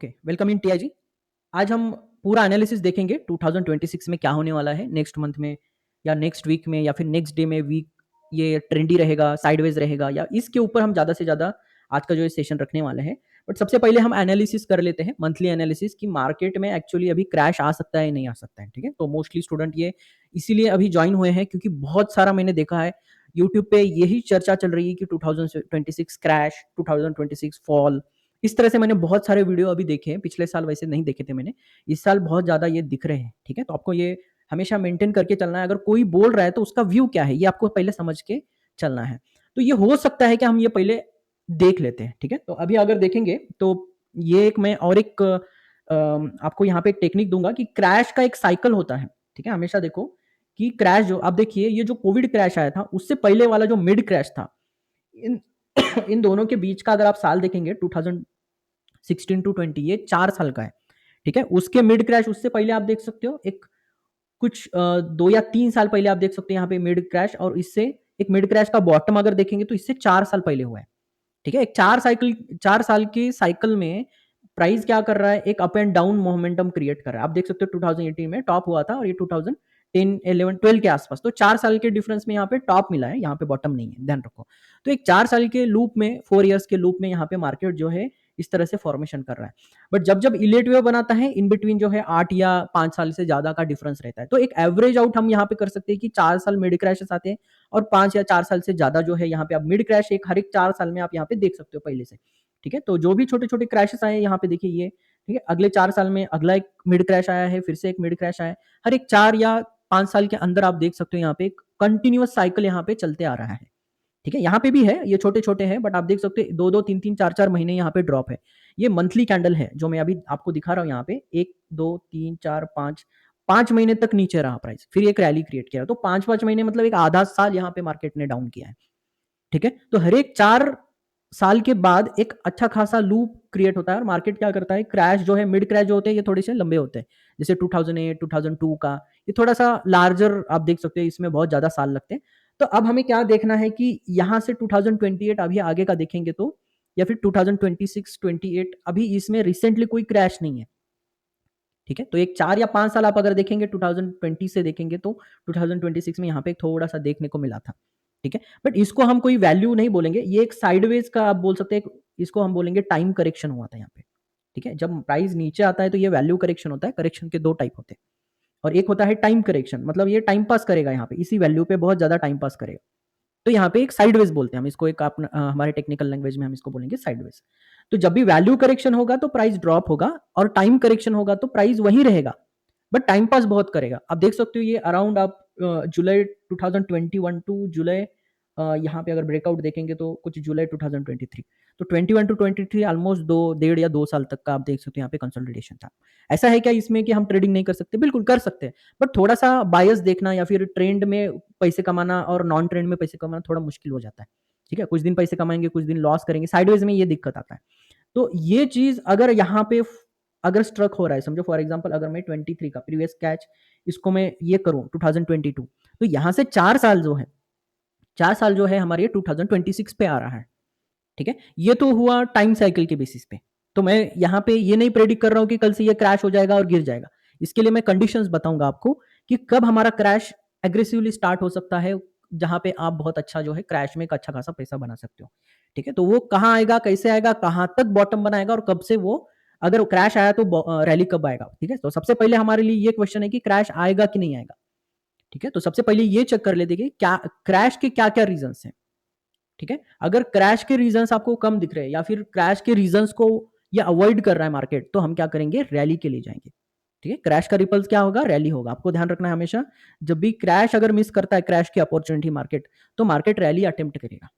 Okay, welcome in TI जी। आज हम पूरा एनालिसिस देखेंगे 2026 में क्या होने वाला है, नेक्स्ट मंथ में या नेक्स्ट वीक में या फिर नेक्स्ट डे में वीक ये ट्रेंडी रहेगा, साइडवेज रहेगा या इसके ऊपर हम ज़्यादा से ज़्यादा आज का जो ये सेशन रखने वाले हैं। बट सबसे पहले हम एनालिसिस कर लेते हैं, मंथली एनालिसिस कि मार्केट में एक्चुअली अभी क्रैश आ सकता है या नहीं आ सकता है, ठीक है? तो मोस्टली स्टूडेंट ये इसीलिए अभी जॉइन हुए हैं क्योंकि बहुत सारा मैंने देखा है यूट्यूब पे यही चर्चा चल रही है कि 2026 क्रैश, 2026 फॉल। इस तरह से मैंने बहुत सारे वीडियो अभी देखे हैं, पिछले साल वैसे नहीं देखे थे मैंने, इस साल बहुत ज़्यादा ये दिख रहे हैं, ठीक है? तो आपको ये हमेशा मेंटेन करके चलना है, अगर कोई बोल रहा है तो उसका व्यू क्या है, ये आपको पहले समझ के चलना है। तो ये हो सकता है कि हम ये पहले देख लेते हैं, ठीक है? तो अभी अगर देखेंगे तो ये एक मैं और एक आपको यहाँ पे एक टेक्निक दूँगा कि क्रैश का एक साइकिल होता है, ठीक है? हमेशा देखो कि क्रैश जो आप देखिए ये जो कोविड क्रैश आया था, उससे पहले वाला जो मिड क्रैश था, इन इन दोनों के बीच का अगर आप साल देखेंगे 2016 टू 20 ये 4 साल का है, ठीक है? उसके मिड क्रैश उससे पहले आप देख सकते हो एक कुछ 2 या 3 साल पहले आप देख सकते हो यहाँ पे मिड क्रैश और इससे एक मिड क्रैश का बॉटम अगर देखेंगे तो इससे 4 साल पहले हुआ है, ठीक है? एक 4 साल की साइकिल में प्राइस क्या कर रहा है, एक up and down momentum create कर रहा है। आप देख सकते हो 2018 में टॉप हुआ था और ये 2010, 11, 12 के आसपास, तो 4 साल के डिफरेंस में यहाँ पे टॉप मिला है, यहाँ पे बॉटम नहीं है, ध्यान रखो। तो एक 4 साल के लूप में, 4 इयर्स के लूप में यहाँ पे मार्केट जो है इस तरह से फॉर्मेशन कर रहा है। बट जब इलियट वेव बनाता है, इन बिटवीन जो है 8 या 5 साल से ज्यादा का डिफरेंस रहता है। तो एक एवरेज आउट हम यहाँ पे कर सकते हैं कि 4 साल मिड क्रैशेस आते हैं और 5 या 4 साल से ज्यादा जो है यहाँ पे आप मिड क्रैश एक हर एक 4 साल में आप यहाँ पे देख सकते हो पहले से, ठीक है? तो जो भी छोटे छोटे क्रैशेस आए यहाँ पे देखिए ये, ठीक है? अगले 4 साल में अगला एक मिड क्रैश आया है, फिर से एक मिड क्रैश आया है। हर एक 4 या 5 साल के अंदर आप देख सकते हो यहाँ पे एक कंटिन्यूअस साइकिल यहाँ पे चलते आ रहा है, ठीक है? यहाँ पे भी है, ये छोटे-छोटे हैं बट आप देख सकते हो 2-2 3-3 4-4 महीने यहाँ पे ड्रॉप है। ये मंथली कैंडल है जो मैं अभी आपको दिखा रहा हूँ यहाँ पे 1, 2, 3, 4, 5 महीने तक नीचे रहा प्राइस, फिर एक रैली क्रिएट किया। तो 5-5 महीने मतलब एक आधा साल यहाँ पे मार्केट ने डाउन किया है, ठीक है? तो हर एक 4 साल के बाद एक अच्छा खासा लूप क्रिएट होता है और मार्केट क्या करता है, क्रैश जो है, मिड क्रैश जो होते हैं, ये थोड़े से लंबे होते हैं। जैसे 2008, 2002 का, ये थोड़ा-सा लार्जर आप देख सकते हैं, इसमें बहुत ज़्यादा साल लगते हैं। तो अब हमें क्या देखना है कि यहाँ से 2028 अभी आगे का देखेंगे तो या फिर 2026, 28 अभी इसमें रिसेंटली कोई क्रैश नहीं है, ठीक है? तो एक 4 या 5 साल आप अगर देखेंगे 2020 से देखेंगे तो 2026 में यहाँ पे थोड़ा-सा देखने को मिला था, ठीक है? बट इसको हम कोई वैल्यू नहीं बोलेंगे, ये एक साइडवेज का आप बोल सकते हैं, इसको हम बोलेंगे टाइम करेक्शन हुआ था यहाँ पे, ठीक है? जब प्राइस नीचे आता है तो ये वैल्यू करेक्शन होता है, करेक्शन के 2 टाइप होते हैं और एक होता है टाइम करेक्शन, मतलब ये टाइम पास करेगा यहाँ पे, इसी वैल्यू पे बहुत ज़्यादा टाइम पास करेगा। तो यहाँ पे एक साइडवेज बोलते हैं हम इसको, एक हमारे टेक्निकल लैंग्वेज में हम इसको बोलेंगे साइडवेज। तो जब भी वैल्यू करेक्शन होगा तो प्राइस ड्रॉप होगा और टाइम करेक्शन होगा तो प्राइस वहीं रहेगा, बट टाइम पास बहुत करेगा। आप देख सकते हो ये अराउंड आप जुलाई 2021 टू जुलाई, यहाँ पे अगर ब्रेकआउट देखेंगे तो कुछ जुलाई 2023, तो 21 टू 23 ऑलमोस्ट 2 डेढ़ या 2 साल तक का आप देख सकते हो यहाँ पे कंसोलिडेशन था। ऐसा है क्या इसमें कि हम ट्रेडिंग नहीं कर सकते? बिल्कुल कर सकते हैं, बट थोड़ा-सा बायस देखना या फिर ट्रेंड में पैसे कमाना और नॉन ट्रेंड में पैसे कमाना थोड़ा मुश्किल हो जाता है, ठीक है? कुछ दिन पैसे कमाएँगे, कुछ दिन लॉस करेंगे, साइडवेज में ये दिक्कत आता है। तो ये चीज़ अगर यहाँ पे अगर स्ट्रक हो रहा है, समझो फॉर एग्जांपल अगर मैं 23 का प्रीवियस कैच इसको मैं ये करूँ 2022, तो यहाँ से 4 साल जो है, 4 साल जो है हमारे ये 2026 पे आ रहा है, ठीक है? ये तो हुआ टाइम साइकिल के बेसिस पे। तो मैं यहाँ पे ये नहीं प्रेडिक्ट कर रहा हूँ कि कल से ये क्रैश हो जाएगा और गिर जाएगा। इसके लिए मैं कंडीशंस बताऊँगा आपको कि कब हमारा क्रैश एग्रेसिवली स्टार्ट हो सकता है, जहाँ पे आप बहुत अच्छा जो है क्रैश में एक अच्छा खासा पैसा बना सकते हो, ठीक है? तो वो कहाँ आएगा, कैसे आएगा, कहाँ तक बॉटम बनाएगा और कब से वो अगर क्रैश आया तो रैली कब आएगा, ठीक है? तो सबसे पहले हमारे लिए ये क्वेश्चन है कि क्रैश आएगा कि नहीं आएगा, ठीक है? तो सबसे पहले ये चेक कर लेते हैं कि क्या क्रैश के क्या-क्या रीज़न्स हैं। ठीक है? अगर क्रैश के रीज़न्स आपको कम दिख रहे हैं या फिर क्रैश के रीज़न्स को ये अवॉइड कर रहा है मार्केट, तो हम क्या करेंगे? रैली के लिए जाएँगे। ठीक है? क्रैश का रिपल्स क्या होगा? रैली होगा। आपको ध्यान रखना है हमेशा, जब भी क्रैश अगर मिस करता है क्रैश की अपॉर्च्युनिटी मार्केट, तो मार्केट रैली अटेम्प्ट करेगा।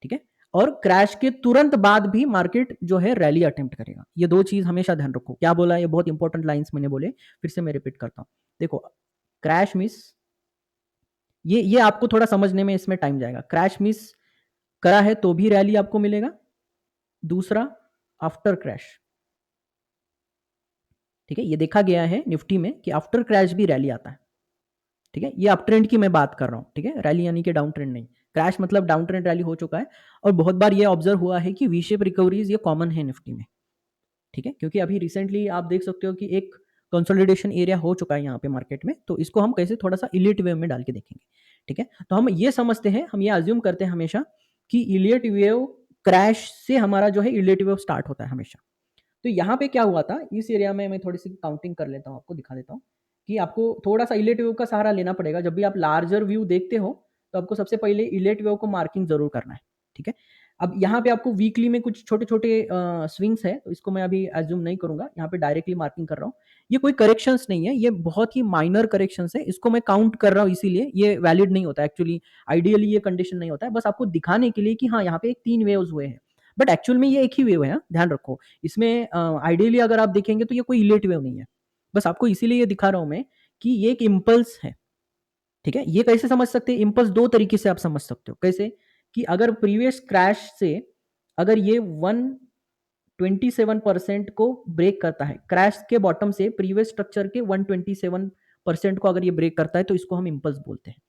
ठीक है? और क्रैश के तुरंत बाद भी मार्केट जो है रैली अटेम्प्ट करेगा। ये 2 चीज़ हमेशा ध्यान रखो। क्या बोला? ये बहुत इंपॉर्टेंट लाइन्स मैंने बोले, फिर से मैं रिपीट करता हूँ। देखो, क्रैश मिस, ये आपको थोड़ा समझने में इसमें टाइम जाएगा। क्रैश मिस करा है तो भी रैली आपको मिलेगा। दूसरा, आफ्टर क्रैश, ठीक है? ये देखा गया है निफ्टी में कि आफ्टर क्रैश भी रैली आता है, ठीक है? ये अप ट्रेंड की मैं बात कर रहा हूँ, ठीक है? रैली यानी कि डाउन ट्रेंड नहीं। क्रैश मतलब डाउन ट्रेंड रैली हो चुका है और बहुत बार ये ऑब्जर्व हुआ है कि वी शेप रिकवरीज ये कॉमन है निफ्टी में, ठीक है, क्योंकि अभी रिसेंटली आप देख सकते हो कि एक कंसोलिडेशन एरिया हो चुका है यहाँ पे मार्केट में, तो इसको हम कैसे थोड़ा-सा इलियट वेव में डाल के देखेंगे, ठीक है? तो हम ये समझते हैं, हम ये अज़्यूम करते हैं हमेशा कि इलियट वेव क्रैश से हमारा जो है इलियट वेव स्टार्ट होता है हमेशा। तो यहाँ पे क्या हुआ था, इस एरिया में मैं थोड़ी-सी काउंटिंग कर लेता हूँ, आपको दिखा देता हूँ, कि आपको थोड़ा-सा इलियट वेव का सहारा लेना पड़ेगा। जब भी आप लार्जर व्यू देखते हो, तो आपको सबसे पहले इलियट वेव को मार्किंग ज़रूर करना है, ठीक है? अब यहाँ पे आपको वीकली में कुछ छोटे-छोटे स्विंग्स है, तो इसको मैं अभी अज़्यूम नहीं करूँगा, यहाँ पे डायरेक्टली मार्किंग कर रहा हूँ। ये कोई करेक्शंस नहीं है, ये बहुत ही माइनर करेक्शंस है, इसको मैं काउंट कर रहा हूँ इसीलिए, ये वैलिड नहीं होता एक्चुअली, आइडियली ये कंडीशन नहीं होता है, बस आपको दिखाने के लिए कि हाँ, यहाँ पे 3 वेव्स हुए हैं। बट एक्चुअल में ये एक ही वेव है, हाँ, ध्यान रखो। इसमें आइडियली अगर आप देखेंगे तो ये कोई इलियट वेव नहीं है। बस आपको इसीलिए ये दिखा रहा हूँ मैं कि ये एक इम्पल्स है, ठीक है? ये कैसे समझ सकते हैं? इम्पल्स 2 तरीके से आप समझ सकते हो। कैसे? कि अगर प्रीवियस क्रैश से अगर ये 127% को ब्रेक करता है, क्रैश के बॉटम से प्रीवियस स्ट्रक्चर के 127% को अगर ये ब्रेक करता है, तो इसको हम इम्पल्स बोलते हैं।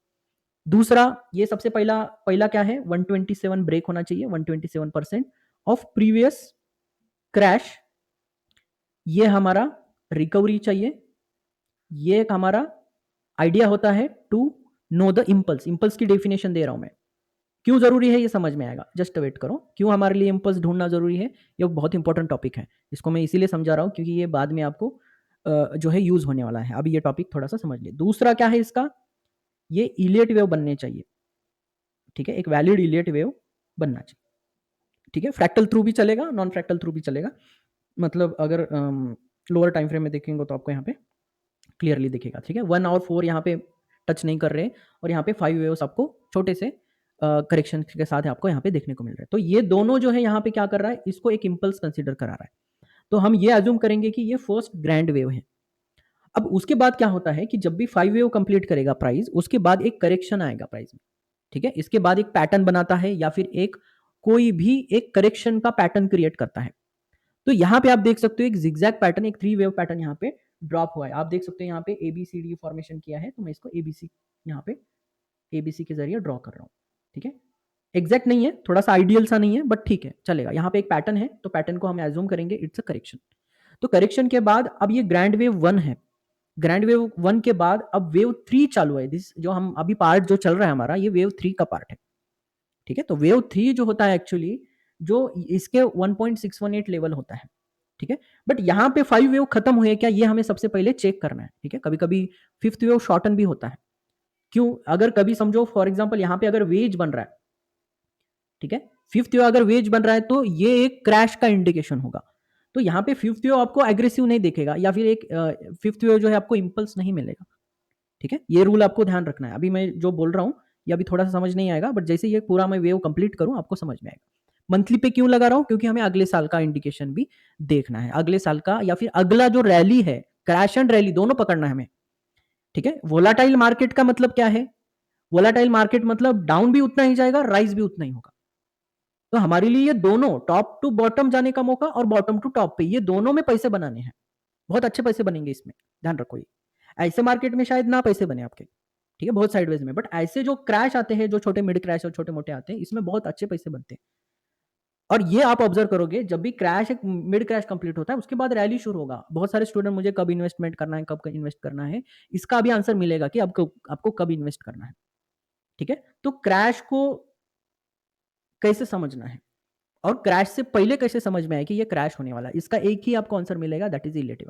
दूसरा, ये सबसे पहला पहला क्या है? 127 ब्रेक होना चाहिए, 127% ऑफ प्रीवियस क्रैश, ये हमारा रिकवरी चाहिए। ये एक हमारा आइडिया होता है to know the impulse. Impulse की डेफिनेशन दे रहा हूं मैं। क्यों जरूरी है ये समझ में आएगा, जस्ट वेट करो। क्यों हमारे लिए इम्पल्स ढूंढना जरूरी है, ये बहुत इंपॉर्टेंट टॉपिक है। इसको मैं इसीलिए समझा रहा हूं क्योंकि ये बाद में आपको जो है यूज होने वाला है। अभी ये टॉपिक थोड़ा सा समझ लिए। दूसरा क्या है इसका, ये इलियट वेव बनने चाहिए, ठीक है? एक वैलिड इलियट वेव बनना चाहिए, ठीक है? फ्रैक्टल थ्रू भी चलेगा, नॉन फ्रैक्टल थ्रू भी चलेगा। मतलब अगर लोअर टाइम फ्रेम में देखेंगे तो आपको यहाँ पे क्लियरली दिखेगा, ठीक है? 1 और 4 यहाँ पे टच नहीं कर रहे, और यहाँ पे 5 वेव्स आपको छोटे से करेक्शन के साथ आपको यहाँ पे देखने को मिल रहा है। तो ये दोनों जो है यहाँ पे क्या कर रहा है, इसको एक इम्पल्स कंसिडर करा रहा है। तो हम ये अज्यूम करेंगे कि ये फर्स्ट ग्रैंड वेव है। अब उसके बाद क्या होता है कि जब भी 5 वेव कंप्लीट करेगा प्राइस, उसके बाद एक करेक्शन आएगा प्राइस में, ठीक है? इसके बाद एक पैटर्न बनाता है, या फिर एक कोई भी एक करेक्शन का पैटर्न क्रिएट करता है। तो यहाँ पे आप देख सकते हो एक जिगजैग पैटर्न, एक 3 वेव पैटर्न यहाँ पे ड्रॉप हुआ है। आप देख सकते हो यहाँ पे एबीसीडी फॉर्मेशन किया है, तो मैं इसको एबीसी यहाँ पे एबीसी के जरिए ड्रॉ कर रहा हूँ, ठीक है? एग्जैक्ट नहीं है, थोड़ा सा आइडियल सा नहीं है, बट ठीक है, चलेगा। यहाँ पे एक पैटर्न है, तो पैटर्न को हम एज्यूम करेंगे इट्स अ करेक्शन। तो करेक्शन के बाद अब ये ग्रैंड वेव 1 है। ग्रैंड वेव 1 के बाद अब वेव 3 चालू है। दिस जो हम अभी पार्ट जो चल रहा है हमारा, ये वेव 3 का पार्ट है, ठीक है? तो वेव 3 जो होता है एक्चुअली, जो इसके 1.618 लेवल होता है, ठीक है? बट यहाँ पे 5 वेव खत्म हुए क्या, ये हमें सबसे पहले चेक करना है, ठीक है? कभी-कभी 5th वेव शॉर्टन भी होता है। क्यों? अगर कभी समझो फॉर एग्जांपल यहाँ पे अगर वेज बन रहा है, ठीक है? 5th वेव अगर वेज बन रहा है, तो ये एक क्रैश का इंडिकेशन होगा। तो यहाँ पे 5th वेव आपको एग्रेसिव नहीं दिखेगा, या फिर एक 5th वेव जो है आपको इम्पल्स नहीं मिलेगा, ठीक है? ये रूल आपको ध्यान रखना है। अभी मैं जो बोल रहा हूँ, ये अभी थोड़ा सा समझ नहीं आएगा, बट जैसे ये पूरा मैं वेव कंप्लीट करूँ, आपको समझ में आएगा। मंथली पे क्यों लगा रहा हूँ? क्योंकि हमें अगले साल का इंडिकेशन भी देखना है। अगले साल का या फिर अगला जो रैली है, क्रैश एंड रैली दोनों पकड़ना है हमें, ठीक है? वोलाटाइल मार्केट का मतलब क्या है? वोलाटाइल मार्केट मतलब डाउन भी उतना ही जाएगा, राइज भी उतना ही होगा। तो हमारे लिए ये दोनों टॉप टू बॉटम जाने का मौका, और बॉटम टू टॉप पे, ये दोनों में पैसे बनाने हैं। बहुत अच्छे पैसे बनेंगे इसमें, ध्यान रखो। ये ऐसे मार्केट में शायद ना पैसे बने आपके, ठीक है? बहुत साइडवेज में, बट ऐसे जो क्रैश आते हैं, जो छोटे मिड क्रैश और छोटे मोटे आते हैं, इसमें बहुत अच्छे पैसे बनते हैं। और ये आप ऑब्जर्व करोगे, जब भी क्रैश एक मिड क्रैश कंप्लीट होता है, उसके बाद रैली शुरू होगा। बहुत सारे स्टूडेंट मुझे कब इन्वेस्टमेंट करना है, कब इन्वेस्ट करना है, इसका भी आंसर मिलेगा कि आपको आपको कब इन्वेस्ट करना है, ठीक है? तो क्रैश को कैसे समझना है, और क्रैश से पहले कैसे समझ में आए कि ये क्रैश होने वाला है, इसका एक ही आपको आंसर मिलेगा, दैट इज रिलेटिव।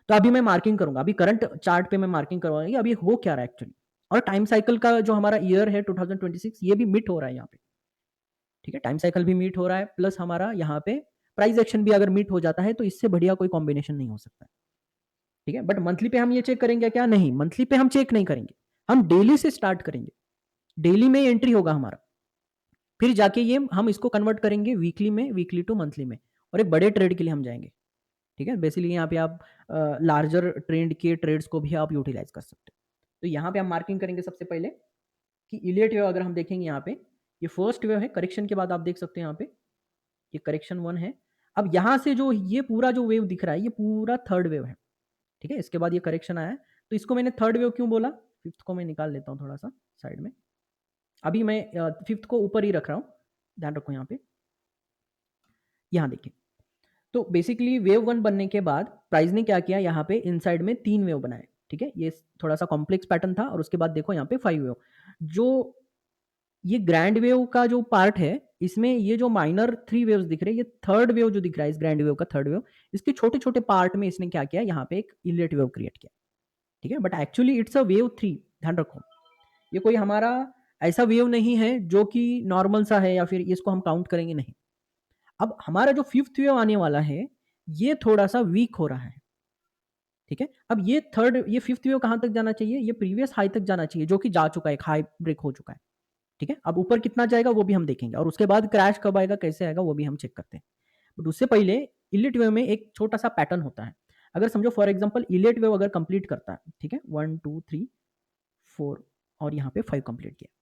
तो अभी मैं मार्किंग करूंगा, अभी करंट चार्ट पे मैं मार्किंग करवाऊंगी अभी हो क्या रहा है एक्चुअली। और टाइम साइकिल का जो हमारा ईयर है 2026, ये भी मीट हो रहा है यहाँ पे, ठीक है? टाइम साइकिल भी मीट हो रहा है, प्लस हमारा यहाँ पे प्राइस एक्शन भी अगर मीट हो जाता है, तो इससे बढ़िया कोई कॉम्बिनेशन नहीं हो सकता, ठीक है? बट मंथली पे हम ये चेक करेंगे क्या? नहीं, मंथली पे हम चेक नहीं करेंगे, हम डेली से स्टार्ट करेंगे। डेली में एंट्री होगा हमारा, फिर जाके ये हम इसको कन्वर्ट करेंगे वीकली में, वीकली टू मंथली में, और एक बड़े ट्रेड के लिए हम जाएंगे, ठीक है? बेसिकली यहाँ पे आप लार्जर ट्रेंड के ट्रेड्स को भी आप यूटिलाइज कर सकते हो। तो यहाँ पे हम मार्किंग करेंगे सबसे पहले कि इलियट वेव अगर हम देखेंगे यहाँ पे, ये फर्स्ट वेव है। करेक्शन के बाद आप देख सकते हैं यहाँ पे ये करेक्शन 1 है। अब यहाँ से जो ये पूरा जो वेव दिख रहा है, ये पूरा थर्ड वेव है, ठीक है? इसके बाद ये करेक्शन आया है, तो इसको मैंने थर्ड वेव क्यों बोला? फिफ्थ को मैं निकाल लेता हूँ थोड़ा सा साइड में। अभी मैं फिफ्थ को ऊपर ही रख रहा हूँ, ध्यान रखो यहाँ पे। यहाँ देखिए, तो बेसिकली वेव 1 बनने के बाद प्राइस ने क्या किया, यहाँ पे इनसाइड में 3 वेव बनाए, ठीक है? ये थोड़ा-सा कॉम्प्लेक्स पैटर्न था और उसके बाद देखो यहाँ पे 5 वेव। जो ये ग्रैंड वेव का जो पार्ट है, इसमें ये जो माइनर 3 वेव्स दिख रहे हैं, ये थर्ड वेव जो दिख रहा है इस ग्रैंड वेव का थर्ड वेव, इसके छोटे-छोटे पार्ट में इसने क्या किया, यहाँ पे एक इलेट वेव क्रिएट किया, ठीक है? But actually it's a wave 3, ध्यान रखो। ये कोई हमारा ऐसा वेव नहीं है जो कि नॉर्मल सा है या फिर इसको हम काउंट करेंगे, नहीं। अब हमारा जो 5th वेव आने वाला है, ये थोड़ा-सा वीक हो रहा है, ठीक है? अब ये 5th वेव कहाँ तक जाना चाहिए? ये प्रीवियस हाई तक जाना चाहिए, जो कि जा चुका है, एक हाई ब्रेक हो चुका है, ठीक है? अब ऊपर कितना जाएगा वो भी हम देखेंगे और उसके बाद क्रैश कब आएगा, कैसे आएगा वो भी हम चेक करते हैं। बट उससे पहले इलिट वेव में एक छोटा-सा पैटर्न होता है। अगर समझो फॉर एग्ज़ाम्पल इलिट वेव अगर कंप्लीट करता है, ठीक है? 1, 2, 3, 4 और यहाँ पे 5 कंप्लीट किया।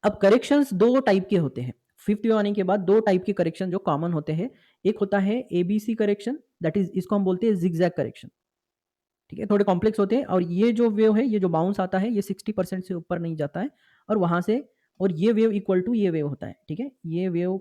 अब करेक्शंस 2 टाइप के होते हैं। 5th वेव आने के बाद 2 टाइप के करेक्शन जो कॉमन होते हैं। एक होता है एबीसी करेक्शन, दैट इज़ इसको हम बोलते हैं ज़िगज़ैग करेक्शन, ठीक है? थोड़े कॉम्प्लेक्स होते हैं और ये जो वेव है, ये जो बाउंस आता है, ये 60% से ऊपर नहीं जाता है और वहाँ से और ये वेव इक्वल टू ये वेव होता है, ठीक है? ये वेव,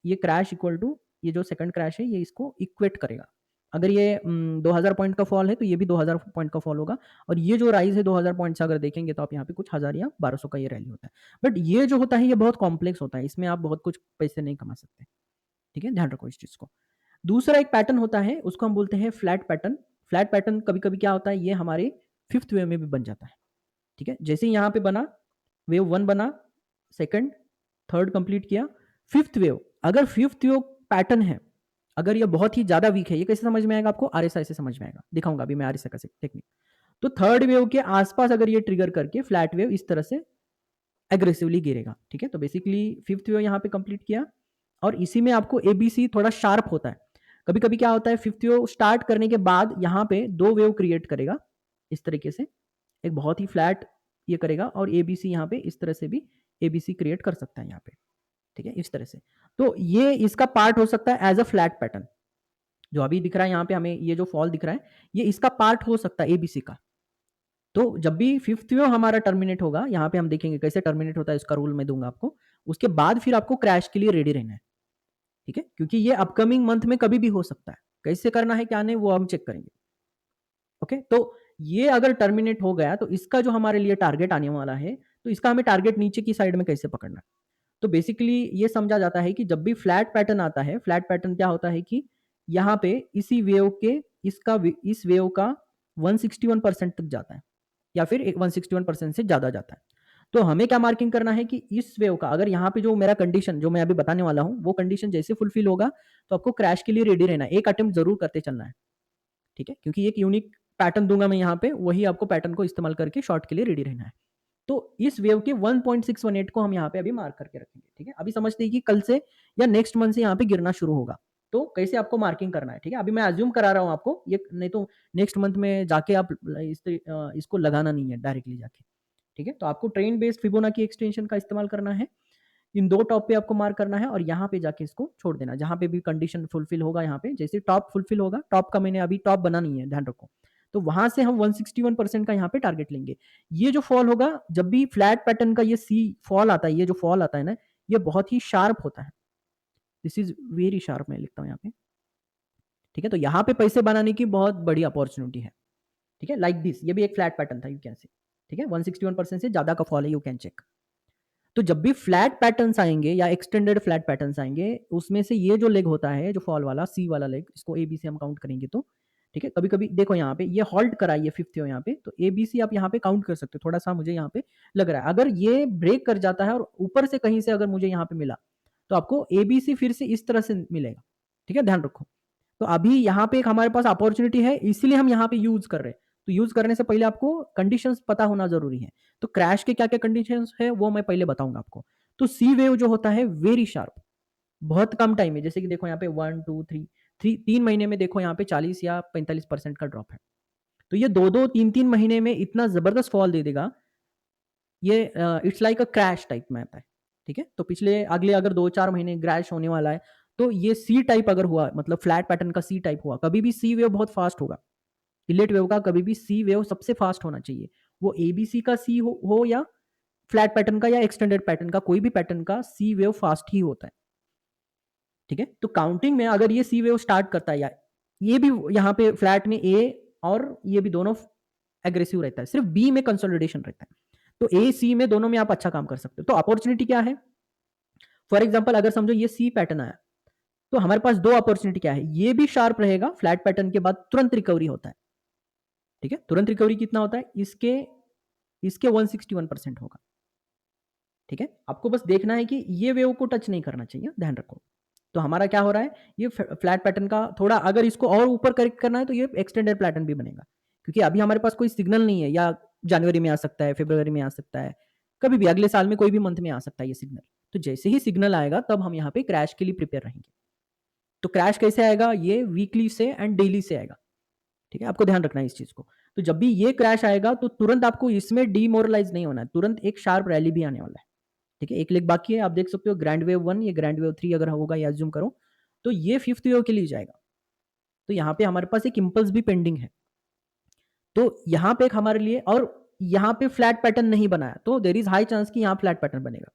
ये क्रैश इक्वल टू ये जो सेकंड क्रैश है, ये इसको इक्वेट करेगा। अगर ये 2000 पॉइंट का फॉल है, तो ये भी 2000 पॉइंट का फॉल होगा और ये जो राइज़ है 2000 पॉइंट से अगर देखेंगे, तो आप यहाँ पे कुछ 1000 या 1200 का ये रैली होता है। बट ये जो होता है, ये बहुत कॉम्प्लेक्स होता है, इसमें आप बहुत कुछ पैसे नहीं कमा सकते, ठीक है? ध्यान रखो इस चीज़ को। दूसरा एक पैटर्न होता है, उसको हम बोलते हैं फ्लैट पैटर्न। फ्लैट पैटर्न कभी-कभी क्या होता है, ये हमारे 5th वेव में भी बन जाता है, ठीक है? जैसे ही यहाँ पे बना, वेव 1 बना, सेकंड, थर्ड कंप्लीट किया, 5th वेव, अगर 5th वेव पैटर्न है, अगर ये बहुत ही ज़्यादा वीक है, ये कैसे समझ में आएगा आपको? आरएसआई से समझ में आएगा। दिखाऊँगा अभी मैं आरएसआई का टेक्निक। तो थर्ड वेव के आस-पास अगर ये ट्रिगर करके फ्लैट वेव इस तरह से एग्रेसिवली गिरेगा, ठीक है? तो बेसिकली 5th वेव यहाँ पे कंप्लीट किया और इसी में आपको एबीसी थोड़ा शार्प होता है। कभी-कभी क्या होता है, 5th वेव स्टार्ट करने के बाद यहाँ पे 2 वेव क्रिएट करेगा, इस तरीके से। एक बहुत ही फ्लैट ये करेगा और एबीसी यहाँ पे इस तरह से भी एबीसी क्रिएट कर सकता है यहाँ पे, ठीक है? इस तरह से। तो ये इसका पार्ट हो सकता है एज़ अ फ्लैट पैटर्न। जो अभी दिख रहा है यहाँ पे हमें, ये जो फॉल दिख रहा है, ये इसका पार्ट हो सकता है एबीसी का। तो जब भी 5th वेव हमारा टर्मिनेट होगा, यहाँ पे हम देखेंगे कैसे टर्मिनेट होता है, इसका रूल मैं दूँगा आपको। उसके बाद फिर आपको क्रैश के लिए रेडी रहना है, ठीक है? क्योंकि ये अपकमिंग मंथ में कभी भी हो सकता है। कैसे करना है, क्या नहीं, वो हम चेक करेंगे। ओके? तो ये अगर टर्मिनेट हो गया, तो इसका जो हमारे लिए टारगेट आने वाला है, तो इसका हमें टारगेट नीचे की साइड में कैसे पकड़ना है? तो बेसिकली ये समझा जाता है कि जब भी फ्लैट पैटर्न आता है, फ्लैट पैटर्न क्या होता है कि यहाँ पे इसी वेव के इस वेव का 161% तक जाता है या फिर 161% से ज़्यादा जाता है। तो हमें क्या मार्किंग करना है कि इस वेव का अगर यहाँ पे जो मेरा कंडीशन जो मैं अभी बताने वाला हूँ, वो कंडीशन जैसे फुलफिल होगा, तो आपको क्रैश के लिए रेडी रहना है। एक अटेम्प्ट ज़रूर करते चलना है, ठीक है? क्योंकि एक यूनिक पैटर्न दूँगा मैं यहाँ पे, वही आपको पैटर्न को इस्तेमाल करके शॉर्ट के लिए रेडी रहना है। तो इस वेव के 1.618 को हम यहाँ पे अभी मार्क करके रखेंगे, ठीक है? अभी समझते हैं कि कल से या नेक्स्ट मंथ से यहाँ पे गिरना शुरू होगा। तो कैसे आपको मार्किंग करना है, ठीक है? अभी मैं अज़्यूम करा रहा हूँ आपको, ये नहीं तो नेक्स्ट मंथ में जाके आप इसको लगाना नहीं है डायरेक्टली जाके, ठीक है? तो आपको ट्रेंड बेस्ड फिबोनाची एक्सटेंशन का इस्तेमाल करना है। इन 2 टॉप पे आपको मार्क करना है और यहाँ पे जाके इसको छोड़ देना। जहाँ पे भी कंडीशन फुलफिल होगा यहाँ पे, जैसे टॉप फुलफिल होगा, टॉप का मैंने अभी टॉप बना नहीं है, ध्यान रखो। तो वहाँ से हम 161% का यहाँ पे टारगेट लेंगे। ये जो फॉल होगा, जब भी फ्लैट पैटर्न का ये सी फॉल आता है, ये जो फॉल आता है ना, ये बहुत ही शार्प होता है। दिस इज़ वेरी शार्प, मैं लिखता हूँ यहाँ पे, ठीक है? तो यहाँ पे पैसे बनाने की बहुत बड़ी अपॉर्च्युनिटी है, ठीक है? लाइक दिस, ये भी एक फ्लैट पैटर्न था, यू कैन सी, ठीक है? 161% से ज़्यादा का फॉल है, यू कैन चेक। तो जब भी फ्लैट पैटर्न्स आएँगे या एक्सटेंडेड फ्लैट पैटर्न्स आएँगे, उसमें से ये जो लेग होता है, जो फॉल वाला, सी वाला लेग, इसको ए, बी से हम काउंट करेंगे तो, ठीक है? कभी-कभी देखो यहाँ पे ये हॉल्ट करा है, ये 5th हो यहाँ पे, तो ए, बी, सी आप यहाँ पे काउंट कर सकते हो। थोड़ा-सा मुझे यहाँ पे लग रहा है। अगर ये ब्रेक कर जाता है और ऊपर से कहीं से अगर मुझे यहाँ पे मिला, तो आपको ए, बी, सी फिर से इस तरह से मिलेगा, ठीक है? ध्यान रखो। तो अभी यहाँ पे एक हमारे पास अपॉर्च्युनिटी है, इसीलिए हम यहाँ पे यूज़ कर रहे हैं। तो यूज़ करने से पहले आपको कंडीशंस पता होना ज़रूरी है। तो क्रैश के क्या-क्या कंडीशंस है, वो मैं पहले बताऊँगा आपको। तो सी वेव जो होता है वेरी शार्प, बहुत कम टाइम में, जैसे कि देखो यहाँ पे 1, 2, 3 महीने में देखो यहाँ पे 40 या 45% का ड्रॉप है। तो ये 2-2, 3-3 महीने में इतना ज़बरदस्त फॉल दे देगा, ये it's like a crash type में आता है, ठीक है? तो पिछले अगले अगर 2-4 महीने क्रैश होने वाला है, तो ये सी टाइप अगर हुआ, मतलब फ्लैट पैटर्न का सी टाइप हुआ, कभी भी सी वेव बहुत फास्ट होगा। इलेट वेव का कभी भी सी वेव सबसे फास्ट होना चाहिए। वो एबीसी का सी हो या फ्लैट पैटर्न का या एक्सटेंडेड पैटर्न का, कोई भी पैटर्न का सी वेव फास्ट ही होता है, ठीक है? तो काउंटिंग में अगर ये सी वेव स्टार्ट करता है या ये भी यहाँ पे फ्लैट में ए और ये भी दोनों एग्रेसिव रहता है, सिर्फ बी में कंसोलिडेशन रहता है। तो ए सी में दोनों में आप अच्छा काम कर सकते हो। तो अपॉर्चुनिटी क्या है? फॉर एग्जाम्पल अगर समझो ये सी पैटर्न आया, तो हमारे पास दो अपॉर्चुनिटी क्या है? ये भी शार्प रहेगा, फ्लैट पैटर्न के बाद तुरंत रिकवरी होता है। ठीक है? तुरंत रिकवरी कितना होता है? इसके इसके 161% होगा। ठीक है? आपको बस देखना है कि ये वेव को टच नहीं करना चाहिए, ध्यान रखो। तो हमारा क्या हो रहा है? ये फ्लैट पैटर्न का थोड़ा अगर इसको और ऊपर करेक्ट करना है तो ये एक्सटेंडेड पैटर्न भी बनेगा। क्योंकि अभी हमारे पास कोई सिग्नल नहीं है, या जनवरी में आ सकता है, फरवरी में आ सकता है, कभी भी अगले साल में कोई भी मंथ में आ सकता है ये सिग्नल। तो जैसे ही सिग्नल आएगा तब हम यहाँ पे क्रैश के लिए प्रिपेयर रहेंगे। तो क्रैश कैसे आएगा? ये वीकली से एंड डेली से आएगा। ठीक है? आपको ध्यान रखना है इस चीज को। तो जब भी ये क्रैश आएगा तो तुरंत आपको इसमें डीमोरलाइज नहीं होना है, तुरंत एक शार्प रैली भी आने वाला है। ठीक है? एक लेग बाकी है, आप देख सकते हो ग्रैंड वेव 1 या ग्रैंड वेव 3 अगर होगा या अज्यूम करो, तो ये फिफ्थ वेव के लिए जाएगा। तो यहाँ पे हमारे पास एक इम्पल्स भी पेंडिंग है। तो यहाँ पे एक हमारे लिए, और यहाँ पे फ्लैट पैटर्न नहीं बनाया तो देर इज हाई चांस कि यहाँ फ्लैट पैटर्न बनेगा।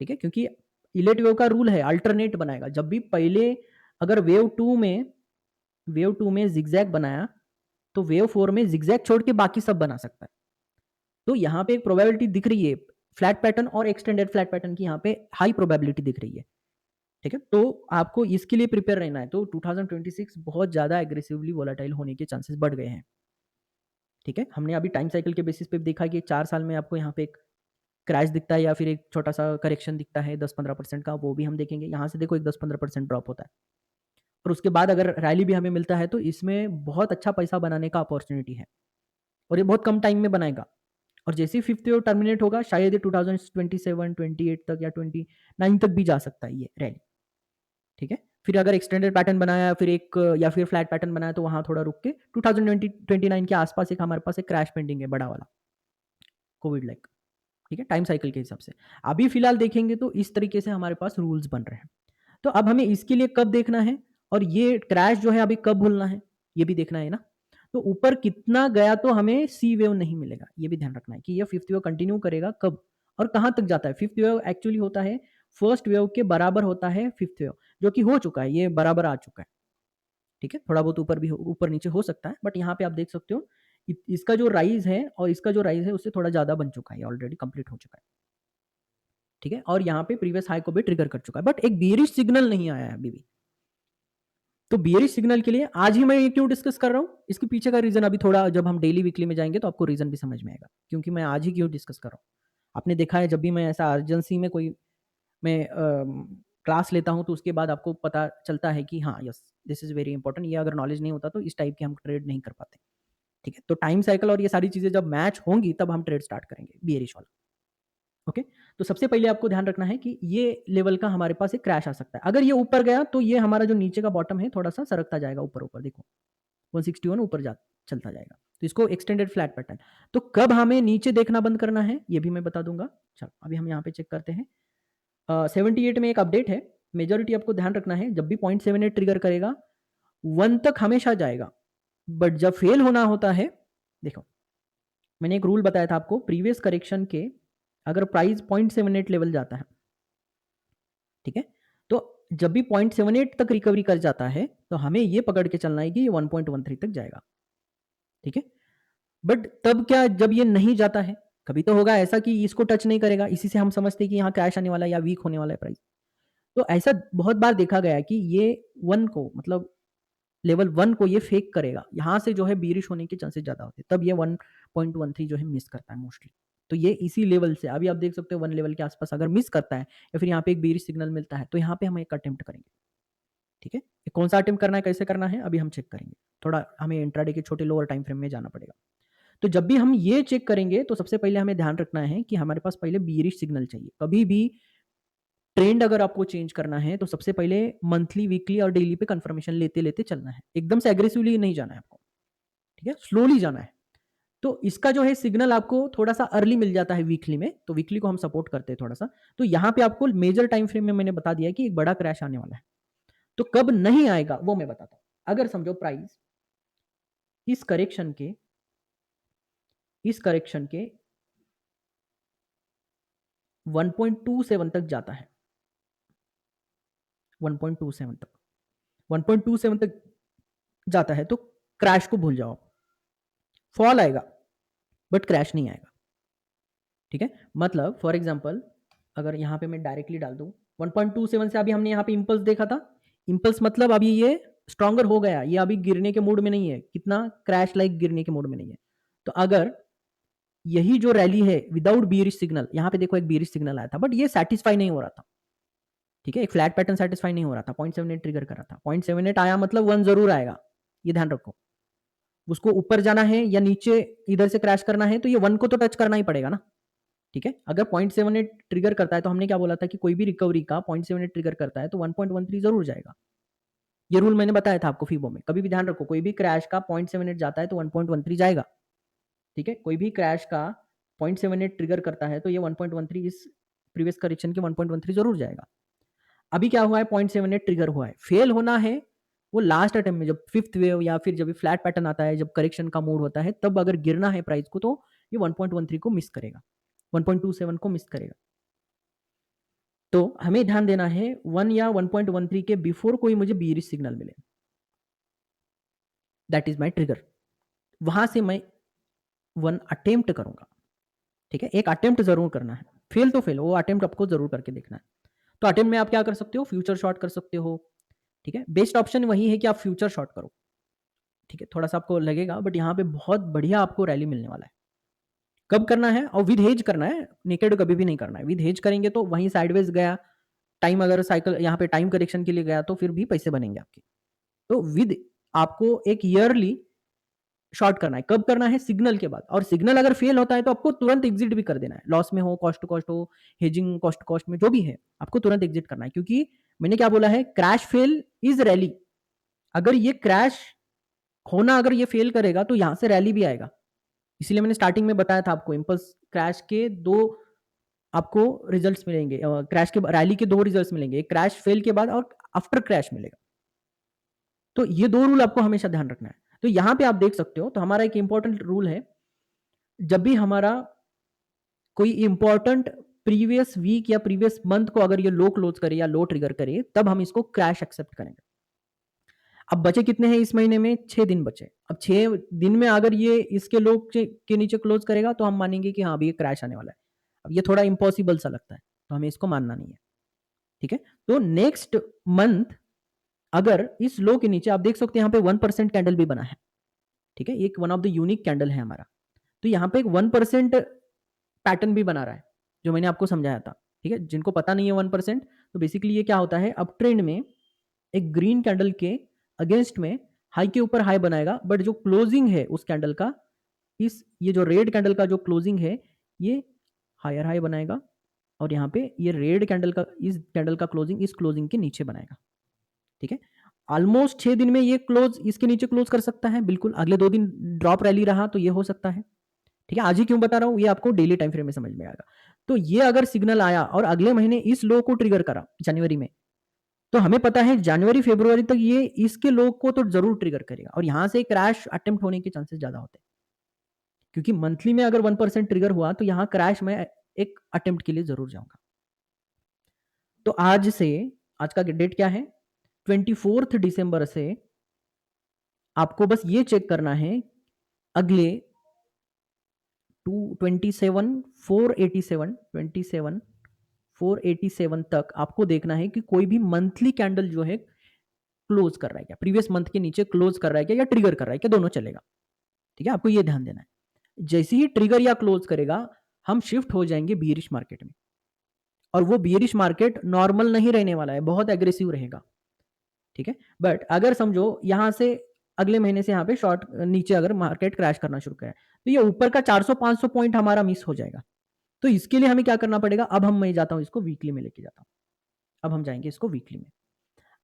ठीक है? क्योंकि इलेट वेव का रूल है अल्टरनेट बनाएगा। जब भी पहले अगर वेव टू में जिगजैग बनाया, तो वेव 4 में जिगजैग छोड़ के बाकी सब बना सकता है। तो यहाँ पे एक प्रोबेबिलिटी दिख रही है फ्लैट पैटर्न और एक्सटेंडेड फ्लैट पैटर्न की, यहाँ पे हाई प्रोबेबिलिटी दिख रही है। ठीक है? तो आपको इसके लिए प्रिपेयर रहना है। तो 2026 बहुत ज़्यादा एग्रेसिवली वोलेटाइल होने के चांसेस बढ़ गए हैं। ठीक है? हमने अभी टाइम साइकिल के बेसिस पे देखा कि 4 साल में आपको यहाँ पे एक क्रैश दिखता है या फिर एक छोटा-सा करेक्शन दिखता है 10-15% का, वो भी हम देखेंगे। यहाँ से देखो एक 10-15% ड्रॉप होता है। और उसके बाद अगर रैली भी हमें मिलता है तो इसमें बहुत अच्छा पैसा बनाने का अपॉर्च्युनिटी है। और ये बहुत कम टाइम में बनाएगा। और जैसे ही फिफ्थ ईयर टर्मिनेट होगा, शायद ये 2027, 28 तक या 29 तक भी जा सकता है ये रैली। ठीक है? फिर अगर एक्सटेंडेड पैटर्न बनाया, फिर एक या फिर फ्लैट पैटर्न बनाया, तो वहां थोड़ा रुक के 2029 के आसपास एक हमारे पास एक क्रैश पेंडिंग है बड़ा वाला, कोविड लाइक। ठीक है? टाइम साइकिल के हिसाब से अभी फिलहाल देखेंगे तो इस तरीके से हमारे पास रूल्स बन रहे हैं। तो अब हमें इसके लिए कब देखना है, और ये क्रैश जो है अभी कब भूलना है, ये भी देखना है ना। तो ऊपर कितना गया तो हमें सी वेव नहीं मिलेगा, ये भी ध्यान रखना है कि ये फिफ्थ वेव कंटिन्यू करेगा कब और कहाँ तक जाता है। फिफ्थ वेव एक्चुअली होता है फर्स्ट वेव के बराबर होता है फिफ्थ वेव, जो कि हो चुका है, ये बराबर आ चुका है। ठीक है? थोड़ा बहुत ऊपर भी ऊपर नीचे हो सकता है, बट यहाँ पे आप देख सकते हो इसका जो राइज है और इसका जो राइज है उससे थोड़ा ज़्यादा बन चुका है, ऑलरेडी कंप्लीट हो चुका है। ठीक है? और यहाँ पे प्रीवियस हाई को भी ट्रिगर कर चुका है, बट एक बेयरिश सिग्नल नहीं आया है अभी भी। तो बियरिश सिग्नल के लिए आज ही मैं ये क्यों डिस्कस कर रहा हूँ, इसके पीछे का रीजन अभी थोड़ा जब हम डेली वीकली में जाएंगे तो आपको रीजन भी समझ में आएगा, क्योंकि मैं आज ही क्यों डिस्कस कर रहा हूँ। आपने देखा है जब भी मैं ऐसा अर्जेंसी में कोई मैं क्लास लेता हूँ तो उसके बाद आपको पता चलता है कि हाँ yes this is very important, ये अगर नॉलेज नहीं होता तो इस टाइप के हम ट्रेड नहीं कर पाते। ठीक है? तो टाइम साइकिल और ये सारी चीजें जब मैच होंगी तब हम ट्रेड स्टार्ट करेंगे बियरिश वाला। ओके? तो सबसे पहले आपको ध्यान रखना है कि ये लेवल का हमारे पास एक क्रैश आ सकता है। अगर ये ऊपर गया तो ये हमारा जो नीचे का बॉटम है थोड़ा-सा सरकता जाएगा ऊपर-ऊपर, देखो 161 ऊपर जा चलता जाएगा। तो इसको एक्सटेंडेड फ्लैट पैटर्न। तो कब हमें नीचे देखना बंद करना है, ये भी मैं बता दूँगा। चलो, अभी हम यहाँ पे चेक करते हैं। 78 में एक अपडेट है। मेजॉरिटी आपको ध्यान रखना है, जब भी 0.78 ट्रिगर करेगा, 1 तक हमेशा जाएगा। बट जब फेल होना होता है, देखो मैंने एक रूल बताया था आपको प्रीवियस करेक्शन के, अगर प्राइस 0.78 लेवल जाता है, ठीक है? तो जब भी 0.78 तक रिकवरी कर जाता है, तो हमें ये पकड़ के चलना है कि ये 1.13 तक जाएगा। ठीक है? बट तब क्या जब ये नहीं जाता है, कभी तो होगा ऐसा कि इसको टच नहीं करेगा, इसी से हम समझते हैं कि यहाँ क्रैश आने वाला है या वीक होने वाला है प्राइस। तो ऐसा बहुत बार देखा गया है कि ये 1 को मतलब लेवल 1 को ये फेक करेगा। यहाँ से जो है बीरिश होने के चांसेस ज़्यादा होते हैं। तब ये 1.13 जो है मिस करता है मोस्टली। तो ये इसी लेवल से अभी आप देख सकते हो 1 लेवल के आसपास अगर मिस करता है या फिर यहाँ पे एक बीरिश सिग्नल मिलता है, तो यहाँ पे हम एक अटेम्प्ट करेंगे। ठीक है? ये कौन सा अटेम्प्ट करना है, कैसे करना है, अभी हम चेक करेंगे। थोड़ा हमें इंट्राडे के छोटे लोअर टाइम फ्रेम में जाना पड़ेगा। तो जब भी हम ये चेक करेंगे तो सबसे पहले हमें ध्यान रखना है कि हमारे पास पहले बीयरिश सिग्नल चाहिए। कभी भी ट्रेंड अगर आपको चेंज करना है तो सबसे पहले मंथली, वीकली और डेली पे कंफर्मेशन लेते-लेते चलना है। एकदम से एग्रेसिवली नहीं जाना है आपको। ठीक है? स्लोली जाना है। तो इसका जो है सिग्नल आपको थोड़ा-सा अर्ली मिल जाता है वीकली में, तो वीकली को हम सपोर्ट करते हैं थोड़ा-सा। तो यहाँ पे आपको मेजर टाइम फ्रेम में मैंने बता दिया है कि एक बड़ा क्रैश आने वाला है। तो कब नहीं आएगा वो मैं बताता हूँ। अगर समझो प्राइस इस करेक्शन के इस करेक्शन के 1.27 तक जाता है, 1.27 तक, 1.27 तक जाता है तो क्रैश को भूल जाओ, फॉल आएगा बट क्रैश नहीं आएगा। ठीक है, मतलब फॉर एग्जांपल अगर यहाँ पे मैं डायरेक्टली डाल दूं 1.27 से, अभी हमने यहाँ पे इंपल्स देखा था, इंपल्स मतलब अभी ये स्ट्रॉन्गर हो गया, ये अभी गिरने के मूड में नहीं है, कितना क्रैश लाइक गिरने के मूड में नहीं है। तो अगर यही जो रैली है विदाउट बीयरिश सिग्नल, यहाँ पे देखो एक बीयरिश सिग्नल आया था बट ये सेटिस्फाई नहीं हो रहा था, ठीक है, एक फ्लैट पैटर्न सेटिस्फाई नहीं हो रहा था, 0.78 ट्रिगर कर रहा था, 0.78 आया मतलब 1 जरूर आएगा, ये ध्यान रखो। उसको ऊपर जाना है या नीचे इधर से क्रैश करना है तो ये 1 को तो टच करना ही पड़ेगा ना। ठीक है, अगर 0.78 ट्रिगर करता है तो हमने क्या बोला था कि कोई भी रिकवरी का 0.78 ट्रिगर करता है तो 1.13 जरूर जाएगा। ये रूल मैंने बताया था आपको फीबो में, कभी भी ध्यान रखो, कोई भी क्रैश का 0.78 जाता है तो 1.13 जाएगा। ठीक है, कोई भी क्रैश का 0.78 ट्रिगर करता है तो ये 1.13 इस प्रीवियस करेक्शन के 1.13 जरूर जाएगा। अभी क्या हुआ है, 0.78 ट्रिगर हुआ है, फेल होना है वो लास्ट अटेम्प्ट में, जब फिफ्थ वेव या फिर जब फ्लैट पैटर्न आता है, जब करेक्शन का मूड होता है, तब अगर गिरना है प्राइस को तो ये 1.13 को मिस करेगा, 1.27 को मिस करेगा। तो हमें ध्यान देना है 1 या 1.13 के बिफोर कोई मुझे बीयरिश सिग्नल मिले, दैट इज माई ट्रिगर, वहां से मैं 1 अटेम्प्ट करूंगा। ठीक है, एक अटेम्प्ट जरूर करना है, फेल तो फेल, वो अटेम्प्ट आपको जरूर करके देखना है। तो अटेम्प्ट में आप क्या कर सकते हो, फ्यूचर शॉर्ट कर सकते हो। ठीक है, बेस्ट ऑप्शन वही है कि आप फ्यूचर शॉर्ट करो। ठीक है, थोड़ा सा आपको लगेगा बट यहाँ पे बहुत बढ़िया आपको रैली मिलने वाला है। कब करना है, और विद हेज करना है, नेकेड कभी भी नहीं करना है, विद हेज करेंगे तो वहीं साइडवेज गया टाइम, अगर साइकिल यहाँ पे टाइम करेक्शन के लिए गया तो फिर भी पैसे बनेंगे आपके। तो विद आपको एक ईयरली शॉर्ट करना है, कब करना है, सिग्नल के बाद, और सिग्नल अगर फेल होता है तो आपको तुरंत एग्जिट भी कर देना है, लॉस में हो, कॉस्ट टू कॉस्ट हो, हेजिंग कॉस्ट कॉस्ट में जो भी है, आपको तुरंत एग्जिट करना है, क्योंकि मैंने क्या बोला है, क्रैश फेल इज रैली। अगर ये क्रैश होना, अगर ये फेल करेगा तो यहां से रैली भी आएगा। इसलिए मैंने स्टार्टिंग में बताया था आपको, इंपल्स क्रैश के दो आपको रिजल्ट्स मिलेंगे, क्रैश के रैली के दो रिजल्ट्स मिलेंगे, एक क्रैश फेल के बाद और आफ्टर क्रैश मिलेगा। तो ये दो रूल आपको हमेशा ध्यान रखना है। तो यहां पे आप देख सकते हो, तो हमारा एक इंपॉर्टेंट रूल है, जब भी हमारा कोई इंपॉर्टेंट प्रीवियस वीक या प्रीवियस मंथ को अगर ये लो क्लोज करे या लो ट्रिगर करे, तब हम इसको क्रैश एक्सेप्ट करेंगे। अब बचे कितने हैं इस महीने में, 6 दिन बचे। अब 6 दिन में अगर ये इसके लो के नीचे क्लोज करेगा तो हम मानेंगे कि हाँ अभी ये क्रैश आने वाला है। अब ये थोड़ा इम्पॉसिबल सा लगता है तो हमें इसको मानना नहीं है। ठीक है, तो नेक्स्ट मंथ अगर इस लो के नीचे, आप देख सकते हैं यहाँ पे 1% कैंडल भी बना है। ठीक है, एक one of the unique candle है हमारा। तो यहाँ पे एक 1% पैटर्न भी बना रहा है, जो मैंने आपको समझाया था। ठीक है, जिनको पता नहीं है 1%, तो बेसिकली ये क्या होता है, अप ट्रेंड में एक ग्रीन कैंडल के अगेंस्ट में हाई के ऊपर हाई बनाएगा, बट जो क्लोजिंग है उस कैंडल का, इस ये जो रेड कैंडल का जो क्लोजिंग है, ये हायर हाई बनाएगा, और यहाँ पे ये रेड कैंडल का, इस कैंडल का क्लोजिंग इस क्लोजिंग के नीचे बनाएगा। ठीक है, ऑलमोस्ट 6 दिन में ये क्लोज इसके नीचे क्लोज कर सकता है, बिल्कुल अगले 2 दिन ड्रॉप रैली रहा तो ये हो सकता है। ठीक है, आज ही क्यों बता रहा हूं, ये आपको डेली टाइम फ्रेम में समझ में आएगा। तो ये अगर सिग्नल आया और अगले महीने इस लो को ट्रिगर करा जनवरी में, तो हमें पता है जनवरी फरवरी तक ये इसके लो को तो जरूर ट्रिगर करेगा, और यहां से क्रैश अटेम्प्ट होने के चांसेस ज्यादा होते हैं, क्योंकि मंथली में अगर 1% ट्रिगर हुआ तो यहां क्रैश में एक अटेम्प्ट के लिए जरूर जाऊंगा। तो आज से, आज का डेट क्या है, 24 दिसंबर से आपको बस ये चेक करना है, अगले 27 तक आपको देखना है कि कोई भी मंथली कैंडल जो है क्लोज कर रहा है क्या, प्रीवियस मंथ के नीचे क्लोज कर रहा है क्या, या ट्रिगर कर रहा है क्या, दोनों चलेगा। ठीक है, आपको ये ध्यान देना है, जैसे ही ट्रिगर या क्लोज करेगा हम शिफ्ट हो जाएंगे बियरिश मार्केट में, और वो बियरिश मार्केट नॉर्मल नहीं रहने वाला है, बहुत एग्रेसिव रहेगा। ठीक है, बट अगर समझो यहां से अगले महीने से यहाँ पे शॉर्ट नीचे अगर मार्केट क्रैश करना शुरू करे, तो ये ऊपर का 400-500 पॉइंट हमारा मिस हो जाएगा। तो इसके लिए हमें क्या करना पड़ेगा, अब मैं जाता हूं इसको वीकली में लेके जाता हूं, अब हम जाएंगे इसको वीकली में।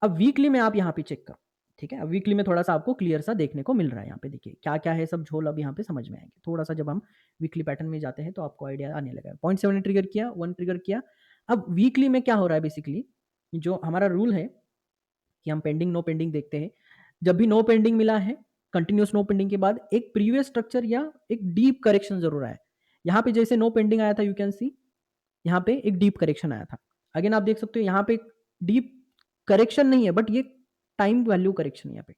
अब वीकली में आप यहाँ पे चेक करो। ठीक है, अब वीकली में थोड़ा सा आपको क्लियर सा देखने को मिल रहा है, यहाँ पे देखिए क्या क्या है, सब झोल अब यहाँ पे समझ में आएंगे थोड़ा सा, जब हम वीकली पैटर्न में जाते हैं तो आपको आइडिया आने लगा। 0.7 ट्रिगर किया, 1 ट्रिगर किया। अब वीकली में क्या हो रहा है, बेसिकली जो हमारा रूल है कि हम पेंडिंग नो पेंडिंग देखते हैं, जब भी नो पेंडिंग मिला है, कंटिन्यूस नो पेंडिंग के बाद एक प्रीवियस स्ट्रक्चर या एक डीप करेक्शन जरूर आया। यहाँ पे जैसे नो पेंडिंग आया था, यू कैन सी यहाँ पे एक डीप करेक्शन आया था। अगेन आप देख सकते हो यहाँ पे डीप करेक्शन नहीं है, बट ये टाइम वैल्यू करेक्शन है यहाँ पे,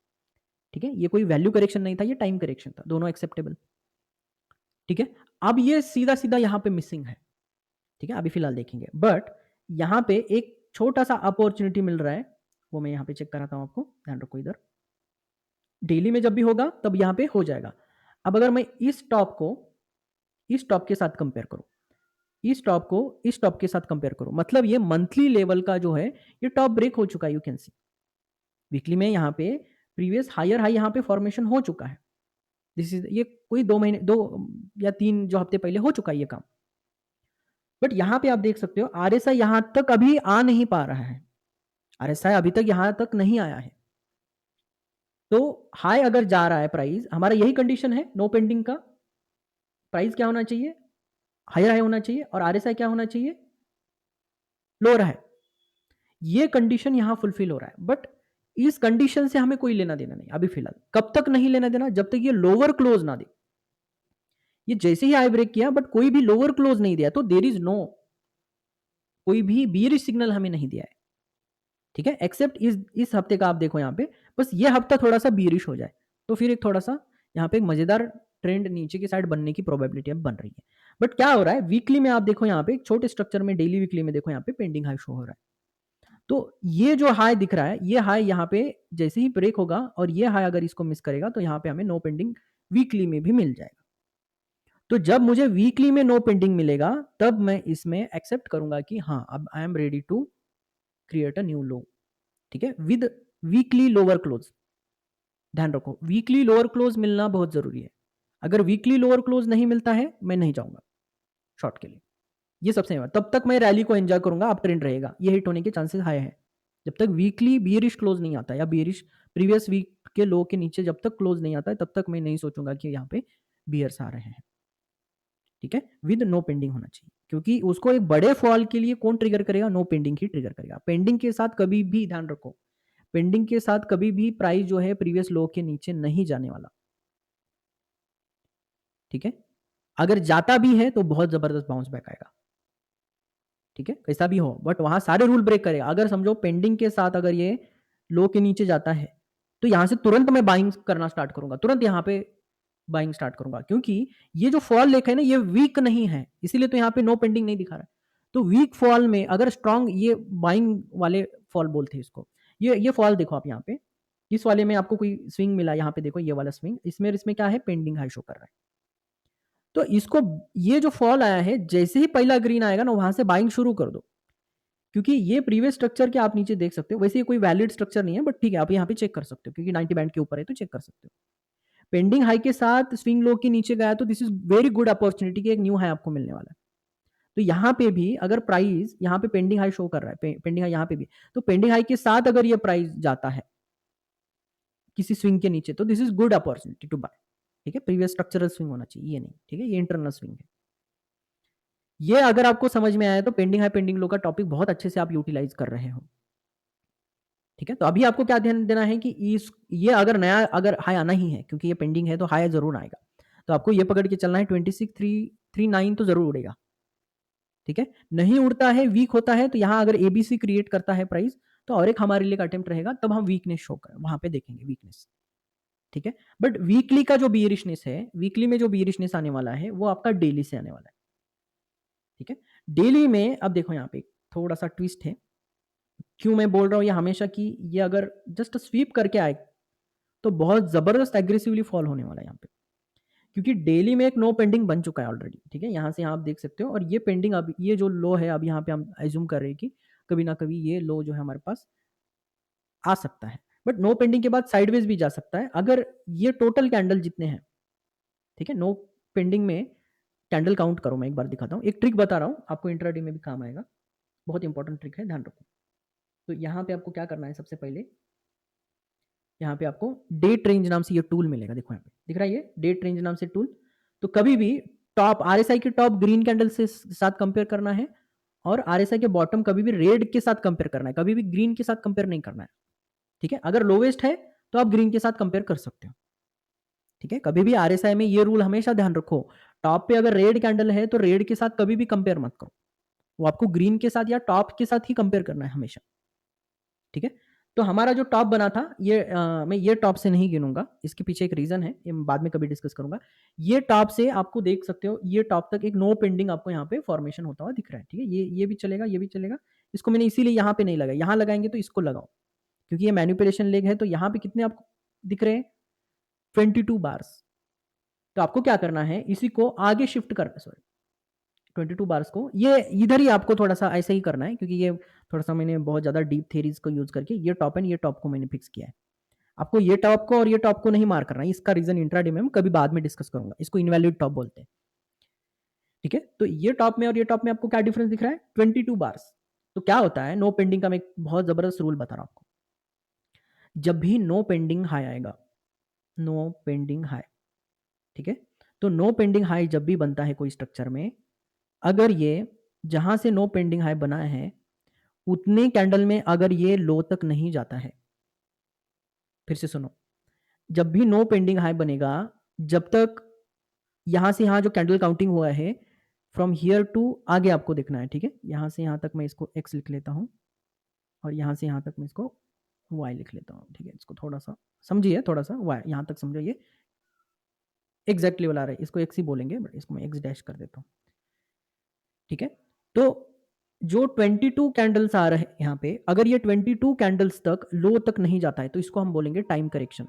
ठीक है? ये कोई वैल्यू करेक्शन नहीं था, ये टाइम करेक्शन था, दोनों एक्सेप्टेबल, ठीक है? अब ये सीधा-सीधा यहाँ पे मिसिंग है, ठीक है? अभी फिलहाल देखेंगे, बट यहाँ पे एक छोटा-सा अपॉर्च्युनिटी मिल रहा है, वो मैं यहाँ पे चेक कराता हूँ आपको, ध्यान रखो इधर। डेली में जब भी होगा, तब यहाँ पे हो जाएगा। अब अगर मैं इस टॉप को इस टॉप के साथ कंपेयर करूँ, इस टॉप को इस टॉप के साथ कंपेयर करूँ, मतलब ये मंथली लेवल का जो है, ये टॉप ब्रेक हो चुका है, यू कैन सी। वीकली में यहाँ पे प्रीवियस हायर हाई यहाँ पे फॉर्मेशन हो चुका है। दिस इज ये कोई 2 महीने 2 या 3 जो हफ्ते पहले हो चुका है ये काम। बट यहाँ पे आप देख सकते हो आरएसआई यहाँ तक अभी आ नहीं पा रहा है। आरएसआई अभी तक यहाँ तक नहीं आया है। तो हाई अगर जा रहा है प्राइस, हमारा यही कंडीशन है नो पेंडिंग का। प्राइस क्या होना चाहिए? हायर हाई होना चाहिए और आरएसआई क्या होना चाहिए? लोअर है। ये कंडीशन यहाँ फुलफिल हो रहा है, बट इस कंडीशन से हमें कोई लेना देना नहीं अभी फिलहाल। कब तक नहीं लेना देना? जब तक ये लोअर क्लोज ना दे। ये जैसे ही हाई ब्रेक किया, बट कोई भी लोअर क्लोज नहीं दिया, तो देर इज नो, कोई भी बियरिश सिग्नल हमें नहीं दिया है, ठीक है? एक्सेप्ट इस हफ्ते का आप देखो यहाँ पे, बस ये हफ्ता थोड़ा सा बियरिश हो जाए, तो फिर एक थोड़ा सा यहाँ पे एक मजेदार ट्रेंड नीचे की साइड बनने की प्रोबेबिलिटी अब बन रही है। बट क्या हो रहा है वीकली में, आप देखो यहाँ पे छोटे स्ट्रक्चर में, डेली वीकली में देखो यहाँ पे पेंडिंग हाई शो हो रहा है। तो ये जो हाई दिख रहा है, ये हाई यहाँ पे जैसे ही ब्रेक होगा और ये हाई अगर इसको मिस करेगा, तो यहाँ पे हमें नो पेंडिंग वीकली में भी मिल जाएगा। तो जब मुझे वीकली में नो पेंडिंग मिलेगा, तब मैं इसमें एक्सेप्ट करूंगा कि हाँ, अब I am ready to create a new low, ठीक है, विद वीकली लोअर क्लोज। ध्यान रखो, वीकली लोअर क्लोज मिलना बहुत जरूरी है। अगर वीकली लोअर क्लोज नहीं मिलता है, मैं नहीं जाऊंगा शॉर्ट के लिए। ये सबसे important। तब तक मैं रैली को एंजॉय करूंगा, अप ट्रेंड रहेगा, ये हिट होने के चांसेस हाई है। जब तक वीकली बियरिश क्लोज नहीं आता, या बियरिश प्रीवियस वीक के लो के नीचे जब तक क्लोज नहीं आता है, तब तक मैं नहीं सोचूंगा कि यहाँ पे बियर्स आ रहे हैं, ठीक है? विद नो पेंडिंग होना चाहिए, क्योंकि उसको एक बड़े फॉल के लिए कौन ट्रिगर करेगा? नो पेंडिंग ही ट्रिगर करेगा। पेंडिंग के साथ कभी भी ध्यान रखो, पेंडिंग के साथ कभी भी प्राइस जो है प्रीवियस लो के नीचे नहीं जाने वाला, ठीक है? अगर जाता भी है तो बहुत जबरदस्त बाउंस बैक आएगा, ठीक है, कैसा भी हो, बट वहां सारे रूल ब्रेक करेगा। अगर समझो पेंडिंग के साथ अगर ये लो के नीचे जाता है, तो यहां से तुरंत मैं बाइंग करना स्टार्ट करूंगा, तुरंत यहाँ पे बाइंग स्टार्ट करूंगा, क्योंकि ये जो फॉल लेखा है ना, ये वीक नहीं है, इसीलिए तो यहाँ पे नो पेंडिंग नहीं दिखा रहा है। तो वीक फॉल में अगर स्ट्रांग, ये बाइंग वाले फॉल बोलते हैं इसको, ये फॉल देखो आप यहाँ पे, इस वाले में आपको कोई स्विंग मिला, यहाँ पे देखो ये वाला स्विंग, इसमें क्या है? पेंडिंग हाई शो कर रहा है। तो इसको, ये जो फॉल आया है, जैसे ही पहला ग्रीन आएगा ना, वहां से बाइंग शुरू कर दो, क्योंकि ये प्रीवियस स्ट्रक्चर के आप नीचे देख सकते हो। वैसे ये कोई वैलिड स्ट्रक्चर नहीं है, बट ठीक है, आप यहाँ पे चेक कर सकते हो, क्योंकि 90 बैंड के ऊपर है तो चेक कर सकते हो। पेंडिंग हाई के साथ स्विंग लो के नीचे गया, तो this is very good opportunity कि एक न्यू हाई आपको मिलने वाला है। तो यहाँ पे भी अगर प्राइस यहाँ पे पेंडिंग हाई शो कर रहा है, पेंडिंग हाई यहाँ पे भी, तो पेंडिंग हाई के साथ अगर ये प्राइस जाता है किसी स्विंग के नीचे, तो this is good opportunity to buy, ठीक है? प्रीवियस स्ट्रक्चरल स्विंग होना चाहिए, ये नहीं, ठीक है? ये इंटरनल स्विंग है। ये अगर आपको समझ में आया, तो पेंडिंग हाई पेंडिंग लो का टॉपिक बहुत अच्छे से आप यूटिलाइज कर रहे हो, ठीक है? तो अभी आपको क्या ध्यान देना है कि ये अगर नया अगर हाई आना ही है, क्योंकि ये पेंडिंग है, तो हाई जरूर आएगा, तो आपको ये पकड़ के चलना है 26,339 तो जरूर उड़ेगा, ठीक है? नहीं उड़ता है, वीक होता है, तो यहाँ अगर एबीसी क्रिएट करता है प्राइस, तो और एक हमारे लिए का अटेम्प्ट रहेगा, तब हम वीकनेस शो कर वहां पे देखेंगे वीकनेस, ठीक है? बट वीकली का जो बियरिशनेस है, वीकली में जो बियरिशनेस आने वाला है, वो आपका डेली से आने वाला है, ठीक है? डेली में अब देखो यहाँ पे थोड़ा सा ट्विस्ट है, क्यों मैं बोल रहा हूँ ये हमेशा कि ये अगर जस्ट स्वीप करके आए, तो बहुत जबरदस्त एग्रेसिवली फॉल होने वाला है यहाँ पे, क्योंकि डेली में एक नो पेंडिंग बन चुका है ऑलरेडी, ठीक है? यहाँ से यहाँ आप देख सकते हो, और ये पेंडिंग, अब ये जो लो है, अब यहाँ पे हम एज्यूम कर रहे हैं कि कभी ना कभी ये लो जो है हमारे पास आ सकता है, बट नो पेंडिंग के बाद साइडवेज भी जा सकता है, अगर ये टोटल कैंडल जितने हैं, ठीक है? नो पेंडिंग में कैंडल काउंट करो, मैं एक बार दिखाता हूँ, एक ट्रिक बता रहा हूँ आपको, इंट्राडे में भी काम आएगा, बहुत इंपॉर्टेंट ट्रिक है, ध्यान रखो। तो यहाँ पे आपको क्या करना है, सबसे पहले यहाँ पे आपको डेट रेंज नाम से ये टूल मिलेगा, देखो यहाँ पे दिख रहा है ये डेट रेंज नाम से टूल। तो कभी भी टॉप आरएसआई के टॉप ग्रीन कैंडल से साथ कंपेयर करना है, और आरएसआई के बॉटम कभी भी रेड के साथ कंपेयर करना है, कभी भी ग्रीन के साथ कंपेयर नहीं करना है, ठीक है? अगर लोवेस्ट है तो आप ग्रीन के साथ कंपेयर कर सकते हो, ठीक है? कभी भी आरएसआई में ये रूल हमेशा ध्यान रखो, टॉप पे अगर रेड कैंडल है, तो रेड के साथ कभी भी कंपेयर मत करो, वो आपको ग्रीन के साथ या टॉप के साथ ही कंपेयर करना है हमेशा, ठीक है? तो हमारा जो टॉप बना था ये मैं ये टॉप से नहीं गिनूँगा, इसके पीछे एक रीज़न है, ये मैं बाद में कभी डिस्कस करूँगा। ये टॉप से आपको देख सकते हो, ये टॉप तक एक नो पेंडिंग आपको यहाँ पे फॉर्मेशन होता हुआ दिख रहा है, ठीक है? ये भी चलेगा, ये भी चलेगा। इसको मैंने इसीलिए यहाँ पे नहीं लगाया, यहाँ लगाएँगे तो इसको लगाओ, क्योंकि ये मैनिपुलेशन लेग है, तो यहाँ पे कितने आपको दिख रहे हैं? 22 बार्स। तो आपको क्या करना है, इसी को आगे शिफ्ट करना, सॉरी 22 बार्स को ये इधर ही आपको थोड़ा-सा ऐसे ही करना है, क्योंकि ये थोड़ा-सा मैंने बहुत ज़्यादा डीप थ्योरीज़ को यूज़ करके ये टॉप एंड ये टॉप को मैंने फिक्स किया है। आपको ये टॉप को और ये टॉप को नहीं मार करना है, इसका रीज़न इंट्राडे में हम कभी बाद में डिस्कस करूँगा। इसको इनवैलिड टॉप बोलते हैं, ठीक है? तो ये टॉप में और ये टॉप में आपको क्या डिफरेंस दिख रहा है? 22 बार्स। तो क्या होता है, नो पेंडिंग का मैं एक बहुत ज़बरदस्त रूल बता रहा हूँ आपको। जब भी नो पेंडिंग हाई आएगा, नो पेंडिंग हाई, ठीक है? तो नो पेंडिंग हाई जब भी बनता है कोई स्ट्रक्चर में, अगर ये जहाँ से नो पेंडिंग हाई बना है, उतने कैंडल में अगर ये लो तक नहीं जाता है, फिर से सुनो, जब भी नो पेंडिंग हाई बनेगा, जब तक यहाँ से यहाँ जो कैंडल काउंटिंग हुआ है, फ्रॉम हियर टू आगे आपको देखना है, ठीक है? यहाँ से यहाँ तक मैं इसको एक्स लिख लेता हूँ और यहाँ से यहाँ तक मैं इसको वाई लिख लेता हूँ, ठीक है? इसको थोड़ा-सा समझिए, थोड़ा-सा वाई यहाँ तक समझो, ये एग्ज़ैक्टली वाला आ रहा है, इसको एक्स ही बोलेंगे, बट इसको मैं एक्स डैश कर देता हूँ, ठीक है? तो जो 22 कैंडल्स आ रहे हैं यहाँ पे, अगर ये 22 कैंडल्स तक लो तक नहीं जाता है, तो इसको हम बोलेंगे टाइम करेक्शन,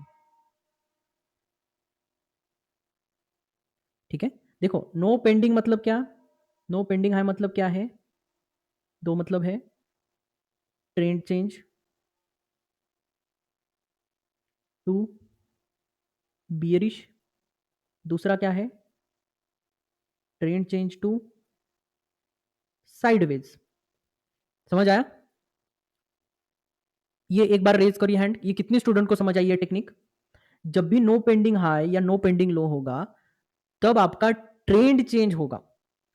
ठीक है? देखो, नो पेंडिंग मतलब क्या? नो पेंडिंग हाई मतलब क्या है? 2 मतलब है, ट्रेंड चेंज, 2 बियरिश, दूसरा क्या है? Trend change to sideways. समझ आया? ये एक बार रेज़ करिए हैंड, ये कितने स्टूडेंट को समझ आई ये टेक्निक? जब भी नो पेंडिंग हाई या नो पेंडिंग लो होगा, तब आपका ट्रेंड चेंज होगा।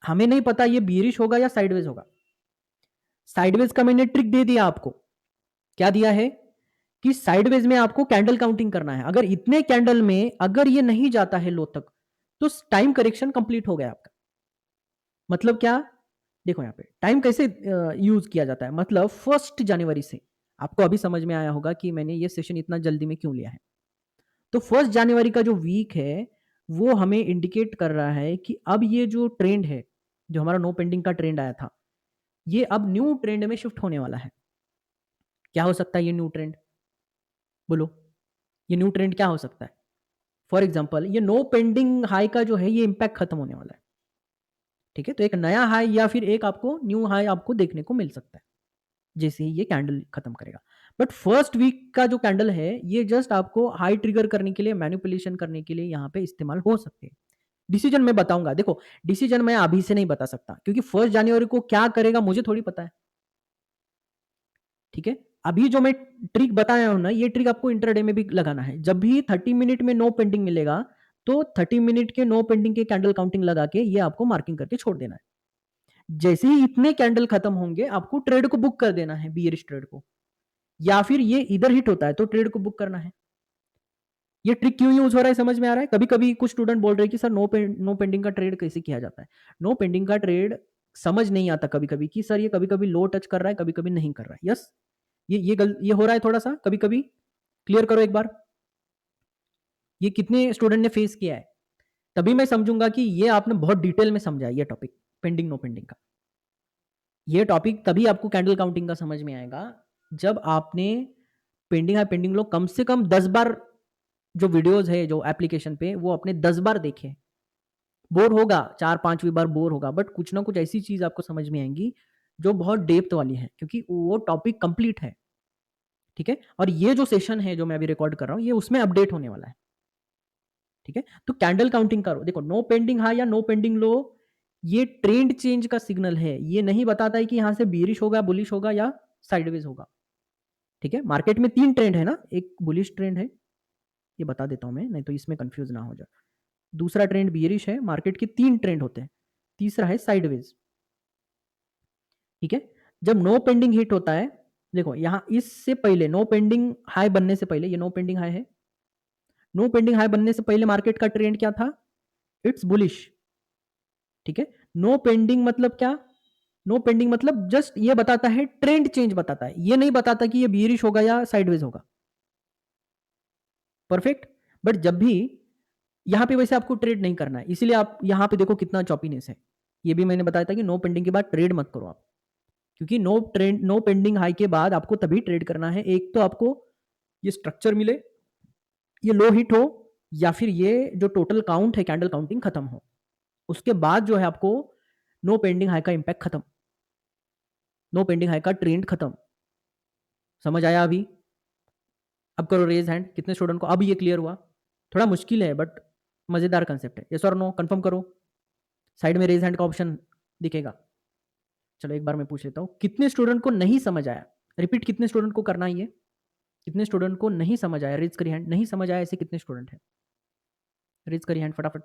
हमें नहीं पता ये बियरिश होगा या साइडवेज होगा। साइडवेज का मैंने ट्रिक दे दिया आपको। क्या दिया है? कि साइडवेज में आपको कैंडल काउंटिंग करना है। अगर इतने कैंडल में अगर ये नहीं जाता है लो तक, तो टाइम करेक्शन कंप्लीट हो गया आपका। मतलब क्या? देखो यहाँ पे टाइम कैसे यूज़ किया जाता है, मतलब 1 जनवरी से आपको अभी समझ में आया होगा कि मैंने ये सेशन इतना जल्दी में क्यों लिया है। तो 1 जनवरी का जो वीक है, वो हमें इंडिकेट कर रहा है कि अब ये जो ट्रेंड है, जो हमारा नो पेंडिंग का ट्रेंड आया था, ये अब न्यू ट्रेंड में शिफ्ट होने वाला है। क्या हो सकता है ये न्यू ट्रेंड? बोलो, ये न्यू ट्रेंड क्या हो सकता है? फॉर एग्जाम्पल ये नो पेंडिंग हाई का जो है ये इम्पैक्ट खत्म होने वाला है, ठीक है? तो एक नया हाई या फिर एक आपको न्यू हाई आपको देखने को मिल सकता है, जैसे ही ये कैंडल खत्म करेगा। बट फर्स्ट वीक का जो कैंडल है, ये जस्ट आपको हाई ट्रिगर करने के लिए, मैनिपुलेशन करने के लिए यहाँ पे इस्तेमाल हो सकते हैं। डिसीजन मैं बताऊंगा, देखो डिसीजन मैं अभी से नहीं बता सकता, क्योंकि 1 जनवरी को क्या करेगा मुझे थोड़ी पता है, ठीक है? अभी जो मैं ट्रिक बताया हूँ ना, ये ट्रिक आपको इंटरडे में भी लगाना है। जब भी 30 मिनट में नो पेंडिंग मिलेगा, तो 30 मिनट के नो पेंडिंग के कैंडल काउंटिंग लगा के ये आपको मार्किंग करके छोड़ देना है। जैसे ही इतने कैंडल खत्म होंगे, आपको ट्रेड को बुक कर देना है, बियरिश ट्रेड को, या फिर ये इधर हिट होता है तो ट्रेड को बुक करना है। ये ट्रिक क्यों यूज हो रहा है समझ में आ रहा है? कभी-कभी कुछ स्टूडेंट बोल रहे हैं कि सर नो पेंडिंग का ट्रेड कैसे किया जाता है? नो पेंडिंग का ट्रेड समझ नहीं आता कभी-कभी कि सर ये कभी-कभी लो टच कर रहा है, कभी-कभी नहीं कर रहा है। यस, ये हो रहा है थोड़ा-सा कभी-कभी? क्लियर करो एक बार। ये कितने स्टूडेंट ने फेस किया है? तभी मैं समझूंगा कि ये आपने बहुत डिटेल में समझा है ये टॉपिक, पेंडिंग नो पेंडिंग का। ये टॉपिक तभी आपको कैंडल काउंटिंग का समझ में आएगा, जब आपने पेंडिंग है पेंडिंग लो कम से कम 10 बार, जो वीडियोज़ है जो एप्लीकेशन पे, वो अपने 10 बार देखें। बोर होगा, 4-5वीं बार बोर होगा, बट कुछ ना कुछ ऐसी चीज़ आपको समझ में आएँगी, जो बहुत डेप्थ वाली है, क्योंकि वो टॉपिक कंप्लीट है, ठीक है? और ये जो सेशन है, जो मैं अभी रिकॉर्ड कर रहा हूँ, ये उसमें अपडेट होने वाला है, ठीक है? तो कैंडल काउंटिंग करो, देखो नो पेंडिंग हाई या नो पेंडिंग लो, ये ट्रेंड चेंज का सिग्नल है, ये नहीं बताता है कि यहाँ से बेयरिश होगा, बुलिश होगा या साइडवेज होगा, ठीक है? मार्केट में 3 ट्रेंड है ना, एक बुलिश ट्रेंड है, ये बता देता हूँ मैं, नहीं तो इसमें कन्फ्यूज़ ना हो जाए। दूसरा ट्रेंड बियरिश है, मार्केट के 3 ट्रेंड होते हैं, तीसरा है साइडवेज, ठीक है? जब नो पेंडिंग हिट होता है, देखो यहाँ इससे पहले नो पेंडिंग हाई बनने से पहले, ये नो पेंडिंग हाई है, नो पेंडिंग हाई बनने से पहले मार्केट का ट्रेंड क्या था? इट्स बुलिश, ठीक है? नो पेंडिंग मतलब क्या? नो पेंडिंग मतलब जस्ट ये बताता है, ट्रेंड चेंज बताता है, ये नहीं बताता कि ये बियरिश होगा या साइडवेज होगा। परफेक्ट। बट जब भी यहाँ पे वैसे आपको ट्रेड नहीं करना है, इसीलिए आप यहाँ पे देखो कितना चॉपीनेस है। ये भी मैंने बताया था कि नो पेंडिंग के बाद ट्रेड मत करो आप, क्योंकि नो पेंडिंग हाई के बाद आपको तभी ट्रेड करना है, एक तो आपको ये स्ट्रक्चर मिले, ये लो हिट हो, या फिर ये जो टोटल काउंट है कैंडल काउंटिंग खत्म हो, उसके बाद जो है आपको नो पेंडिंग हाई का इंपैक्ट खत्म, नो पेंडिंग हाई का ट्रेंड खत्म। समझ आया अभी? अब करो रेज हैंड, कितने स्टूडेंट को अब ये क्लियर हुआ? थोड़ा मुश्किल है बट मजेदार कंसेप्ट है। यस और नो कंफर्म करो, साइड में रेज हैंड का ऑप्शन दिखेगा। चलो एक बार मैं पूछ लेता हूँ, कितने स्टूडेंट को नहीं समझ आया? रिपीट, कितने स्टूडेंट को करना है ये? कितने स्टूडेंट को नहीं समझ आया? रेज करी हैंड। नहीं समझ आया ऐसे कितने स्टूडेंट हैं? रेज करी हैंड फटाफट।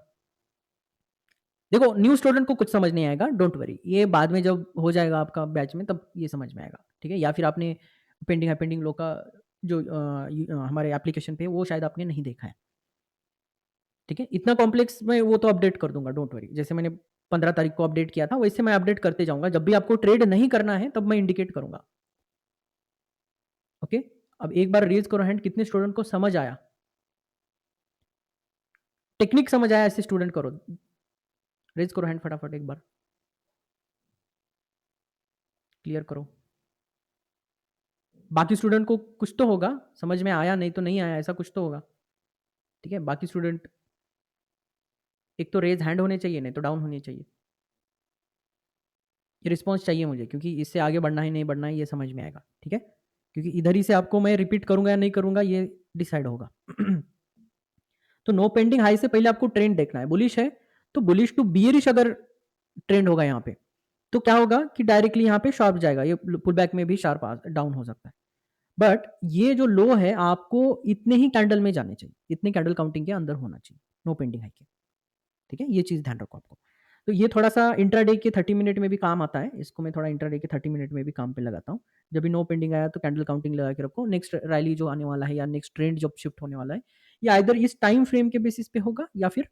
देखो न्यू स्टूडेंट को कुछ समझ नहीं आएगा, डोंट वरी, ये बाद में जब हो जाएगा आपका बैच में तब ये समझ में आएगा, ठीक है? या फिर आपने पेंडिंग है पेंडिंग लो का जो हमारे एप्लीकेशन पे वो शायद आपने नहीं देखा है, ठीक है? इतना कॉम्प्लेक्स मैं वो तो अपडेट कर दूंगा, डोंट वरी। जैसे मैंने 15 तारीख को अपडेट किया था वैसे मैं अपडेट करते जाऊंगा, जब भी आपको ट्रेड नहीं करना है तब मैं इंडिकेट करूंगा। ओके, अब एक बार रेज करो हैंड, कितने स्टूडेंट को समझ आया? टेक्निक समझ आया ऐसे स्टूडेंट करो, रेज करो हैंड फटाफट एक बार, क्लियर करो। बाकी स्टूडेंट को कुछ तो होगा समझ में आया, नहीं तो नहीं आया, ऐसा कुछ तो होगा, ठीक है? बाकी स्टूडेंट एक तो रेज हैंड होने चाहिए, नहीं तो डाउन होनी चाहिए। ये रिस्पॉन्स चाहिए मुझे, क्योंकि इससे आगे बढ़ना है नहीं बढ़ना है ये समझ में आएगा, ठीक है? क्योंकि इधर ही से आपको मैं रिपीट करूंगा या नहीं करूंगा ये डिसाइड होगा। तो नो पेंडिंग हाई से पहले आपको ट्रेंड देखना है, बुलिश है तो बुलिश टू बियरिश अगर ट्रेंड होगा यहाँ पे तो क्या होगा कि डायरेक्टली यहाँ पे शार्प जाएगा, ये पुल बैक में भी शार्प डाउन हो सकता है। बट ये जो लो है आपको इतने ही कैंडल में जाने चाहिए, इतने कैंडल काउंटिंग के अंदर होना चाहिए नो पेंडिंग हाई के, ठीक है? ये चीज़ ध्यान रखो आपको। तो ये थोड़ा-सा इंट्राडे के 30 मिनट में भी काम आता है, इसको मैं थोड़ा इंट्राडे के 30 मिनट में भी काम पे लगाता हूँ। जब भी नो पेंडिंग आया तो कैंडल काउंटिंग लगा के रखो, नेक्स्ट रैली जो आने वाला है या नेक्स्ट ट्रेंड जब शिफ्ट होने वाला है, ये आइदर इस टाइम फ्रेम के बेसिस पे होगा या फिर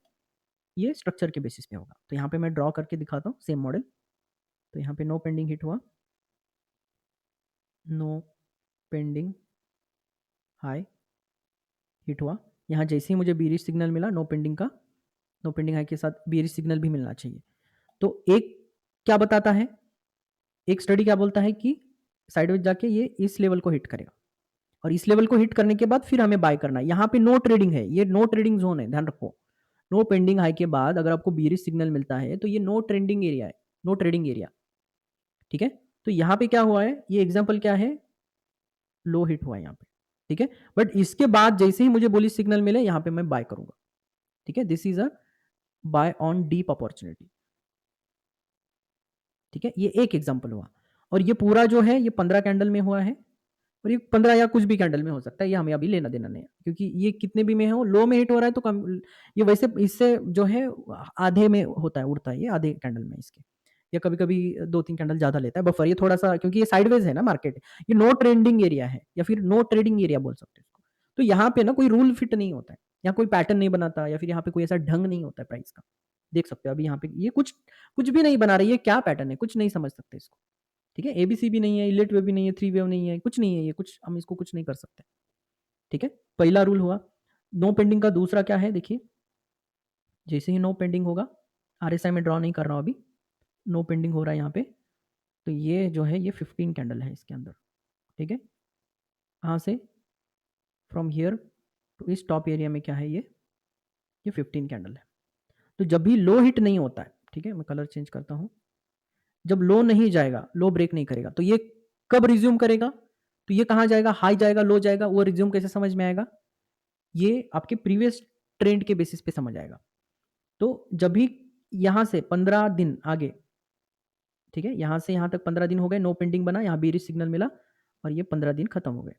ये स्ट्रक्चर के बेसिस पे होगा। तो यहाँ पे मैं ड्रॉ करके दिखाता हूँ सेम मॉडल। तो यहाँ पे नो पेंडिंग हिट हुआ, नो पेंडिंग हाई हिट हुआ। यहाँ जैसे ही मुझे बीरिश सिग्नल मिला नो पेंडिंग का, नो पेंडिंग हाई के साथ बीरिश सिग्नल भी मिलना चाहिए। तो एक क्या बताता है, एक स्टडी क्या बोलता है कि साइडवेज जाके ये इस लेवल को हिट करेगा और इस लेवल को हिट करने के बाद फिर हमें बाय करना है। यहाँ पे नो ट्रेडिंग है, ये नो ट्रेडिंग जोन है, ध्यान रखो। नो पेंडिंग हाई के बाद अगर आपको बीरिश सिग्नल मिलता है तो ये नो ट्रेंडिंग एरिया है, नो ट्रेडिंग एरिया, ठीक है? तो यहाँ पे क्या हुआ है, ये एग्जाम्पल क्या है, लो हिट हुआ है यहाँ पे, ठीक है? बट इसके बाद जैसे ही मुझे बुलिश सिग्नल मिले यहाँ पे मैं बाय करूंगा, ठीक है? This is a buy on dip opportunity, ठीक है? ये एक एग्जाम्पल हुआ। और ये पूरा जो है ये 15 कैंडल में हुआ है और ये 15 या कुछ भी कैंडल में हो सकता है, ये हमें अभी लेना देना नहीं है, क्योंकि ये कितने भी में हो, लो में हिट हो रहा है तो कम, ये वैसे इससे जो है आधे में होता है, उड़ता है ये आधे कैंडल में इसके, या कभी कभी 2-3 कैंडल ज्यादा लेता है बफर, ये थोड़ा सा क्योंकि ये साइडवेज है ना मार्केट, ये नो ट्रेंडिंग एरिया है या फिर नो ट्रेडिंग एरिया बोल सकते हैं इसको। तो यहाँ पे ना कोई रूल फिट नहीं होता है, यहाँ कोई पैटर्न नहीं बनाता, या फिर यहाँ पे कोई ऐसा ढंग नहीं होता है प्राइस का। देख सकते हो अभी यहाँ पे ये कुछ कुछ भी नहीं बना रही है, क्या पैटर्न है कुछ नहीं समझ सकते इसको, ठीक है? एबीसी भी नहीं है, इलेट वेव भी नहीं है, थ्री वेव नहीं है, कुछ नहीं है, ये कुछ हम इसको कुछ नहीं कर सकते, ठीक है? पहला रूल हुआ। नो पेंडिंग का दूसरा क्या है देखिए, जैसे ही नो पेंडिंग होगा, आरएसआई में ड्रॉ नहीं कर रहा हूँ अभी, नो पेंडिंग हो रहा है यहाँ पे, तो ये जो है ये 15 कैंडल है इसके अंदर, ठीक है? कहाँ से, फ्रॉम हियर टू इस टॉप एरिया में क्या है ये 15 कैंडल है। तो जब भी लो हिट नहीं होता है, ठीक है, मैं कलर चेंज करता हूँ, जब लो नहीं जाएगा, लो ब्रेक नहीं करेगा, तो ये कब रिज्यूम करेगा, तो ये कहाँ जाएगा, हाई जाएगा लो जाएगा, वो रिज्यूम कैसे समझ में आएगा, ये आपके प्रीवियस ट्रेंड के बेसिस पे समझ आएगा। तो जब भी यहाँ से 15 दिन आगे, ठीक है, यहाँ से यहाँ तक 15 दिन हो गए, नो पेंडिंग बना, यहाँ बेरिश सिग्नल मिला और ये 15 दिन खत्म हो गए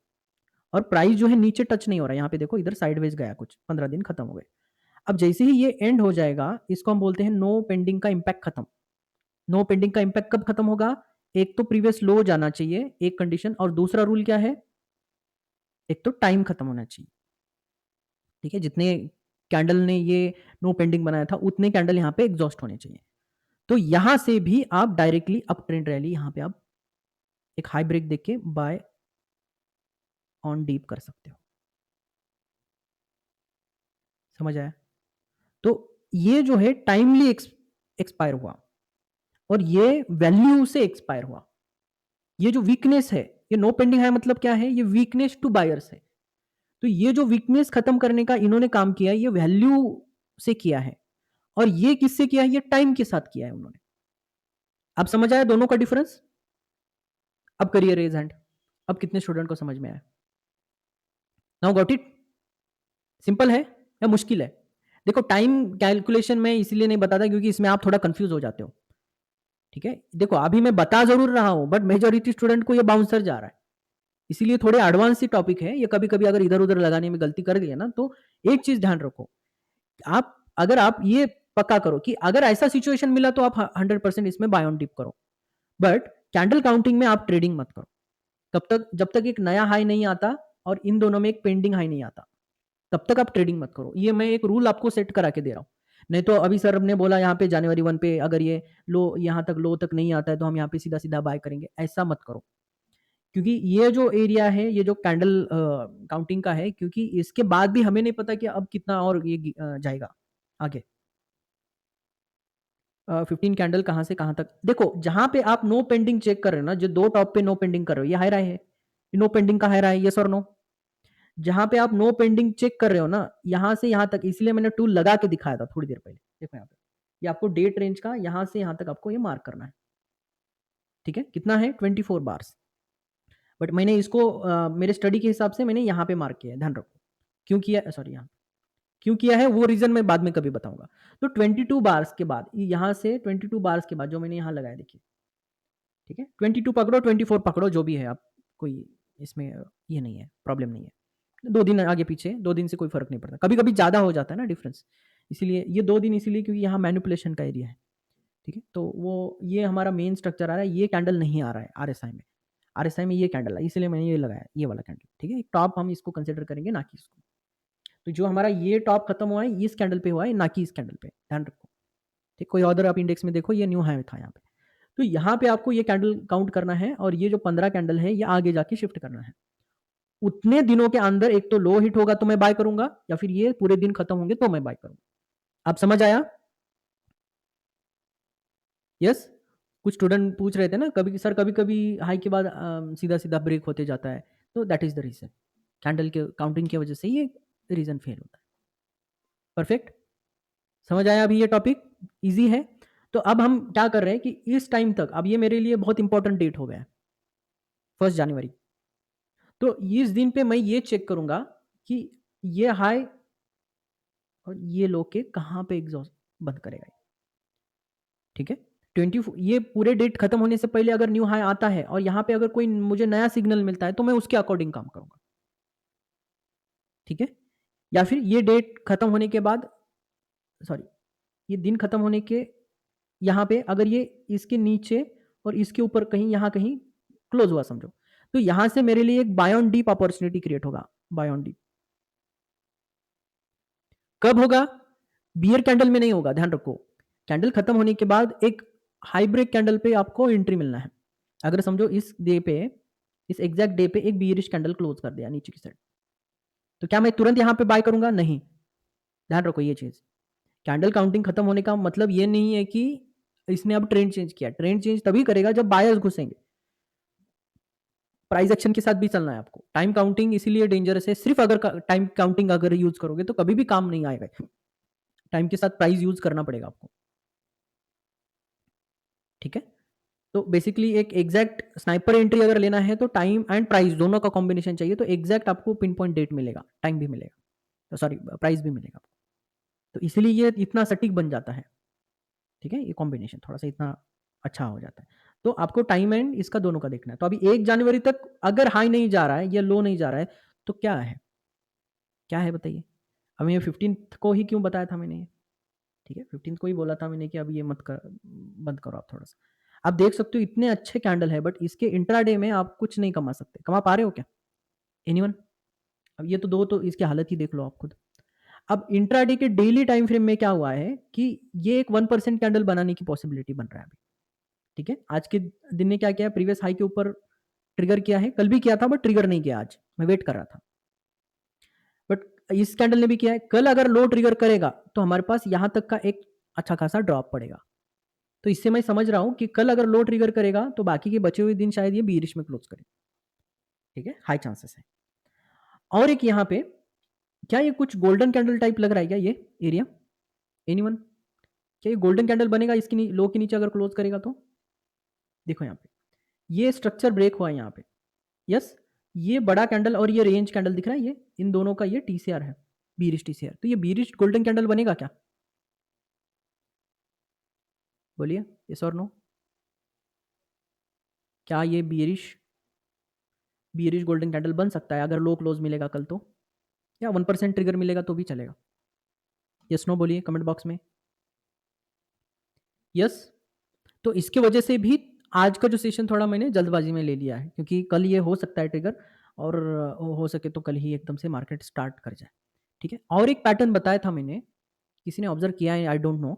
और प्राइस जो है नीचे टच नहीं हो रहा है, यहाँ पे देखो इधर साइडवेज गया कुछ, 15 दिन खत्म हो गए। अब जैसे ही ये एंड हो जाएगा इसको हम बोलते हैं नो पेंडिंग का इम्पैक्ट खत्म। नो पेंडिंग का इम्पैक्ट कब खत्म होगा, एक तो प्रीवियस लो जाना चाहिए, एक कंडीशन, और दूसरा रूल क्या है, एक तो टाइम खत्म होना चाहिए, ठीक है? जितने कैंडल ने ये नो पेंडिंग बनाया था उतने कैंडल यहाँ पे एग्जॉस्ट होने चाहिए। तो यहां से भी आप डायरेक्टली अप ट्रेंड रैली यहां पे आप एक हाई ब्रेक देख के बाय ऑन डीप कर सकते हो। समझ आया? तो ये जो है टाइमली एक्सपायर हुआ और ये वैल्यू से एक्सपायर हुआ। ये जो वीकनेस है, ये नो पेंडिंग है मतलब क्या है? ये वीकनेस टू बायर्स है। तो ये जो वीकनेस खत्म करने का इन्होंने काम किया है, ये वैल्यू से किया है और ये किससे किया है? ये टाइम के साथ किया है उन्होंने। अब समझ आया दोनों का डिफरेंस? अब करिए रेज हैंड। अब कितने स्टूडेंट को समझ में आया? Now got it? सिंपल है या मुश्किल है? देखो टाइम कैलकुलेशन में इसीलिए नहीं बताता क्योंकि इसमें आप थोड़ा कंफ्यूज हो जाते हो। ठीक है, देखो अभी मैं बता जरूर रहा हूं बट मेजोरिटी स्टूडेंट को ये बाउंसर जा रहा है, इसीलिए थोड़े एडवांस ही टॉपिक है ये। कभी कभी अगर इधर उधर लगाने में गलती कर दिया ना तो एक चीज ध्यान रखो, आप अगर आप ये पक्का करो कि अगर ऐसा सिचुएशन मिला तो आप 100% इसमें बाय ऑन डिप करो, बट कैंडल काउंटिंग में आप ट्रेडिंग मत करो तब तक जब तक एक नया हाई नहीं आता और इन दोनों में एक पेंडिंग हाई नहीं आता, तब तक आप ट्रेडिंग मत करो। ये मैं एक रूल आपको सेट करा के दे रहा हूँ। नहीं तो अभी सर ने बोला यहाँ पे जनवरी 1 पे अगर ये लो यहाँ तक लो तक नहीं आता है तो हम यहाँ पे सीधा सीधा बाय करेंगे, ऐसा मत करो। क्योंकि ये जो एरिया है ये जो कैंडल काउंटिंग का है, क्योंकि इसके बाद भी हमें नहीं पता कि अब कितना और ये जाएगा आगे। 15 कैंडल कहाँ से कहाँ तक देखो, जहां पे आप नो पेंडिंग चेक कर रहे हो ना, जो दो टॉप पे नो पेंडिंग कर रहे हो, ये हाई राय है, ये नो पेंडिंग का हाई राय, यस और नो? जहां पे आप नो पेंडिंग चेक कर रहे हो ना, यहां से यहां तक, इसलिए मैंने टूल लगा के दिखाया था थोड़ी देर पहले। देखो यहाँ पे, ये आपको डेट रेंज का यहां से यहां तक आपको ये मार्क करना है। ठीक है, कितना है? 24 बार्स। बट मैंने इसको मेरे स्टडी के हिसाब से मैंने यहाँ पे मार्क किया है, ध्यान रखो। क्यों किया, सॉरी यहाँ क्यों किया है वो रीजन मैं बाद में कभी बताऊंगा। तो 22 बार्स के बाद, यहाँ से 22 बार्स के बाद जो मैंने यहाँ लगाया देखिए, ठीक है, 22 पकड़ो 24 पकड़ो जो भी है आप, कोई इसमें ये नहीं है, प्रॉब्लम नहीं है। 2 दिन आगे पीछे, 2 दिन से कोई फर्क नहीं पड़ता, कभी कभी ज़्यादा हो जाता है ना डिफरेंस, इसीलिए ये 2 दिन इसीलिए क्योंकि यहाँ मैनिपुलेशन का एरिया है। ठीक है, तो वो ये हमारा मेन स्ट्रक्चर आ रहा है, ये कैंडल नहीं आ रहा है आरएसआई में। आरएसआई में ये कैंडल है, इसलिए मैंने ये लगाया, ये वाला कैंडल। ठीक है, टॉप हम इसको कंसिडर करेंगे ना कि इसको। तो जो हमारा ये टॉप खत्म हुआ है इस कैंडल पे हुआ है, ना कि इस कैंडल पे, ध्यान रखो। ठीक, कोई अदर आप इंडेक्स में देखो, ये न्यू हाई था यहाँ पे। तो यहाँ पे आपको ये कैंडल काउंट करना है और ये जो 15 कैंडल है ये आगे जाके शिफ्ट करना है। उतने दिनों के अंदर एक तो लो हिट होगा तो मैं बाय करूंगा, या फिर ये पूरे दिन खत्म होंगे तो मैं बाय करूंगा। आप समझ आया? यस? कुछ स्टूडेंट पूछ रहे थे ना कभी सर, कभी कभी हाई के बाद सीधा सीधा ब्रेक होते जाता है, तो that is the reason, candle के काउंटिंग की वजह से ये रीजन फेल होता है। परफेक्ट, समझ आया अभी ये टॉपिक? इजी है। तो अब हम क्या कर रहे हैं कि इस टाइम तक, अब ये मेरे लिए बहुत इंपॉर्टेंट डेट हो गया है, 1 जनवरी। तो इस दिन पे मैं ये चेक करूंगा कि ये हाई और ये लो के कहाँ पे एग्जॉस्ट बंद करेगा ये। ठीक है, 20 ये पूरे डेट खत्म होने से पहले अगर न्यू हाई आता है और यहाँ पे अगर कोई मुझे नया सिग्नल मिलता है तो मैं उसके अकॉर्डिंग काम करूंगा। ठीक है, या फिर ये डेट खत्म होने के बाद, सॉरी, ये दिन खत्म होने के यहाँ पे अगर ये इसके नीचे और इसके ऊपर कहीं यहाँ कहीं क्लोज हुआ समझो, तो यहाँ से मेरे लिए एक buy on dip opportunity create होगा। बाय ऑन डीप कब होगा? बियर कैंडल में नहीं होगा, ध्यान रखो। कैंडल खत्म होने के बाद एक हाई ब्रेक कैंडल पे आपको एंट्री मिलना है। अगर समझो इस डे पे, इस एग्जैक्ट डे पे एक बियरिश कैंडल क्लोज कर दिया नीचे की साइड, तो क्या मैं तुरंत यहाँ पे बाय करूंगा? नहीं, ध्यान रखो ये चीज। कैंडल काउंटिंग खत्म होने का मतलब ये नहीं है कि इसने अब ट्रेंड चेंज किया। ट्रेंड चेंज तभी करेगा जब बायर्स घुसेंगे। प्राइस एक्शन के साथ भी चलना है आपको। टाइम काउंटिंग इसीलिए डेंजरस है, सिर्फ अगर टाइम काउंटिंग अगर यूज करोगे तो कभी भी काम नहीं आएगा। टाइम के साथ प्राइस यूज करना पड़ेगा आपको। ठीक है, तो बेसिकली एक एग्जैक्ट स्नाइपर एंट्री अगर लेना है तो टाइम एंड प्राइस दोनों का कॉम्बिनेशन चाहिए, तो एग्जैक्ट आपको पिन पॉइंट डेट मिलेगा, टाइम भी मिलेगा, तो सॉरी प्राइस भी मिलेगा आपको। तो इसीलिए ये इतना सटीक बन जाता है। ठीक है, ये कॉम्बिनेशन थोड़ा सा इतना अच्छा हो जाता है। तो आपको टाइम एंड इसका दोनों का देखना है। तो अभी 1 जनवरी तक अगर हाई नहीं जा रहा है या लो नहीं जा रहा है तो क्या है, क्या है बताइए? अब ये 15th को ही क्यों बताया था मैंने ये? ठीक है, 15th को ही बोला था मैंने कि अब ये मत कर, बंद करो आप थोड़ा सा। आप देख सकते हो इतने अच्छे कैंडल है बट इसके इंट्राडे में आप कुछ नहीं कमा सकते। कमा पा रहे हो क्या एनीवन? अब ये तो दो, तो इसकी हालत ही देख लो आप खुद। अब इंट्राडे के डेली टाइम फ्रेम में क्या हुआ है कि ये एक 1% कैंडल बनाने की पॉसिबिलिटी बन रहा है अभी। ठीक है, आज के दिन ने क्या किया, प्रीवियस हाई के ऊपर ट्रिगर किया है, कल भी किया था बट ट्रिगर नहीं किया, आज मैं वेट कर रहा था, बट इस कैंडल ने भी किया है। कल अगर लो ट्रिगर करेगा तो हमारे पास यहां तक का एक अच्छा खासा ड्रॉप पड़ेगा। तो इससे मैं समझ रहा हूं कि कल अगर लो ट्रिगर करेगा तो बाकी के बचे हुए दिन शायद ये बीरिश में क्लोज करे। ठीक है, हाई चांसेस है। और एक यहाँ पे, क्या ये कुछ गोल्डन कैंडल टाइप लग रहा है क्या ये एरिया? एनीवन? क्या ये गोल्डन कैंडल बनेगा इसकी लो के नीचे अगर क्लोज करेगा तो? देखो यहाँ पे ये स्ट्रक्चर ब्रेक हुआ है यहाँ पे। यस, ये बड़ा कैंडल और ये रेंज कैंडल दिख रहा है, ये इन दोनों का ये टीसीआर है, बीरिश टीसीआर। तो ये बीरिश गोल्डन कैंडल बनेगा क्या? बोलिए यस और नो। क्या ये बीरिश बीरिश गोल्डन कैंडल बन सकता है अगर लो क्लोज मिलेगा कल तो, या 1% ट्रिगर मिलेगा तो भी चलेगा? यस नो बोलिए कमेंट बॉक्स में। यस, तो इसके वजह से भी आज का जो सेशन थोड़ा मैंने जल्दबाजी में ले लिया है, क्योंकि कल ये हो सकता है ट्रिगर, और हो सके तो कल ही एकदम से मार्केट स्टार्ट कर जाए। ठीक है, और एक पैटर्न बताया था मैंने, किसी ने ऑब्जर्व किया है आई डोंट नो,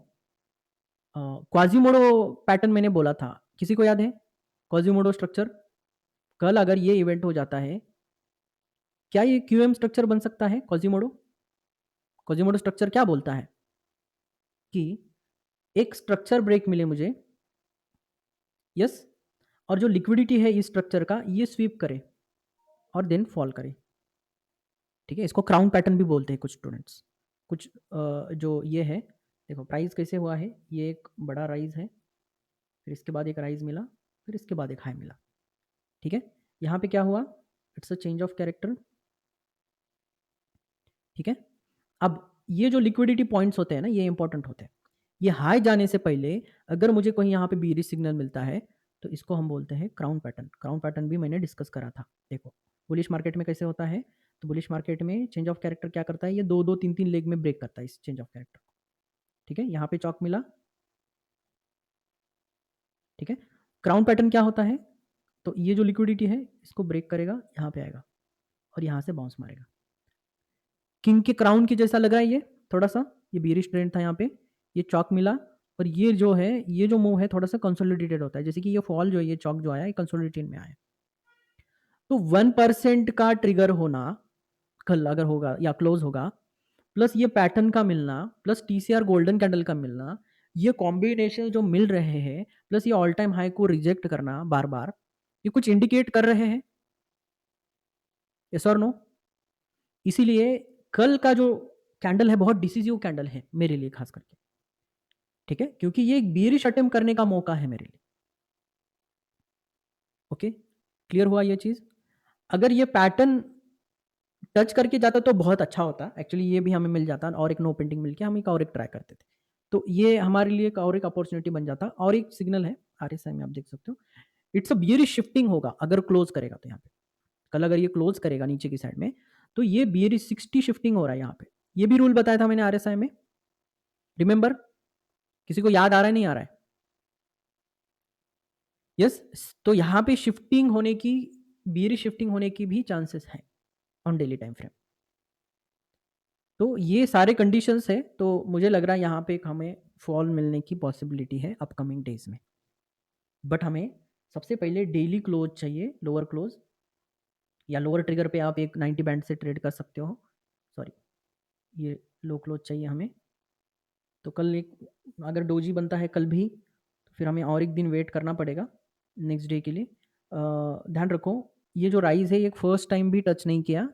क्वाजीमोडो पैटर्न मैंने बोला था, किसी को याद है? क्वाजीमोडो स्ट्रक्चर, कल अगर ये इवेंट हो जाता है, क्या ये क्यूएम स्ट्रक्चर बन सकता है? क्वाजीमोडो क्वाजीमोडो स्ट्रक्चर क्या बोलता है कि एक स्ट्रक्चर ब्रेक मिले मुझे, यस, और जो लिक्विडिटी है इस स्ट्रक्चर का ये स्वीप करे और देन फॉल करे। ठीक है, इसको क्राउन पैटर्न भी बोलते हैं कुछ स्टूडेंट्स। कुछ जो ये है, देखो प्राइस कैसे हुआ है, ये एक बड़ा राइज है, फिर इसके बाद एक राइज मिला, फिर इसके बाद एक हाई मिला। ठीक है, यहाँ पे क्या हुआ, it's a change of character. ठीक है, अब ये जो लिक्विडिटी पॉइंट्स होते हैं ना, ये इंपॉर्टेंट होते हैं। ये हाई जाने से पहले अगर मुझे कहीं यहाँ पे बीरिश सिग्नल मिलता है तो इसको हम बोलते हैं क्राउन पैटर्न। क्राउन पैटर्न भी मैंने डिस्कस करा था। देखो बुलिश मार्केट में कैसे होता है, तो बुलिश मार्केट में चेंज ऑफ कैरेक्टर क्या करता है, ये दो दो तीन तीन लेग में ब्रेक करता है इस चेंज ऑफ कैरेक्टर को। ठीक है, यहाँ पे चौक मिला। ठीक है, क्राउन पैटर्न क्या होता है, तो ये जो लिक्विडिटी है इसको ब्रेक करेगा, यहाँ पे आएगा और यहाँ से बाउंस मारेगा। किंग के क्राउन की जैसा लग रहा है ये थोड़ा सा, ये बीरिश ट्रेंड था यहाँ पे, ये चौक मिला, और ये जो है, ये जो मूव है थोड़ा सा कंसोलिडेटेड होता है, जैसे कि ये फॉल जो है, ये चौक जो आया है कंसोलिडेटेड में आया। तो 1% का ट्रिगर होना कल अगर होगा या क्लोज होगा, प्लस ये पैटर्न का मिलना, प्लस टीसीआर गोल्डन कैंडल का मिलना, ये कॉम्बिनेशन जो मिल रहे हैं, प्लस ये ऑल टाइम हाई को रिजेक्ट करना बार बार, ये कुछ इंडिकेट कर रहे हैं, यस और नो? इसीलिए कल का जो कैंडल है बहुत डिसीजिव कैंडल है मेरे लिए खास करके। ठीक है, क्योंकि ये एक बीयरिश अटेम्प्ट करने का मौका है मेरे लिए। ओके, क्लियर हुआ ये चीज? अगर ये पैटर्न टच करके जाता तो बहुत अच्छा होता, एक्चुअली ये भी हमें मिल जाता और एक नो पेंटिंग मिलके हम एक और एक ट्राई करते थे, तो ये हमारे लिए एक और एक अपॉर्चुनिटी बन जाता। और एक सिग्नल है आरएसआई में, आप देख सकते हो, इट्स अ बियरिश शिफ्टिंग होगा अगर क्लोज करेगा तो। यहाँ पे कल अगर ये क्लोज करेगा नीचे की साइड में तो ये बियरिश 60 शिफ्टिंग हो रहा है यहाँ पे। ये भी रूल बताया था मैंने आरएसआई में, रिमेंबर? किसी को याद आ रहा है, नहीं आ रहा है? यस, तो यहाँ पे शिफ्टिंग होने की, बियरिश शिफ्टिंग होने की भी चांसेस है ऑन डेली टाइम फ्रेम। तो ये सारे कंडीशंस है, तो मुझे लग रहा है यहाँ पे हमें फॉल मिलने की पॉसिबिलिटी है अपकमिंग डेज में। बट हमें सबसे पहले डेली क्लोज चाहिए, लोअर क्लोज या लोअर ट्रिगर पे आप एक 90 बैंड से ट्रेड कर सकते हो। सॉरी, ये लो क्लोज चाहिए हमें। तो कल एक अगर डोजी बनता है कल भी, तो फिर हमें और एक दिन वेट करना पड़ेगा नेक्स्ट डे के लिए। ध्यान रखो, ये जो राइज है ये फर्स्ट टाइम भी टच नहीं किया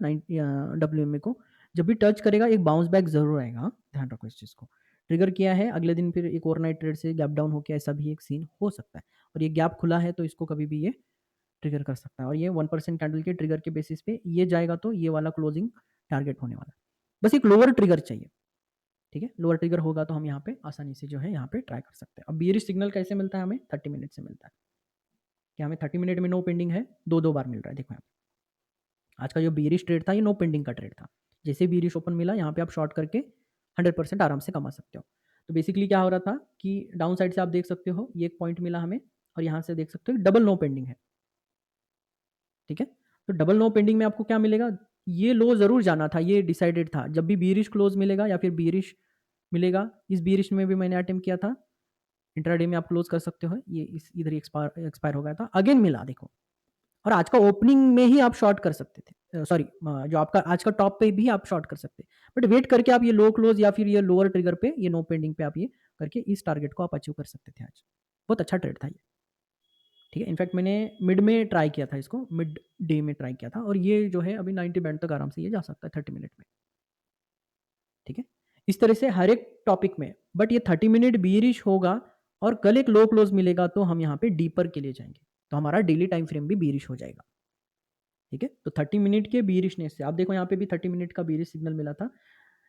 WMA को, जब भी टच करेगा एक बाउंस बैक जरूर आएगा, ध्यान रखो इस चीज़ को। ट्रिगर किया है अगले दिन फिर एक ओवरनाइट ट्रेड से गैप डाउन होकर ऐसा भी एक सीन हो सकता है, और ये गैप खुला है तो इसको कभी भी ये ट्रिगर कर सकता है, और ये 1% कैंडल के ट्रिगर के बेसिस पे ये जाएगा तो ये वाला क्लोजिंग टारगेट होने वाला है। बस एक लोअर ट्रिगर चाहिए। ठीक है, लोअर ट्रिगर होगा तो हम यहाँ पे आसानी से जो है यहाँ पे ट्राई कर सकते हैं। अब बियरिश सिग्नल कैसे मिलता है हमें, 30 मिनट से मिलता है, कि हमें 30 मिनट में नो पेंडिंग है, दो दो बार मिल रहा है। देखो यहाँ पे आज का जो बियरिश ट्रेड था ये नो पेंडिंग का ट्रेड था, जैसे बियरिश ओपन मिला यहाँ पे आप शॉर्ट करके 100% आराम से कमा सकते हो। तो बेसिकली क्या हो रहा था कि डाउन साइड से आप देख सकते हो ये एक पॉइंट मिला हमें, और यहाँ से देख सकते हो डबल नो पेंडिंग है। ठीक है, तो डबल नो पेंडिंग में आपको क्या मिलेगा, ये लो ज़रूर जाना था, ये डिसाइडेड था। जब भी बियरिश क्लोज़ मिलेगा या फिर बियरिश मिलेगा, इस बियरिश में भी मैंने अटेम्प्ट किया था, इंट्राडे में आप क्लोज़ कर सकते हो, ये इस इधर ही एक्सपायर हो गया था, अगेन मिला देखो। और आज का ओपनिंग में ही आप शॉर्ट कर सकते थे, सॉरी, जो आपका आज का टॉप पे भी आप शॉर्ट कर सकते हैं। बट वेट करके आप ये लो क्लोज़ या फिर ये लोअर ट्रिगर पे, ये नो पेंडिंग पे आप ये करके इस टारगेट को आप अचीव कर सकते थे आज। बहुत अच्छा ट्रेड था ये, ठीक है। इनफैक्ट मैंने मिड में ट्राई किया था इसको, मिड डे में ट्राई किया था और ये जो है अभी 90 बैंड तक आराम से ये जा सकता है 30 मिनट में, ठीक है। इस तरह से हर एक टॉपिक में, बट ये 30 मिनट बियरिश होगा और कल एक लो क्लोज मिलेगा तो हम यहाँ पे डीपर के लिए जाएंगे, तो हमारा डेली टाइम फ्रेम भी बियरिश हो जाएगा, ठीक है। तो 30 मिनट के बियरिशनेस से आप देखो यहाँ पे भी 30 मिनट का बियरिश सिग्नल मिला था,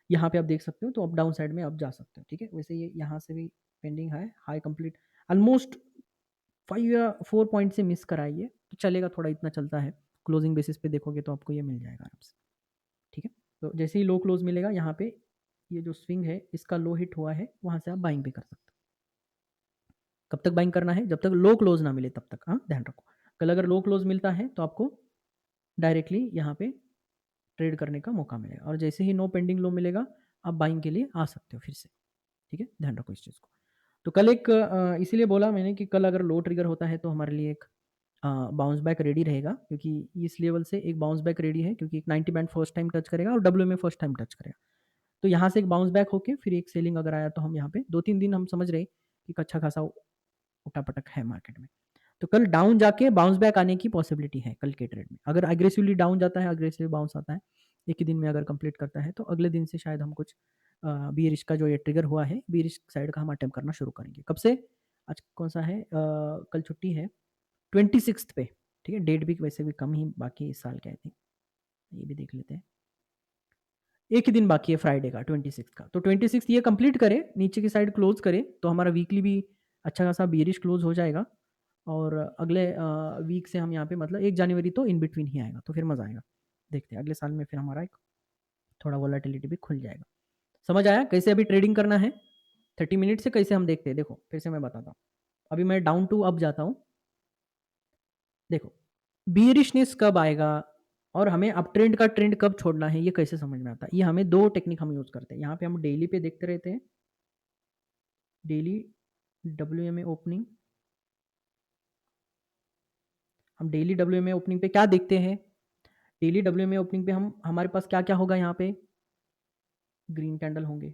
यहाँ पे आप देख सकते हो, तो अप डाउन साइड में आप जा सकते हो, ठीक है। वैसे ये यहाँ से भी पेंडिंग है, हाई कंप्लीट ऑलमोस्ट 5 या 4 पॉइंट से मिस कराइए तो चलेगा, थोड़ा इतना चलता है, क्लोजिंग बेसिस पे देखोगे तो आपको ये मिल जाएगा आराम से, ठीक है। तो जैसे ही लो क्लोज मिलेगा यहाँ पे, ये जो स्विंग है इसका लो हिट हुआ है, वहाँ से आप बाइंग भी कर सकते हो। कब तक बाइंग करना है? जब तक लो क्लोज ना मिले तब तक, हाँ ध्यान रखो। कल अगर लो क्लोज मिलता है तो आपको डायरेक्टली यहाँ पे ट्रेड करने का मौका मिलेगा, और जैसे ही नो पेंडिंग लो मिलेगा आप बाइंग के लिए आ सकते हो फिर से, ठीक है। ध्यान रखो इस चीज़ को। तो कल एक इसीलिए बोला मैंने कि कल अगर लो ट्रिगर होता है तो हमारे लिए एक बाउंस बैक रेडी रहेगा, क्योंकि इस लेवल से एक बाउंस बैक रेडी है, क्योंकि एक 90 बैंड फर्स्ट टाइम टच करेगा और डब्ल्यू में फर्स्ट टाइम टच करेगा। तो यहाँ से एक बाउंस बैक होके फिर एक सेलिंग अगर आया तो हम यहाँ पे 2-3 दिन हम समझ रहे कि अच्छा खासा उठापटक है मार्केट में। तो कल डाउन जाके बाउंस बैक आने की पॉसिबिलिटी है कल के ट्रेड में। अगर अग्रेसिवली डाउन जाता है, अग्रेसिव बाउंस आता है, एक ही दिन में अगर कंप्लीट करता है तो अगले दिन से शायद हम कुछ बियरिश का जो ये ट्रिगर हुआ है, बियरिश साइड का हम अटेम्प्ट करना शुरू करेंगे। कब से? आज कौन सा है? कल छुट्टी है 26 पे, ठीक है। डेट भी वैसे भी कम ही बाकी है इस साल के, आई थिंक। ये भी देख लेते हैं। एक ही दिन बाकी है फ्राइडे का, 26 का। तो 26 ये कंप्लीट करे, नीचे की साइड क्लोज करे तो हमारा वीकली भी अच्छा खासा बियरिश क्लोज हो जाएगा, और अगले वीक से हम यहाँ पे मतलब 1 जनवरी तो इन बिटवीन ही आएगा, तो फिर मज़ा आएगा। देखते हैं अगले साल में फिर हमारा एक थोड़ा वॉलेटिलिटी भी खुल जाएगा। समझ आया कैसे अभी ट्रेडिंग करना है? 30 मिनट से कैसे हम देखते हैं, देखो फिर से मैं बताता हूँ। अभी मैं डाउन टू अप जाता हूँ, देखो बियरिशनेस कब आएगा और हमें अप ट्रेंड का ट्रेंड कब छोड़ना है, ये कैसे समझ में आता है। ये हमें 2 टेक्निक हम यूज़ करते हैं। यहाँ पे हम डेली पे देखते रहते हैं, डेली डब्ल्यूएमए ओपनिंग। हम डेली डब्ल्यूएमए ओपनिंग पे क्या देखते हैं? डेली डब्ल्यूएमए ओपनिंग पे हम हमारे पास क्या-क्या होगा यहाँ पे? ग्रीन कैंडल होंगे,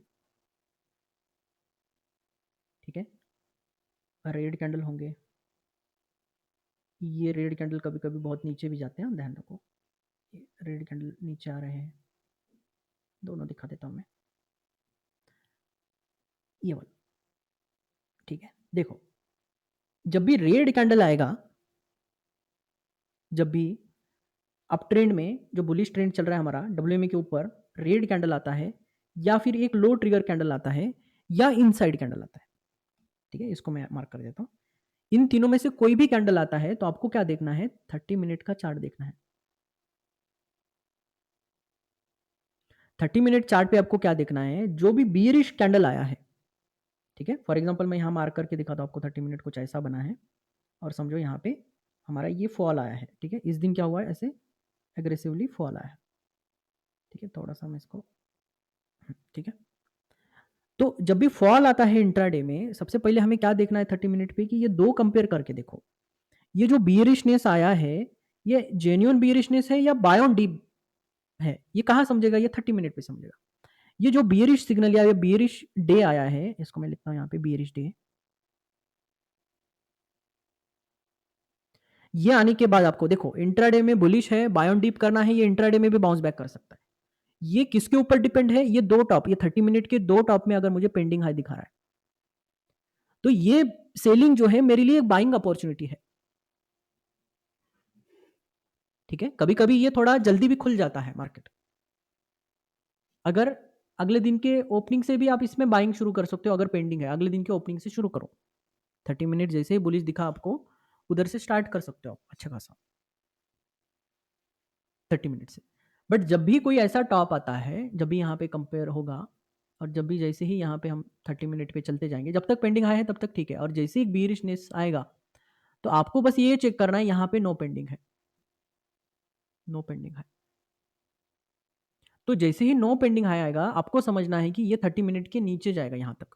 ठीक है? रेड कैंडल होंगे। ये रेड कैंडल कभी-कभी बहुत नीचे भी जाते हैं, ध्यान रखो। ये रेड कैंडल नीचे आ रहे हैं, दोनों दिखा देता हूँ मैं। ये वाला, ठीक है। देखो, जब भी रेड कैंडल आएगा, जब भी अप ट्रेंड में जो बुलिश ट्रेंड चल रहा है हमारा डब्ल्यूएमए के ऊपर, रेड कैंडल आता है या फिर एक लो ट्रिगर कैंडल आता है या इनसाइड कैंडल आता है, ठीक है। इसको मैं मार्क कर देता हूँ। इन तीनों में से कोई भी कैंडल आता है तो आपको क्या देखना है? 30 मिनट का चार्ट देखना है। 30 मिनट चार्ट पे आपको क्या देखना है? जो भी बियरिश कैंडल आया है, ठीक है। फॉर एग्जांपल मैं यहाँ मार्क करके दिखाता हूँ आपको, 30 मिनट कुछ ऐसा बना है और समझो यहाँ पे हमारा ये फॉल आया है, ठीक है। इस दिन क्या हुआ है? ऐसे एग्रेसिवली फॉल आया है, ठीक है। थोड़ा सा मैं इसको, ठीक है। तो जब भी फॉल आता है इंट्राडे में, सबसे पहले हमें क्या देखना है 30 मिनट पे कि ये 2 कंपेयर करके देखो। ये जो बियरिशनेस आया है, ये जेन्युइन बियरिशनेस है या बाय ऑन डीप है? ये कहाँ समझेगा? ये 30 मिनट पे समझेगा। ये जो बियरिश सिग्नल या ये बियरिश डे आया है, इसको मैं लिखता हूँ यहाँ पे बियरिश डे। ये आने के बाद आपको देखो इंट्राडे में बुलिश है, बाय ऑन डीप करना है, ये इंट्राडे में भी बाउंस बैक कर सकता है। ये किसके ऊपर डिपेंड है? ये 2 टॉप, ये 30 मिनट के 2 टॉप में अगर मुझे पेंडिंग हाई दिखा रहा है, तो ये सेलिंग जो है मेरे लिए एक बाइंग अपॉर्चुनिटी है, ठीक है। कभी-कभी ये थोड़ा जल्दी भी खुल जाता है मार्केट। अगर अगले दिन के ओपनिंग से भी आप इसमें बाइंग शुरू कर सकते हो, अगर पेंडिंग है, अगले दिन के ओपनिंग से शुरू करो। 30 मिनट जैसे ही बुलिश दिखा आपको, उधर से स्टार्ट कर सकते हो आप अच्छा खासा, 30 मिनट से। बट जब भी कोई ऐसा टॉप आता है, जब भी यहाँ पे कंपेयर होगा और जब भी जैसे ही यहाँ पे हम 30 मिनट पे चलते जाएँगे, जब तक पेंडिंग हाई है तब तक ठीक है, और जैसे ही बीरिशनेस आएगा, तो आपको बस ये चेक करना है यहाँ पे नो पेंडिंग है, नो पेंडिंग है। तो जैसे ही नो पेंडिंग हाई आएगा, आपको समझना है कि ये 30 मिनट के नीचे जाएगा यहाँ तक,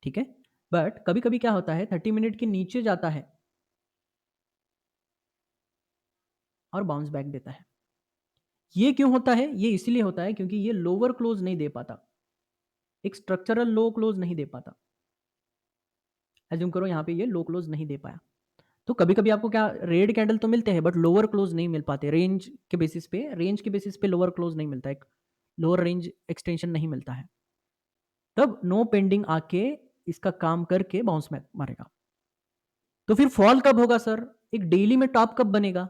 ठीक है? बट कभी-कभी क्या होता है 30 मिनट के नीचे जाता है और बाउंस बैक देता है। ये क्यों होता है? ये इसलिए होता है क्योंकि ये लोअर क्लोज नहीं दे पाता, एक स्ट्रक्चरल लो क्लोज नहीं दे पाता। एज्यूम करो यहाँ पे ये लो क्लोज नहीं दे पाया, तो कभी-कभी आपको क्या रेड कैंडल तो मिलते हैं बट लोअर क्लोज नहीं मिल पाते, रेंज के बेसिस पे लोअर क्लोज नहीं मिलता, एक लोअर रेंज एक्सटेंशन नहीं मिलता है। तब नो पेंडिंग आके इसका काम करके बाउंस बैक मारेगा। तो फिर फॉल कब होगा सर? एक डेली में टॉप कब बनेगा?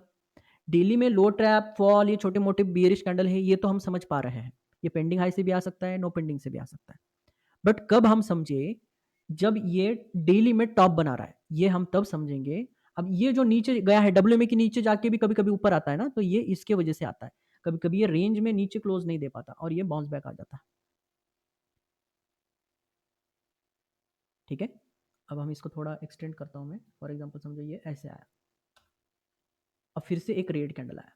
डेली में लो ट्रैप, फॉल, ये छोटे-मोटे बियरिश कैंडल है, ये तो हम समझ पा रहे हैं। ये पेंडिंग हाई से भी आ सकता है, नो पेंडिंग से भी आ सकता है। बट कब हम समझे? जब ये डेली में टॉप बना रहा है, ये हम तब समझेंगे। अब ये जो नीचे गया है, डब्ल्यूएमए के नीचे जाके भी कभी-कभी ऊपर आता है ना, तो ये इसके वजह से आता है। कभी-कभी ये रेंज में नीचे क्लोज नहीं दे पाता और ये बाउंस बैक आ जाता है। ठीक है? अब हम इसको थोड़ा एक्सटेंड करता हूँ मैं। फॉर एग्जांपल समझो ये ऐसे आया। अब फिर से एक रेड कैंडल आया।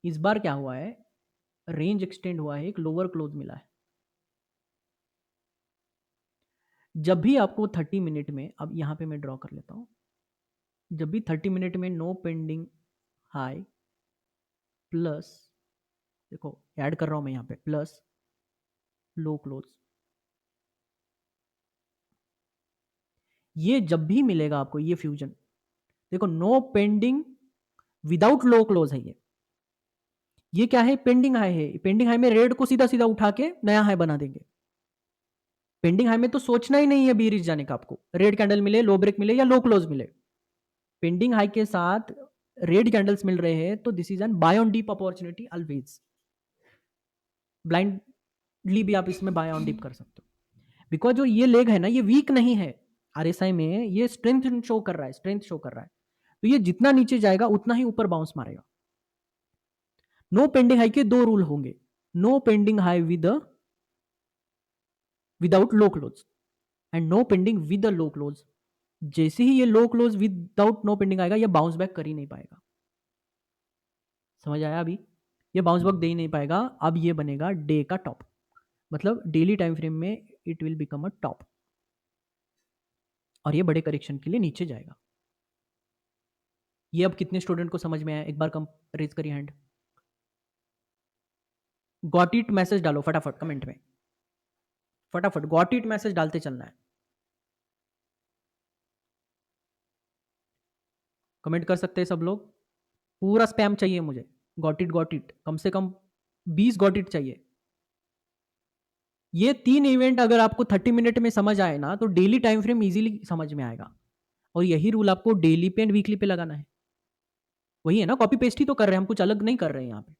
इस बार क्या हुआ है? रेंज एक्सटेंड हुआ है, एक लोअर क्लोज मिला है। जब भी आपको 30 मिनट में, अब यहाँ पे मैं ड्रॉ कर लेता हूँ, जब भी 30 मिनट में नो पेंडिंग हाई प्लस, देखो ऐड कर रहा हूँ मैं यहाँ पे, प्लस लो क्लोज, ये जब भी मिलेगा आपको ये फ्यूजन, देखो no pending without low close है ये क्या है? पेंडिंग हाई है। पेंडिंग हाई में रेड को सीधा सीधा उठा के नया हाई बना देंगे। पेंडिंग हाई में तो सोचना ही नहीं है बीरिश जाने का, आपको रेड कैंडल मिले, लो ब्रेक मिले या लो क्लोज मिले, पेंडिंग हाई के साथ रेड कैंडल्स मिल रहे हैं, तो this is an buy on dip opportunity always. Blindly भी आप इसमें बाय ऑन डीप कर सकते हो, बिकॉज जो ये लेग है ना, ये वीक नहीं है। आरएसआई में ये स्ट्रेंथ शो कर रहा है, स्ट्रेंथ शो कर रहा है। तो ये जितना नीचे जाएगा उतना ही ऊपर बाउंस मारेगा। नो पेंडिंग हाई के दो रूल होंगे, no pending high without low close and no pending with the low close. जैसे ही ये low close without no pending आएगा, ये बाउंस बैक कर ही नहीं पाएगा। समझ आया? अभी ये बाउंस बैक दे ही नहीं पाएगा। अब ये बनेगा डे का टॉप, मतलब डेली टाइम फ्रेम में it will become a top, और ये बड़े करेक्शन के लिए नीचे जाएगा। ये अब कितने स्टूडेंट को समझ में आया? एक बार कम रेज करिए हैंड। गॉट इट मैसेज डालो फटाफट कमेंट में, फटाफट गॉट इट मैसेज डालते चलना है। कमेंट कर सकते हैं सब लोग, पूरा स्पैम चाहिए मुझे। गॉट इट कम से कम 20 गॉट इट चाहिए। ये 3 इवेंट अगर आपको 30 मिनट में समझ आए ना, तो डेली टाइम फ्रेम इजीली समझ में आएगा। और यही रूल आपको डेली पे एंड वीकली पे लगाना है। वही है ना, कॉपी पेस्ट ही तो कर रहे हैं हम, कुछ अलग नहीं कर रहे हैं यहाँ पे।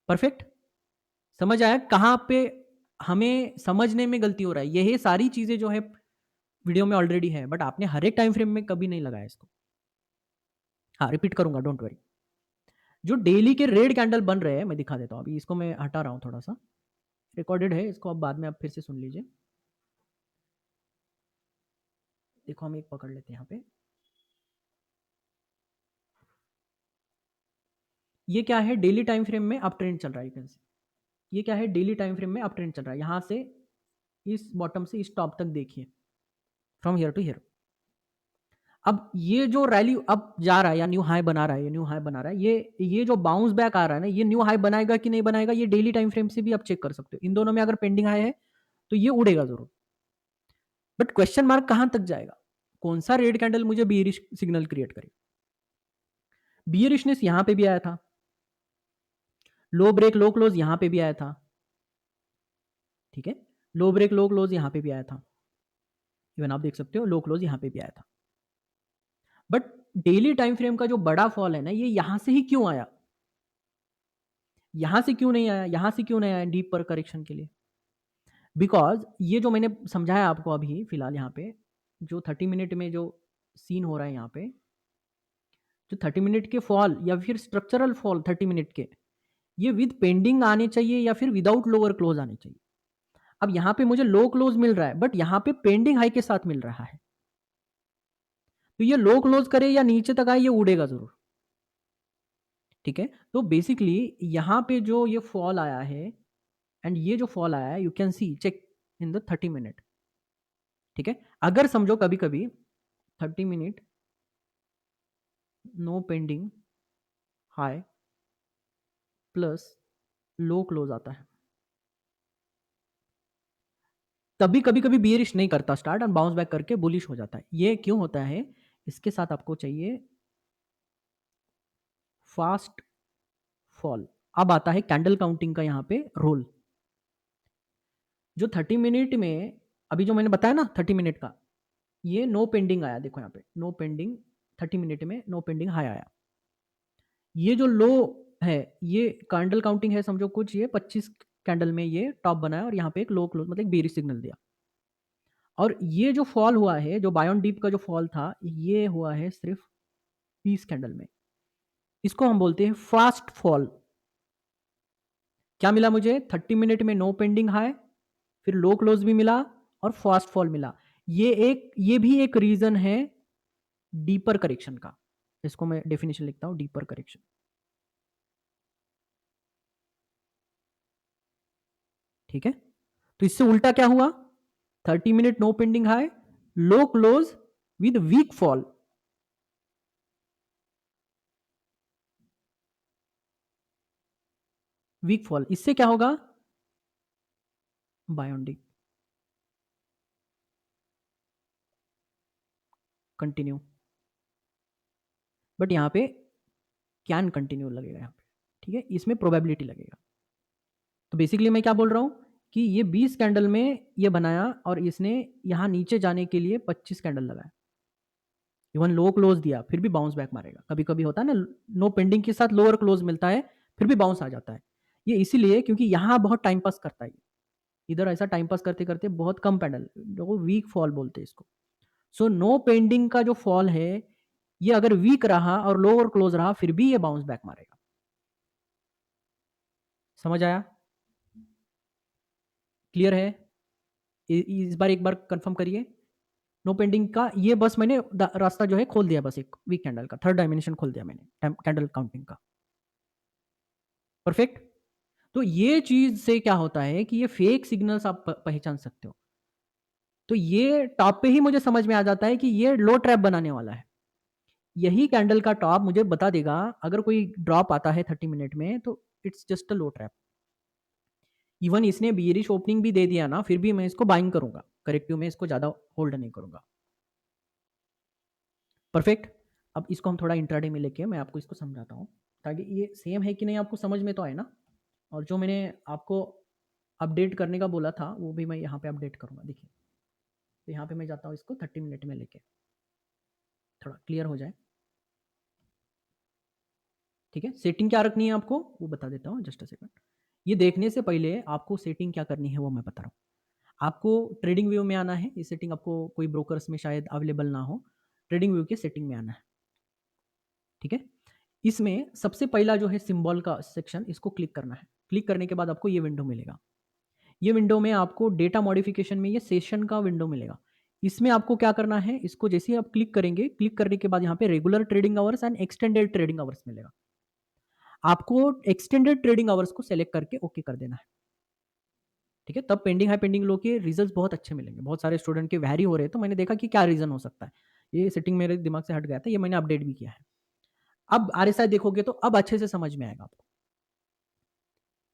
परफेक्ट? समझ आया कहाँ पे हमें समझने में गलती हो रहा है? यही सारी चीजें जो है वीडियो में ऑलरेडी है, बट आपने हर एक टाइम फ्रेम में कभी नहीं लगाया इसको। हाँ, रिपीट करूंगा, डोंट वरी। जो डेली के रेड कैंडल बन रहे हैं, मैं दिखा देता हूँ। अभी इसको मैं हटा रहा हूँ, थोड़ा सा रिकॉर्डेड है, इसको अब बाद में आप फिर से सुन लीजिए। देखो हम एक पकड़ लेते हैं यहाँ पे। ये क्या है? डेली टाइम फ्रेम में अप ट्रेंड चल रहा है, यू कैन सी। ये क्या है? डेली टाइम फ्रेम में अप ट्रेंड चल रहा है। यहाँ से इस बॉटम से इस टॉप तक देखिए, फ्रॉम हियर टू हियर। अब ये जो रैली अब जा रहा है या न्यू हाई बना रहा है, ये न्यू हाई बना रहा है, ये जो बाउंस बैक आ रहा है ना, ये न्यू हाई बनाएगा कि नहीं बनाएगा, ये डेली टाइम फ्रेम से भी आप चेक कर सकते हो। इन दोनों में अगर पेंडिंग हाई है तो ये उड़ेगा जरूर, बट क्वेश्चन मार्क कहां तक जाएगा? कौन सा रेड कैंडल मुझे बियरिश सिग्नल क्रिएट करे? बियरिशनेस यहां पे भी आया था, लो ब्रेक लो क्लोज यहां पे भी आया था, ठीक है, लो ब्रेक लो क्लोज यहां पे भी आया था, इवन आप देख सकते हो लो क्लोज यहां पे भी आया था। बट डेली टाइम फ्रेम का जो बड़ा फॉल है ना, ये यहां से ही क्यों आया? यहां से क्यों नहीं आया? यहां से क्यों नहीं आया डीप पर करेक्शन के लिए? बिकॉज ये जो मैंने समझाया आपको अभी फिलहाल यहाँ पे, जो 30 मिनट में जो सीन हो रहा है यहाँ पे, जो 30 मिनट के फॉल या फिर स्ट्रक्चरल फॉल 30 मिनट के, ये विद पेंडिंग आने चाहिए या फिर विदाउट लोअर क्लोज आने चाहिए। अब यहाँ पे मुझे लो क्लोज मिल रहा है, बट यहाँ पे पेंडिंग हाई के साथ मिल रहा है, तो ये लो क्लोज करे या नीचे तक आए, ये उड़ेगा जरूर। ठीक है? तो बेसिकली यहाँ पे जो ये फॉल आया है एंड ये जो फॉल आया है, you can see check in the 30 minute. ठीक है? अगर समझो कभी-कभी 30 minute no pending high plus low close आता है, तभी कभी-कभी बियरिश नहीं करता स्टार्ट और बाउंस बैक करके बुलिश हो जाता है। ये क्यों होता है? इसके साथ आपको चाहिए फास्ट फॉल। अब आता है कैंडल काउंटिंग का यहाँ पे रोल। जो 30 मिनट में अभी जो मैंने बताया ना 30 मिनट का, ये नो पेंडिंग आया, देखो यहाँ पे नो पेंडिंग, 30 मिनट में नो पेंडिंग हाई आया। ये जो लो है, ये कैंडल काउंटिंग है, समझो कुछ ये 25 कैंडल में ये टॉप बनाया और यहाँ पे एक लो क्लोज मतलब एक बेरिश सिग्नल दिया। और ये जो फॉल हुआ है, जो बाय ऑन डिप का जो फॉल था, ये हुआ है सिर्फ 20 कैंडल में। इसको हम बोलते हैं फास्ट फॉल। क्या मिला मुझे? 30 मिनट में नो पेंडिंग हाई, फिर लो क्लोज भी मिला और फास्ट फॉल मिला। ये भी एक रीजन है डीपर करेक्शन का। इसको मैं डेफिनेशन लिखता हूं, डीपर करेक्शन। ठीक है? तो इससे उल्टा क्या हुआ? 30 minute no pending high, low close with weak fall. Weak fall, इससे क्या होगा? Buy on dip continue, but यहां पे कैन कंटिन्यू लगेगा यहाँ पे। ठीक है? इसमें प्रोबेबिलिटी लगेगा। तो बेसिकली मैं क्या बोल रहा हूं कि ये 20 कैंडल में ये बनाया और इसने यहां नीचे जाने के लिए 25 कैंडल लगाया, इवन लो क्लोज दिया फिर भी बाउंस बैक मारेगा। कभी कभी होता है ना, नो पेंडिंग के साथ लोअर क्लोज मिलता है फिर भी बाउंस आ जाता है। ये इसीलिए क्योंकि यहाँ बहुत टाइम पास करता है, इधर ऐसा टाइम पास करते करते बहुत कम पैडल, लोग वीक फॉल बोलते हैं इसको। सो नो पेंडिंग का जो फॉल है, ये अगर वीक रहा और लोअर क्लोज रहा फिर भी ये बाउंस बैक मारेगा। समझ आया? क्लियर है? इस बार एक बार कंफर्म करिए। नो पेंडिंग का ये बस मैंने रास्ता जो है खोल दिया, बस एक वीक कैंडल का थर्ड डायमेंशन खोल दिया मैंने कैंडल काउंटिंग का। परफेक्ट। तो ये चीज से क्या होता है कि ये फेक सिग्नल्स आप पहचान सकते हो। तो ये टॉप पे ही मुझे समझ में आ जाता है कि ये लो ट्रैप बनाने वाला है। यही कैंडल का टॉप मुझे बता देगा अगर कोई ड्रॉप आता है 30 मिनट में तो it's just a low trap. Even इसने बियरिश ओपनिंग भी दे दिया ना, फिर भी मैं इसको बाइंग करूंगा, करेक्टिव में इसको ज्यादा होल्ड नहीं करूंगा। परफेक्ट। अब इसको हम थोड़ा इंट्राडे में लेके मैं आपको इसको समझाता हूँ ताकि ये सेम है कि नहीं आपको समझ में तो आए ना। और जो मैंने आपको अपडेट करने का बोला था वो भी मैं यहाँ पे अपडेट करूँगा। देखिए, तो यहाँ पे मैं जाता हूँ इसको 30 मिनट में लेके, थोड़ा क्लियर हो जाए। ठीक है? सेटिंग क्या रखनी है आपको वो बता देता हूँ, जस्ट अ सेकंड। ये देखने से पहले आपको सेटिंग क्या करनी है वो मैं बता रहा हूँ। आपको ट्रेडिंग व्यू में आना है। ये सेटिंग आपको कोई ब्रोकर्स में शायद अवेलेबल ना हो। ट्रेडिंग व्यू के सेटिंग में आना है। ठीक है? इसमें सबसे पहला जो है सिंबल का सेक्शन, इसको क्लिक करना है। क्लिक करने के बाद आपको ये विंडो मिलेगा। ये विंडो में आपको डेटा मॉडिफिकेशन में ये सेशन का विंडो मिलेगा। इसमें आपको क्या करना है, इसको जैसे ही आप क्लिक करेंगे, क्लिक करने के बाद यहाँ पे regular trading hours and extended trading hours मिलेगा। आपको एक्सटेंडेड ट्रेडिंग आवर्स को सेलेक्ट करके ओके कर देना है। ठीक है? तब पेंडिंग हाई पेंडिंग लो के रिजल्ट्स बहुत अच्छे मिलेंगे। बहुत सारे स्टूडेंट के वैरी हो रहे हैं, तो मैंने देखा कि क्या रीजन हो सकता है। ये सेटिंग मेरे दिमाग से हट गया था, ये मैंने अपडेट भी किया है। अब आरएसआई देखोगे तो अब अच्छे से समझ में आएगा आपको।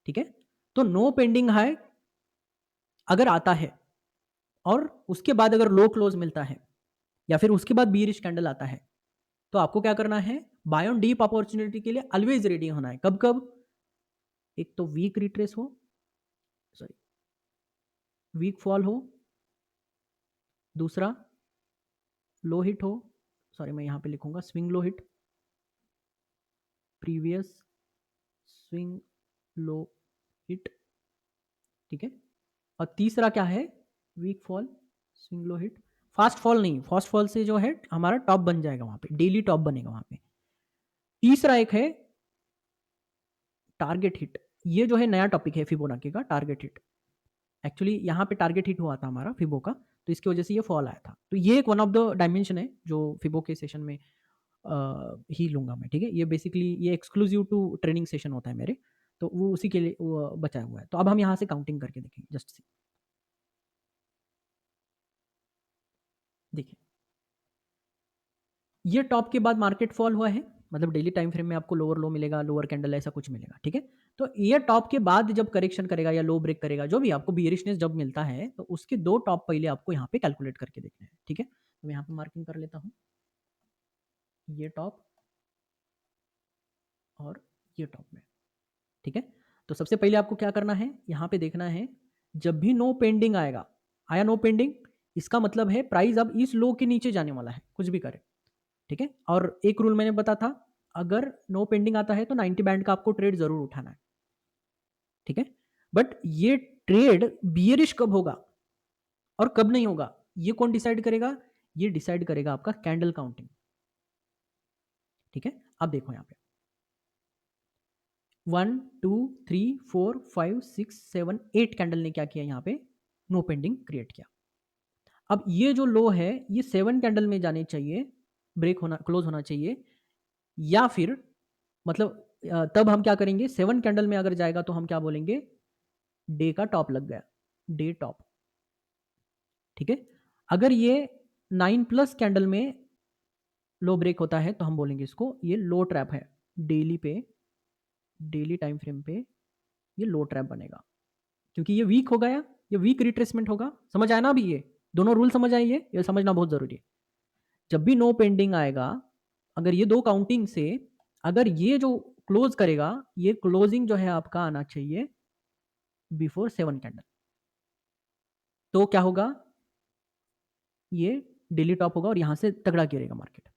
ठीक है? तो नो पेंडिंग हाई अगर आता है और उसके बाद अगर लो क्लोज मिलता है या फिर उसके बाद बीरिश कैंडल आता है, तो आपको क्या करना है? बाय ऑन डीप अपॉर्चुनिटी के लिए ऑलवेज रेडी होना है। कब कब? एक तो वीक रिट्रेस हो, सॉरी वीक फॉल हो, दूसरा लो हिट हो, सॉरी मैं यहां पे लिखूंगा swing low hit, previous swing low hit. ठीक है? और तीसरा क्या है? Weak fall, swing low hit. Fast fall नहीं, फास्ट फॉल से जो है हमारा टॉप बन जाएगा, वहां पे डेली टॉप बनेगा वहां पे। तीसरा एक है टारगेट हिट। ये जो है नया टॉपिक है फिबोनाची का, टारगेट हिट। एक्चुअली यहाँ पे टारगेट हिट हुआ था हमारा फिबो का, तो इसकी वजह से ये फॉल आया था। तो ये एक वन ऑफ द डायमेंशन है जो फिबो के सेशन में ही लूँगा मैं, ठीक है? ये बेसिकली ये एक्सक्लूसिव टू ट्रेनिंग सेशन होता है मेरे, तो वो उसी के लिए वो बचा हुआ है। तो अब हम यहाँ से काउंटिंग करके देखेंगे, जस्ट सी देखिए, ये टॉप के बाद मार्केट फॉल हुआ है, मतलब डेली टाइम फ्रेम में आपको लोअर लो मिलेगा, लोअर कैंडल ऐसा कुछ मिलेगा, ठीक है? तो ये टॉप के बाद जब करेक्शन करेगा या लो ब्रेक करेगा, जो भी आपको बियरिशनेस जब मिलता है, तो उसके 2 टॉप पहले आपको यहाँ पे कैलकुलेट करके देखने हैं, ठीक है? तो मैं यहाँ पे मार्किंग कर लेता हूँ, ये टॉप और ये टॉप में, ठीक है? तो सबसे पहले आपको क्या करना है, यहाँ पे देखना है, जब भी नो पेंडिंग आएगा, आया नो पेंडिंग, इसका मतलब है प्राइस अब इस लो के नीचे जाने वाला है, कुछ भी करे, ठीक है? और एक रूल मैंने बता था, अगर नो पेंडिंग आता है तो 90 बैंड का आपको ट्रेड जरूर उठाना है, ठीक है? बट ये ट्रेड बियरिश कब होगा और कब नहीं होगा, ये कौन डिसाइड करेगा? ये डिसाइड करेगा आपका कैंडल काउंटिंग, ठीक है? अब देखो यहाँ पे 1 2 3 4 5 6 7 8 कैंडल ने क्या किया, यहाँ पे नो पेंडिंग क्रिएट किया। अब ये जो लो है ये 7 कैंडल में जाने चाहिए, ब्रेक होना, क्लोज होना चाहिए, या फिर मतलब तब हम क्या करेंगे, 7 कैंडल में अगर जाएगा तो हम क्या बोलेंगे, डे का टॉप लग गया, डे टॉप, ठीक है? अगर ये 9 प्लस कैंडल में लो ब्रेक होता है तो हम बोलेंगे इसको ये लो ट्रैप है, डेली पे, डेली टाइम फ्रेम पे ये लो ट्रैप बनेगा, क्योंकि ये वीक हो गया, ये वीक रिट्रेसमेंट होगा। समझ आया ना अभी, ये दोनों रूल समझ आए, ये समझना बहुत जरूरी है। जब भी नो पेंडिंग आएगा, अगर ये दो काउंटिंग से अगर ये जो क्लोज करेगा, ये क्लोजिंग जो है आपका आना चाहिए बिफोर 7 कैंडल, तो क्या होगा, ये डेली टॉप होगा और यहां से तगड़ा गिरेगा मार्केट,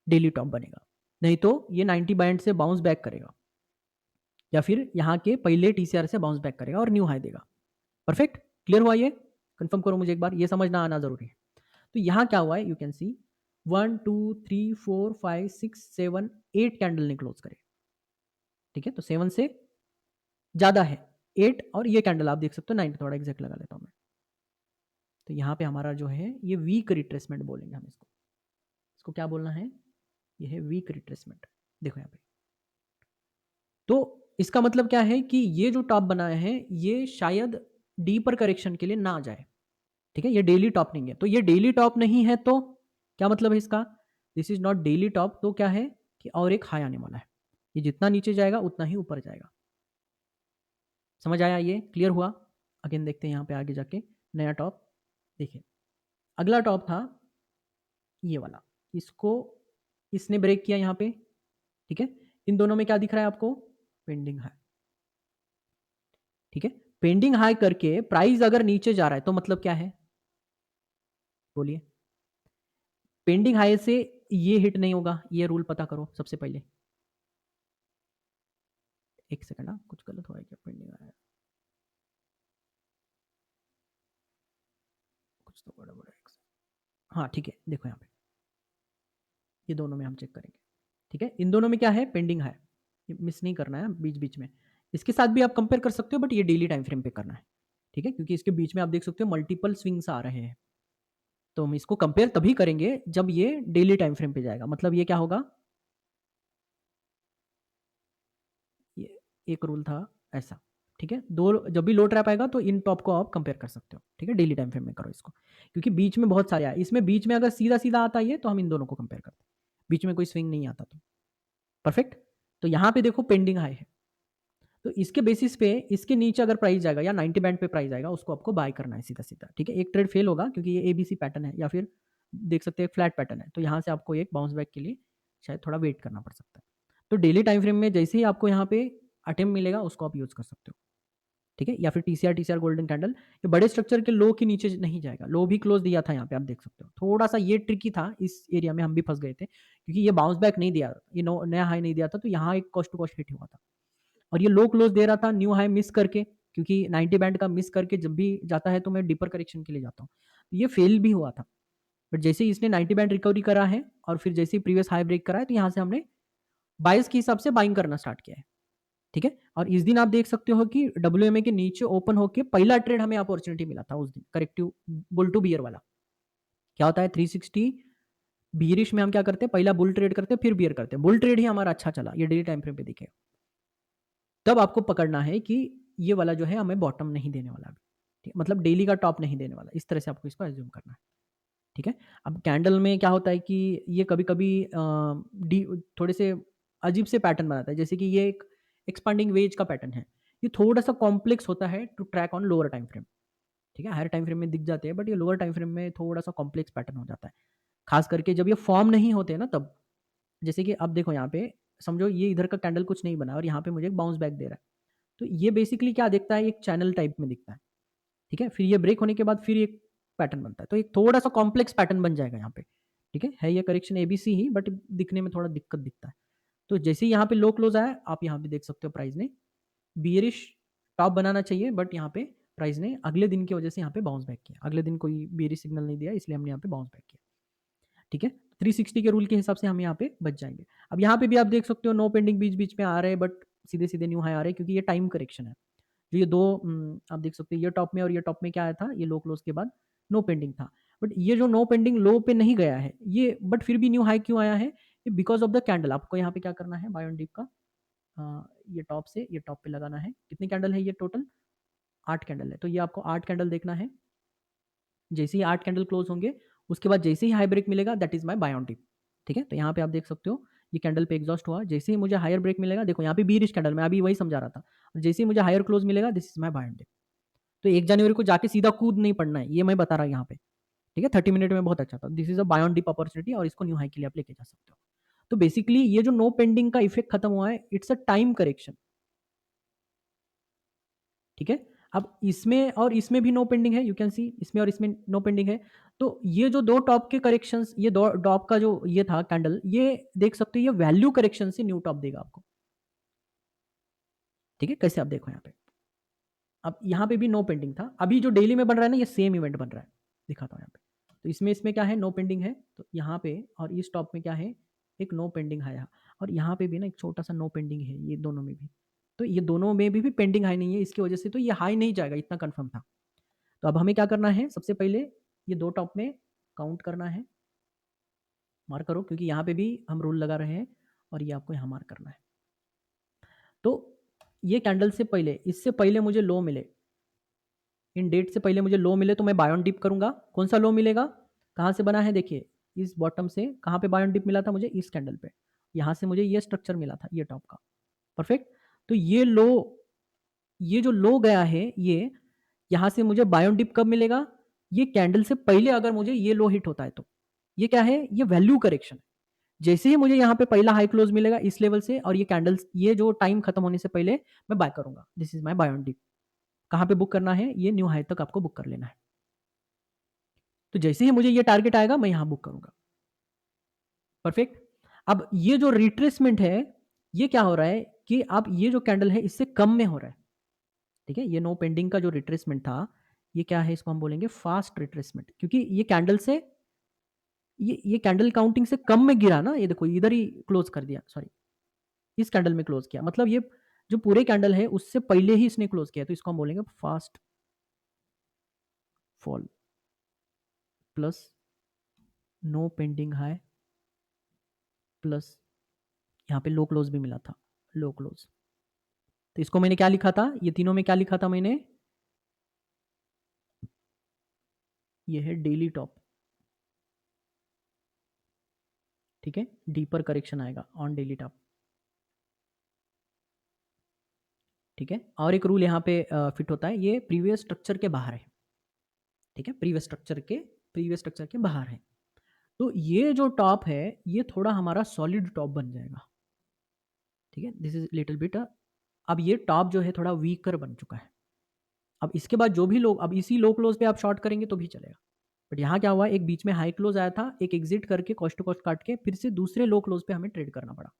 डेली टॉप बनेगा। नहीं तो ये 90 बैंड से बाउंस बैक करेगा या फिर यहाँ के पहले टीसीआर से बाउंस बैक करेगा और न्यू हाई देगा। परफेक्ट, क्लियर हुआ? ये कंफर्म करो मुझे एक बार, ये समझना आना जरूरी है। तो यहाँ क्या हुआ है, यू कैन सी 1 2 3 4 5 6 7 8 कैंडल ने क्लोज करे, ठीक है? तो 7 से ज्यादा है 8, और ये कैंडल आप देख सकते हो 9, थोड़ा एग्जैक्ट लगा लेता हूं मैं। तो यहाँ पे हमारा जो है ये वीक रिट्रेसमेंट बोलेंगे हम इसको, इसको क्या बोलना है, ये है वीक रिट्रेसमेंट। देखो यहाँ पे, तो इसका मतलब क्या है कि ये जो टॉप बनाया है ये शायद डीपर करेक्शन के लिए ना जाए, ठीक है? ये डेली टॉप नहीं है, तो ये डेली टॉप नहीं है तो क्या मतलब है इसका, this is not daily top, तो क्या है कि और एक हाई आने वाला है, ये जितना नीचे जाएगा उतना ही ऊपर जाएगा। समझ आया? ये क्लियर हुआ? अगेन देखते हैं यहाँ पे आगे जाके नया टॉप। देखिए अगला टॉप था ये वाला, इसको इसने ब्रेक किया यहाँ पे, ठीक है? इन दोनों में क्या दिख रहा है आपको, पेंडिंग हाई, ठीक है? पेंडिंग हाई करके प्राइस अगर नीचे जा रहा है तो मतलब क्या है, बोलिए? पेंडिंग हाई से ये हिट नहीं होगा, ये रूल पता करो सबसे पहले। एक सेकंड, कुछ गलत हुआ है क्या, पेंडिंग आया कुछ तो गड़बड़ है, हाँ ठीक है, देखो यहाँ पे ये दोनों में हम चेक करेंगे, ठीक है? इन दोनों में क्या है, पेंडिंग है, ये मिस नहीं करना है बीच बीच में। इसके साथ भी आप कंपेयर कर सकते हो, बट ये डेली टाइम फ्रेम पे करना है, ठीक है? क्योंकि इसके बीच में आप देख सकते हो मल्टीपल स्विंग्स आ रहे हैं, तो हम इसको कंपेयर तभी करेंगे जब ये डेली टाइम फ्रेम पे जाएगा। मतलब ये क्या होगा, ये एक रूल था ऐसा, ठीक है? दो जब भी लो ट्रैप आएगा तो इन टॉप को आप कंपेयर कर सकते हो, ठीक है? डेली टाइम फ्रेम में करो इसको, क्योंकि बीच में बहुत सारे आए, इसमें बीच में अगर सीधा सीधा आता है तो हम इन दोनों को कंपेयर करते हैं, बीच में कोई स्विंग नहीं आता तो। परफेक्ट। तो यहाँ पे देखो पेंडिंग हाई है, तो इसके बेसिस पे इसके नीचे अगर प्राइस जाएगा या 90 बैंड पे प्राइस आएगा, उसको आपको बाय करना है सीधा सीधा, ठीक है? एक ट्रेड फेल होगा क्योंकि ये एबीसी पैटर्न है, या फिर देख सकते हैं फ्लैट पैटर्न है, तो यहाँ से आपको एक बाउंस बैक के लिए शायद थोड़ा वेट करना पड़ सकता है। तो डेली टाइम फ्रेम में जैसे ही आपको यहाँ पे अटेम्प्ट मिलेगा उसको आप यूज कर सकते हो, ठीक है? या फिर टीसीआर गोल्डन कैंडल, ये बड़े स्ट्रक्चर के लो के नीचे नहीं जाएगा, लो भी क्लोज दिया था यहाँ पे आप देख सकते हो। थोड़ा सा ये ट्रिकी था, इस एरिया में हम भी फंस गए थे, क्योंकि ये बाउंस बैक नहीं दिया, ये नया हाई नहीं दिया था, तो यहाँ एक कॉस्ट टू कॉस्ट हिट हुआ था, और ये लो क्लोज दे रहा था न्यू हाई मिस करके, क्योंकि 90 बैंड का मिस करके जब भी जाता है तो मैं डिपर करेक्शन के लिए जाता हूँ, ये फेल भी हुआ था। बट जैसे ही इसने 90 बैंड रिकवरी करा है और फिर जैसे ही प्रीवियस हाई ब्रेक करा है, तो यहाँ से हमने 22 के हिसाब से बाइंग करना स्टार्ट किया है, ठीक है? और इस दिन आप देख सकते हो कि डब्ल्यू के नीचे ओपन होकर पहला ट्रेड हमें अपॉर्चुनिटी मिला था उस दिन, करेक्टिव बुल टू बियर वाला। क्या होता है, 360 बियरिश में हम क्या करते हैं, पहला बुल ट्रेड करते हैं, फिर बियर करते हैं। बुल ट्रेड ही हमारा अच्छा चला, ये डेली टाइम फ्रेम पे दिखेगा। तब आपको पकड़ना है कि ये वाला जो है हमें बॉटम नहीं देने वाला अभी, ठीक है? मतलब डेली का टॉप नहीं देने वाला। इस तरह से आपको इसको एज्यूम करना है, ठीक है? अब कैंडल में क्या होता है कि ये कभी-कभी डी थोड़े से अजीब से पैटर्न बनाता है। जैसे कि ये एक एक्सपांडिंग वेज का पैटर्न है। ये थोड़ा-सा कॉम्प्लेक्स होता है to track on lower time frame, ठीक है? हायर टाइम फ्रेम में दिख जाते हैं, बट ये लोअर टाइम फ्रेम में थोड़ा-सा कॉम्प्लेक्स पैटर्न हो जाता है। खास करके जब ये फॉर्म नहीं होते हैं ना तब। जैसे कि अब देखो यहाँ पे, समझो ये इधर का कैंडल कुछ नहीं बना और यहाँ पे मुझे एक बाउंस बैक दे रहा है। तो ये बेसिकली क्या दिखता है, एक चैनल टाइप में दिखता है, ठीक है? फिर ये ब्रेक होने के बाद फिर एक पैटर्न बनता है। तो एक थोड़ा-सा कॉम्प्लेक्स पैटर्न बन जाएगा यहाँ पे, ठीक है? ये करेक्शन एबीसी ही, बट दिखने में थोड़ा दिक्कत दिखता है। तो जैसे ही यहाँ पे लो क्लोज आया, आप यहाँ पे देख सकते हो प्राइस ने बियरिश टॉप बनाना चाहिए, बट यहाँ पे प्राइस ने अगले दिन की वजह से यहाँ पे बाउंस बैक किया। अगले दिन कोई बियरिश सिग्नल नहीं दिया, इसलिए हमने यहाँ पे बाउंस बैक किया, ठीक है? 360 के रूल के हिसाब से हम यहाँ पे बच जाएँगे। अब यहाँ पे भी आप देख सकते हो नो पेंडिंग बीच-बीच में आ रहे हैं, बट सीधे-सीधे न्यू हाई आ रहे हैं क्योंकि ये टाइम करेक्शन है। जो ये 2 आप देख सकते हो, ये टॉप में और ये टॉप में क्या आया था, ये लो क्लोज के बाद नो पेंडिंग था। बट ये जो नो पेंडिंग लो पे नहीं गया है, ये बट फिर भी न्यू हाई क्यों आया है? ये बिकॉज़ ऑफ द कैंडल। आपको यहाँ पे क्या करना है, बाय ऑन डिप का ये टॉप से ये टॉप पे लगाना है। कितनी कैंडल है ये टोटल? 8 कैंडल है। तो ये आपको 8 कैंडल देखना है। जैसे ही 8 कैंडल क्लोज होंगे, उसके बाद जैसे ही हाई ब्रेक मिलेगा, that is my buy on dip, ठीक है? तो यहाँ पे आप देख सकते हो, ये कैंडल पे एग्जॉस्ट हुआ। जैसे ही मुझे हायर ब्रेक मिलेगा, देखो यहाँ पे बीरिश कैंडल, मैं अभी वही समझा रहा था। और जैसे ही मुझे हायर क्लोज मिलेगा, this is my buy on dip. तो 1 जनवरी को जाके सीधा कूद नहीं पड़ना है, ये मैं बता रहा हूँ यहाँ पे, ठीक है? 30 मिनट में बहुत अच्छा था। This is a buy on dip opportunity और इसको न्यू हाई के लिए आप लेके जा सकते हो। तो बेसिकली ये जो नो पेंडिंग का इफेक्ट खत्म हुआ है, इट्स अ टाइम करेक्शन, ठीक है? अब इसमें और इसमें भी नो पेंडिंग है, यू कैन सी इसमें और इसमें नो पेंडिंग है। तो ये जो 2 टॉप के करेक्शंस, ये 2 टॉप का जो ये था कैंडल, ये देख सकते हो ये वैल्यू करेक्शन से न्यू टॉप देगा आपको, ठीक है? कैसे आप देखो यहाँ पे। अब यहाँ पे भी नो पेंडिंग था। अभी जो डेली में बन रहा है ना, ये सेम इवेंट बन रहा है। दिखाता हूँ यहाँ पे। तो इसमें क्या है, नो पेंडिंग है। तो यहाँ पे और इस टॉप में क्या है, एक नो पेंडिंग है यहाँ, और यहाँ पे भी ना एक छोटा-सा नो पेंडिंग है, ये दोनों में भी। तो ये दोनों में भी पेंडिंग हाई नहीं है, इसकी वजह से तो ये हाई नहीं जाएगा, इतना कन्फर्म था। तो अब हमें क्या करना है, सबसे पहले ये 2 टॉप में काउंट करना है। मार्क करो क्योंकि यहाँ पे भी हम रूल लगा रहे हैं और ये आपको यहाँ मार्क करना है। तो ये कैंडल से पहले, इससे पहले मुझे लो मिले, इन डेट से पहले मुझे लो मिले तो मैं बाय ऑन डिप करूँगा। कौन सा लो मिलेगा? कहाँ से बना है देखिए, इस बॉटम से कहाँ पे बाय ऑन डिप मिला था मुझे? इस कैंडल पे। यहाँ से मुझे ये स्ट्रक्चर मिला था, ये टॉप का। परफेक्ट? तो ये जो लो गया है, ये यहाँ से मुझे बाय ऑन डिप कब मिलेगा? ये कैंडल से पहले अगर मुझे ये लो हिट होता है तो। ये क्या है? ये वैल्यू करेक्शन है। जैसे ही मुझे यहाँ पे पहला हाई क्लोज मिलेगा इस लेवल से, और ये कैंडल्स, ये जो टाइम खत्म होने से पहले मैं बाय करूँगा। This is my buy on dip. कहाँ पे बुक करना है? ये न्यू हाई तक आपको बुक कर लेना है। तो जैसे ही मुझे ये टारगेट आएगा, मैं यहाँ बुक करूँगा। परफेक्ट? अब ये जो रिट्रेसमेंट है, ये क्या हो रहा है कि अब ये जो कैंडल है इससे कम में हो रहा है। ठीक है? ये नो पेंडिंग का जो रिट्रेसमेंट था, ये क्या है, इसको हम बोलेंगे फास्ट रिट्रेसमेंट, क्योंकि ये कैंडल से ये कैंडल काउंटिंग से कम में गिरा ना, ये देखो इधर ही क्लोज कर दिया, सॉरी इस कैंडल में क्लोज किया, मतलब ये जो पूरे कैंडल है उससे पहले ही इसने क्लोज किया, तो इसको हम बोलेंगे fast fall plus no pending high plus यहाँ पे लो क्लोज भी मिला था, लो क्लोज। तो इसको मैंने क्या लिखा था, ये तीनों में क्या लिखा था मैंने, ये है डेली टॉप, ठीक है? डीपर करेक्शन आएगा ऑन डेली टॉप, ठीक है? और एक रूल यहाँ पे फिट होता है, ये प्रीवियस स्ट्रक्चर के बाहर है, ठीक है? प्रीवियस स्ट्रक्चर के बाहर है। तो ये जो टॉप है, ये थोड़ा हमारा सॉलिड टॉप बन जाएगा, ठीक है? दिस इज लिटिल बिट अब ये टॉप जो है थोड़ा वीकर बन चुका है। अब इसके बाद जो भी लोग, अब इसी लो क्लोज पे आप शॉर्ट करेंगे तो भी चलेगा, बट यहाँ क्या हुआ, एक बीच में हाई क्लोज आया था, एक एग्जिट करके कॉस्ट टू कॉस्ट काट के फिर से दूसरे लो क्लोज पे हमें ट्रेड करना पड़ा।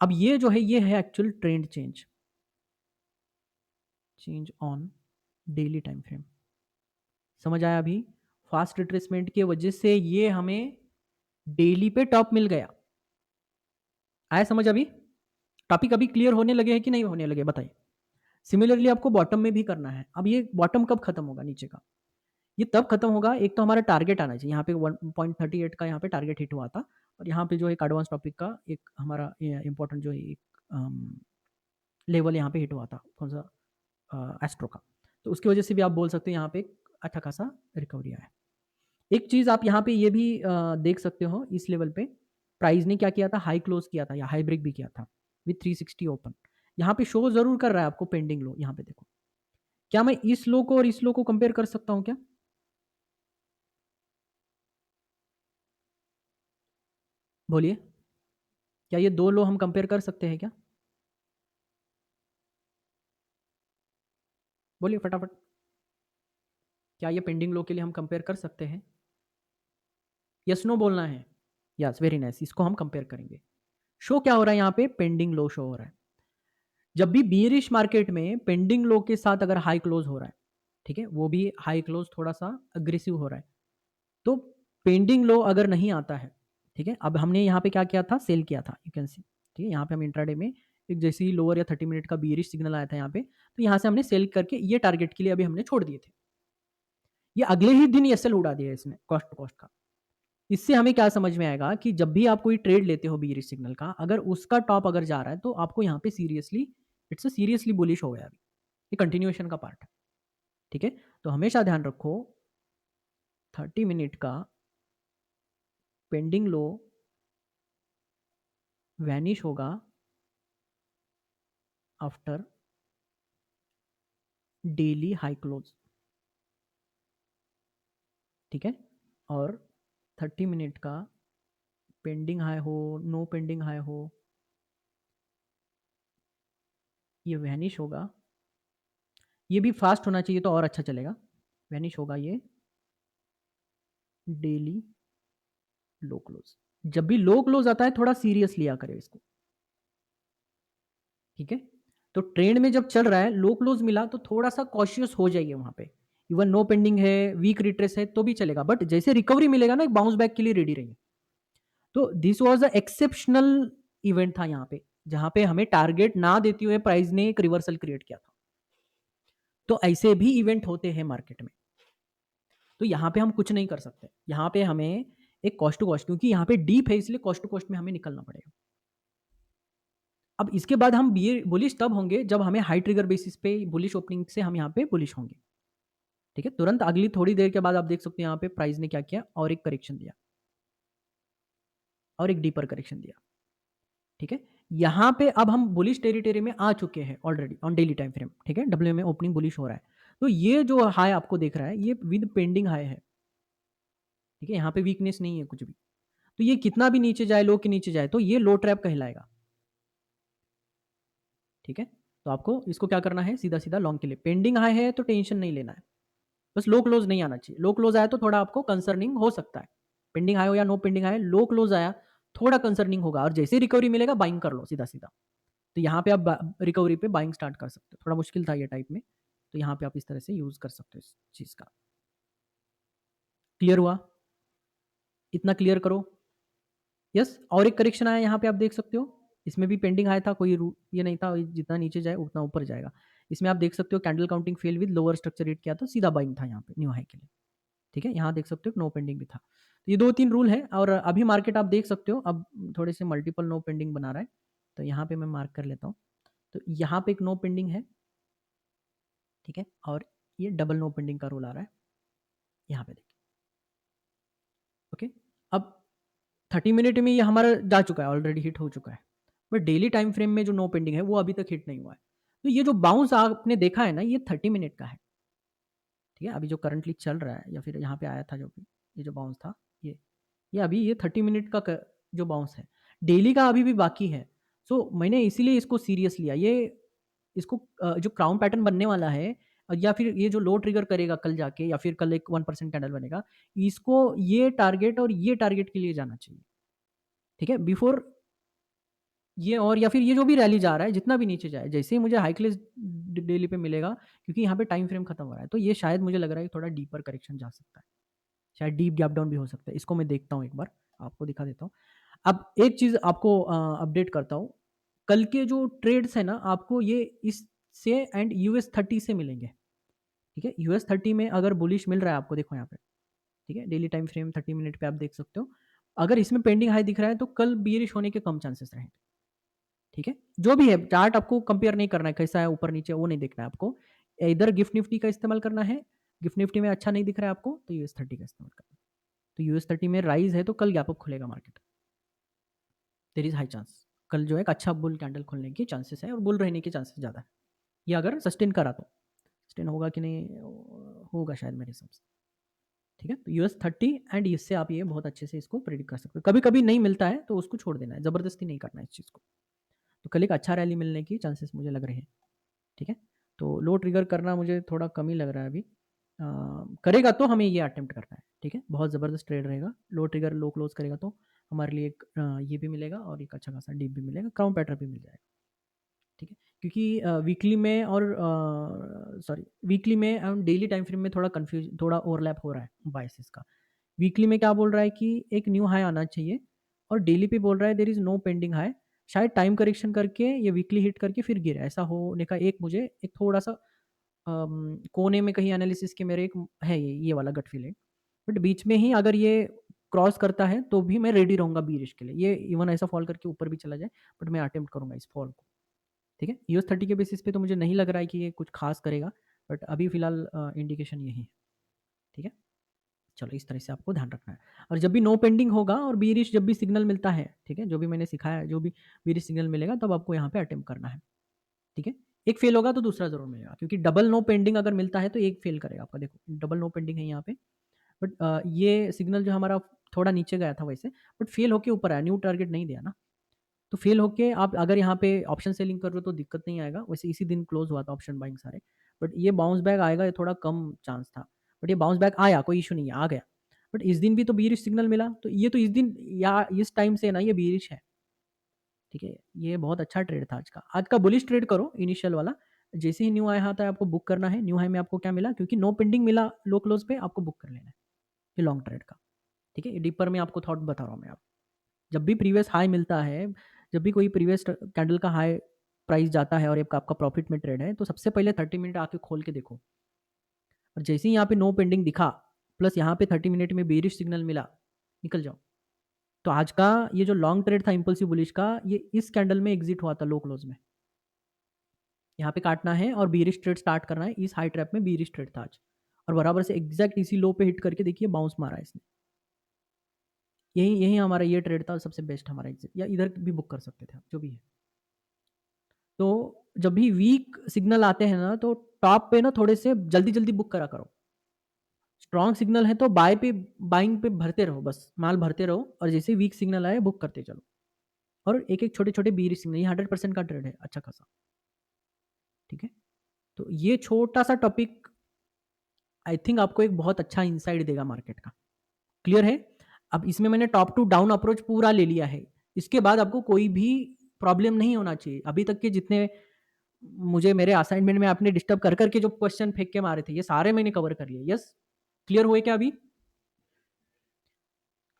अब ये जो है, ये है actual trend change on daily time frame. समझ आया अभी? फास्ट रिट्रेसमेंट की वजह से ये हमें डेली पे टॉप मिल गया। आया समझ अभी? टॉपिक अभी क्लियर होने लगे हैं कि नहीं होने लगे बताइए। सिमिलरली आपको बॉटम में भी करना है। अब ये बॉटम कब खत्म होगा नीचे का? ये तब खत्म होगा, एक तो हमारा टारगेट आना चाहिए, यहाँ पे 1.38 का यहाँ पे टारगेट हिट हुआ था, और यहाँ पे जो एक एडवांस टॉपिक का एक हमारा इंपॉर्टेंट जो एक लेवल यहाँ पे हिट हुआ था, कौन सा, एस्ट्रो का। तो उसकी वजह से भी आप बोल सकते हो यहाँ पे एक अच्छा खासा रिकवरी आया है। एक चीज़ आप यहाँ पे ये भी देख सकते हो, इस लेवल पे प्राइस ने क्या किया था, हाई क्लोज किया था या हाई ब्रेक भी किया था विथ 360 ओपन। यहाँ पे शो जरूर कर रहा है आपको पेंडिंग लो, यहाँ पे देखो। क्या मैं इस लो को और इस लो को कंपेयर कर सकता हूँ क्या? बोलिए, क्या ये दो लो हम कंपेयर कर सकते हैं क्या? बोलिए फटाफट, क्या ये पेंडिंग लो के लिए हम कंपेयर कर सकते हैं? यस नो बोलना है। यस, वेरी नाइस, इसको हम कंपेयर करेंगे। शो क्या हो रहा है यहाँ पे, पेंडिंग लो शो हो रहा है। जब भी बियरिश मार्केट में पेंडिंग लो के साथ अगर हाई क्लोज हो रहा है, ठीक है, वो भी हाई क्लोज थोड़ा सा अग्रेसिव हो रहा है, तो पेंडिंग लो अगर नहीं आता है, ठीक है, अब हमने यहाँ पे क्या किया था, सेल किया था, यू कैन सी, ठीक है, यहाँ पे हम इंट्राडे में एक जैसे ही लोअर या 30 मिनट का बियरिश सिग्नल आया था यहाँ पे, तो यहाँ से हमने सेल करके ये टारगेट के लिए अभी हमने छोड़ दिए थे। ये अगले ही दिन एसएल उड़ा दिया इसने कॉस्ट टू कॉस्ट का। इससे हमें क्या समझ में आएगा कि जब भी आप कोई ट्रेड लेते हो बियरिश सिग्नल का, अगर उसका टॉप अगर जा रहा है तो आपको यहाँ पे seriously, it's a seriously bullish हो गया अभी, ये कंटिन्यूएशन का पार्ट है, ठीक है। तो हमेशा ध्यान रखो 30 मिनट का पेंडिंग लो वैनिश होगा आफ्टर डेली हाई क्लोज, ठीक है, और 30 मिनट का पेंडिंग हाई हो, नो पेंडिंग हाई हो, ये वैनिश होगा। ये भी फास्ट होना चाहिए तो और अच्छा चलेगा। वैनिश होगा ये डेली लो क्लोज। जब भी लो क्लोज आता है थोड़ा सीरियस लिया करें इसको, ठीक है। तो ट्रेंड में जब चल रहा है, लो क्लोज मिला तो थोड़ा सा कॉशियस हो जाइए वहां पे। इवन नो पेंडिंग है, वीक रिट्रेस है तो भी चलेगा, बट जैसे रिकवरी मिलेगा ना, एक बाउंस बैक के लिए रेडी रहिए। तो this was a exceptional event था यहाँ पे, जहां पे हमें टारगेट ना देते हुए प्राइस ने एक रिवर्सल क्रिएट किया था। तो ऐसे भी इवेंट होते हैं मार्केट में, तो यहाँ पे हम कुछ नहीं कर सकते। यहाँ पे हमें एक कॉस्ट टू कॉस्ट, क्योंकि यहाँ पे डीप है इसलिए कॉस्ट टू कॉस्ट में हमें निकलना पड़ेगा। अब इसके बाद हम बुलिश तब होंगे जब हमें हाई ट्रिगर बेसिस पे बुलिश ओपनिंग से हम यहाँ पे बुलिश होंगे, ठीक है। तुरंत अगली थोड़ी देर के बाद आप देख सकते हैं यहाँ पे प्राइस ने क्या किया, और एक करेक्शन दिया, और एक डीपर करेक्शन दिया, ठीक है। यहाँ पे अब हम बुलिश टेरिटरी में आ चुके हैं already on daily time frame, ठीक है। डब्ल्यू में ओपनिंग बुलिश हो रहा है, तो ये जो हाई आपको देख रहा है ये विद पेंडिंग हाई है, ठीक है। यहाँ पे वीकनेस नहीं है कुछ भी, तो ये कितना भी नीचे जाए, लो के नीचे जाए, तो ये लो ट्रैप कहलाएगा, ठीक है। तो आपको इसको क्या करना है, सीधा सीधा लॉन्ग के लिए पेंडिंग हाई है तो टेंशन नहीं लेना है, बस लो क्लोज नहीं आना चाहिए। लो क्लोज आया तो थोड़ा आपको कंसर्निंग हो सकता है, पेंडिंग हाई हो या no pending high, low close आया थोड़ा कंसर्निंग होगा, और जैसे रिकवरी मिलेगा बाइंग कर लो सीधा सीधा। तो यहाँ पे आप रिकवरी पे बाइंग स्टार्ट कर सकते हो। थोड़ा मुश्किल था ये टाइप में, तो यहाँ पे आप इस तरह से यूज कर सकते हो इस चीज का। क्लियर हुआ? इतना क्लियर करो। यस, और एक करेक्शन आया यहाँ पे आप देख सकते हो, इसमें भी पेंडिंग आया था, कोई ये नहीं था जितना नीचे जाए उतना ऊपर जाएगा। इसमें आप देख सकते हो candle counting fail with lower structure rate किया था, सीधा बाइंग था यहाँ पे न्यू हाई के लिए, ठीक है। यहाँ देख सकते हो नो पेंडिंग भी था। तो ये 2-3 रूल है, और अभी मार्केट आप देख सकते हो अब थोड़े से मल्टीपल नो पेंडिंग बना रहा है, तो यहाँ पे मैं मार्क कर लेता हूँ। तो यहाँ पे एक नो पेंडिंग है, ठीक है, और ये डबल नो पेंडिंग का रूल आ रहा है यहाँ पे, देखिए, ओके। अब 30 मिनट में ये हमारा जा चुका है, ऑलरेडी हिट हो चुका है, बट डेली टाइम फ्रेम में जो नो पेंडिंग है वो अभी तक हिट नहीं हुआ है। तो ये जो बाउंस आपने देखा है ना, ये 30 मिनट का है, ठीक है। अभी जो करंटली चल रहा है या फिर यहाँ पे आया था जो भी, ये जो बाउंस था, ये अभी ये 30 मिनट का जो बाउंस है, डेली का अभी भी बाकी है। सो मैंने इसीलिए इसको सीरियस लिया। ये इसको जो क्राउन पैटर्न बनने वाला है, या फिर ये जो लो ट्रिगर करेगा कल जाके, या फिर कल एक 1% कैंडल बनेगा, इसको ये टारगेट और ये टारगेट के लिए जाना चाहिए, ठीक है, बिफोर ये, और या फिर ये जो भी रैली जा रहा है जितना भी नीचे जाए, जैसे ही मुझे हाई क्लेस डेली पे मिलेगा, क्योंकि यहाँ पे टाइम फ्रेम खत्म हो रहा है, तो ये शायद मुझे लग रहा है कि थोड़ा डीपर करेक्शन जा सकता है, शायद डीप गैप डाउन भी हो सकता है। इसको मैं देखता हूँ एक बार, आपको दिखा देता हूँ। अब एक चीज़ आपको अपडेट करता हूँ, कल के जो ट्रेड्स है ना, आपको ये इससे एंड US 30 से मिलेंगे, ठीक है। US30 में अगर बुलिश मिल रहा है आपको, देखो यहाँ पे, ठीक है, डेली टाइम फ्रेम 30 मिनट पे आप देख सकते हो, अगर इसमें पेंडिंग हाई दिख रहा है तो कल बियरिश होने के कम चांसेस रहेंगे। ठीक है, जो भी है चार्ट आपको कंपेयर नहीं करना है, कैसा है ऊपर नीचे वो नहीं देखना है आपको, इधर गिफ्ट निफ्टी का इस्तेमाल करना है। गिफ्ट निफ्टी में अच्छा नहीं दिख रहा है आपको तो US30 का इस्तेमाल करना है। तो US30 में राइज है तो कल गैप अप खुलेगा market, there is high chance कल जो है एक अच्छा बुल कैंडल खुलने के चांसेस है और बुल रहने के चांसेस ज़्यादा है, ये अगर सस्टेन करा तो। सस्टेन होगा कि नहीं, होगा शायद मेरे हिसाब से। ठीक है, तो US30 एंड इससे आप ये बहुत अच्छे से इसको प्रेडिक्ट कर सकते हो। कभी कभी नहीं मिलता है तो उसको छोड़ देना है, ज़बरदस्ती नहीं करना है इस चीज़ को। तो कल एक अच्छा रैली मिलने की चांसेस मुझे लग रहे हैं। ठीक है, तो लो ट्रिगर करना मुझे थोड़ा कम ही लग रहा है अभी। करेगा तो हमें ये अटेम्प्ट करना है। ठीक है, बहुत ज़बरदस्त ट्रेड रहेगा, लो ट्रिगर लो क्लोज करेगा तो हमारे लिए एक ये भी मिलेगा और एक अच्छा खासा डीप भी मिलेगा, क्राउन पैटर्न भी मिल जाएगा। ठीक है, क्योंकि वीकली में और सॉरी वीकली में एंड डेली टाइम फ्रेम में थोड़ा ओवरलैप हो रहा है बायसेस का। वीकली में क्या बोल रहा है कि एक न्यू हाई आना चाहिए, और डेली पे बोल रहा है there is no pending high. शायद टाइम करेक्शन करके ये वीकली हिट करके फिर गिरा, ऐसा होने का एक मुझे एक थोड़ा सा कोने में कहीं एनालिसिस के मेरे एक है ये वाला गट फीलिंग। बट बीच में ही अगर ये क्रॉस करता है तो भी मैं रेडी रहूंगा बीरिश के लिए, ये इवन ऐसा फॉल करके ऊपर भी चला जाए बट मैं अटेम्प्ट करूंगा इस फॉल को। ठीक है, US30 के बेसिस पे तो मुझे नहीं लग रहा है कि ये कुछ खास करेगा, बट अभी फिलहाल इंडिकेशन यही है। ठीक है, चलो इस तरह से आपको ध्यान रखना है। और जब भी नो पेंडिंग होगा और बीरिश जब भी सिग्नल मिलता है, ठीक है, जो भी मैंने सिखाया है, जो भी बीरिश सिग्नल मिलेगा तब आपको यहाँ पे अटेम्प्ट करना है। ठीक है, एक फेल होगा तो दूसरा जरूर मिलेगा, क्योंकि डबल नो पेंडिंग अगर मिलता है तो एक फेल करेगा आपका। देखो डबल नो पेंडिंग है यहाँ पे, बट ये सिग्नल जो हमारा थोड़ा नीचे गया था वैसे, बट फेल होके ऊपर आया, न्यू टारगेट नहीं दिया ना, तो फेल होके आप अगर यहाँ पे ऑप्शन सेलिंग कर रहे हो तो दिक्कत नहीं आएगा। वैसे इसी दिन क्लोज हुआ था ऑप्शन बाइंग सारे, बट ये बाउंस बैक आएगा ये थोड़ा कम चांस था, बट ये बाउंस बैक आया, कोई इशू नहीं है, आ गया। बट इस दिन भी तो बीरिश सिग्नल मिला, तो ये तो इस दिन या इस टाइम से ना ये बीरिश है। ठीक है, ये बहुत अच्छा ट्रेड था आज का। आज का बुलिश ट्रेड करो इनिशियल वाला, जैसे ही न्यू आया था आपको बुक करना है। न्यू हाई में आपको क्या मिला, क्योंकि नो पेंडिंग मिला लो क्लोज पे, आपको बुक कर लेना है ये लॉन्ग ट्रेड का। ठीक है, डीपर में आपको थॉट बता रहा हूँ मैं। आप जब भी प्रीवियस हाई मिलता है, जब भी कोई प्रीवियस कैंडल का हाई प्राइस जाता है और आपका प्रॉफिट में ट्रेड है, तो सबसे पहले 30 मिनट आके खोल के देखो, और जैसे ही यहाँ पे नो पेंडिंग दिखा प्लस यहाँ पे 30 मिनट में बेरिश सिग्नल मिला, निकल जाओ। तो आज का ये जो लॉन्ग ट्रेड था इम्पल्सिव बुलिश का, ये इस कैंडल में एग्जिट हुआ था लो क्लोज में। यहाँ पे काटना है और बीरिश ट्रेड स्टार्ट करना है। इस हाई ट्रैप में बीरिश ट्रेड था आज, और बराबर से एग्जैक्ट इसी लो पे हिट करके देखिए बाउंस मारा इसने। यही यही हमारा ये ट्रेड था सबसे बेस्ट हमारा एग्जिट, या इधर भी बुक कर सकते थे आप, जो भी है। तो जब भी वीक सिग्नल आते हैं ना, तो टॉप पे ना थोड़े से जल्दी जल्दी बुक करा करो। स्ट्रॉन्ग सिग्नल है तो बाइंग पे भरते रहो, बस माल भरते रहो, और जैसे वीक सिग्नल आए बुक करते चलो। और एक एक छोटे छोटे बीरी सिग्नल, ये 100% का ट्रेड है अच्छा खासा। ठीक है, तो ये छोटा सा टॉपिक आई थिंक आपको एक बहुत अच्छा इंसाइट देगा मार्केट का। क्लियर है? अब इसमें मैंने टॉप टू डाउन अप्रोच पूरा ले लिया है, इसके बाद आपको कोई भी प्रॉब्लम नहीं होना चाहिए। अभी तक के जितने मुझे मेरे असाइनमेंट में आपने डिस्टर्ब कर करके जो क्वेश्चन फेंक के मारे थे, ये सारे मैंने कवर कर लिए। यस, क्लियर हुए क्या अभी?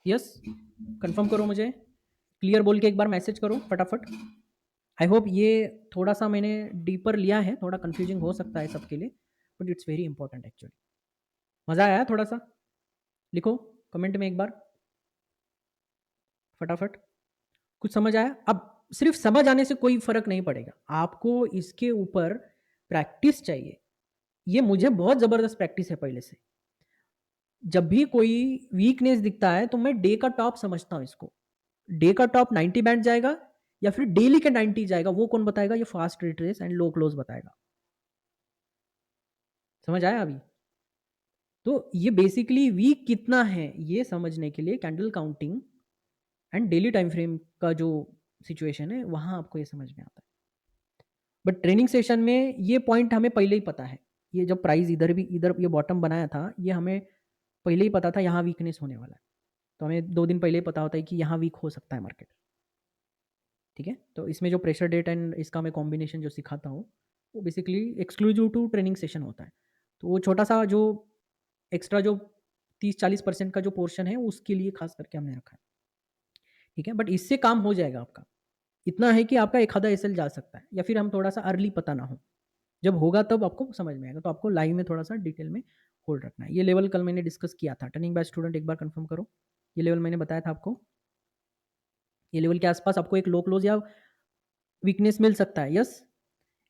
यस, कंफर्म करो मुझे, क्लियर बोल के एक बार मैसेज करो फटाफट। आई होप ये थोड़ा सा मैंने डीपर लिया है, थोड़ा कंफ्यूजिंग हो सकता है सबके लिए, but it's very important actually. मज़ा आया थोड़ा सा? लिखो कमेंट में एक बार फटाफट, कुछ समझ आया? अब सिर्फ समझ आने से कोई फर्क नहीं पड़ेगा, आपको इसके ऊपर प्रैक्टिस चाहिए। ये मुझे बहुत ज़बरदस्त प्रैक्टिस है पहले से। जब भी कोई वीकनेस दिखता है तो मैं डे का टॉप समझता हूँ इसको। डे का टॉप 90 बैंड जाएगा या फिर डेली के 90 जाएगा, वो कौन बताएगा? ये fast retrace and low close बताएगा। समझ आया अभी? तो ये बेसिकली वीक कितना है ये समझने के लिए candle counting and daily time frame का जो सिचुएशन है वहां आपको ये समझ में आता है। बट ट्रेनिंग सेशन में ये पॉइंट हमें पहले ही पता है। ये जब प्राइस इधर ये बॉटम बनाया था, ये हमें पहले ही पता था यहाँ वीकनेस होने वाला है। तो हमें 2 दिन पहले ही पता होता है कि यहाँ वीक हो सकता है मार्केट। ठीक है, तो इसमें जो प्रेशर डेट एंड इसका मैं कॉम्बिनेशन जो सिखाता हूँ, वो basically exclusive to training session होता है। तो वो छोटा सा जो एक्स्ट्रा जो 30-40% का जो पोर्शन है उसके लिए खास करके हमने रखा है। ठीक है, बट इससे काम हो जाएगा आपका। इतना है कि आपका एक आधा एसएल जा सकता है, या फिर हम थोड़ा सा अर्ली पता ना हो, जब होगा तब आपको समझ में आएगा, तो आपको लाइव में थोड़ा-सा डिटेल में होल्ड रखना है। ये लेवल कल मैंने डिस्कस किया था। टर्निंग बैच स्टूडेंट एक बार कन्फर्म करो। ये लेवल मैंने बताया था आपको। ये लेवल के आसपास आपको एक लो क्लोज या वीकनेस मिल सकता है। यस,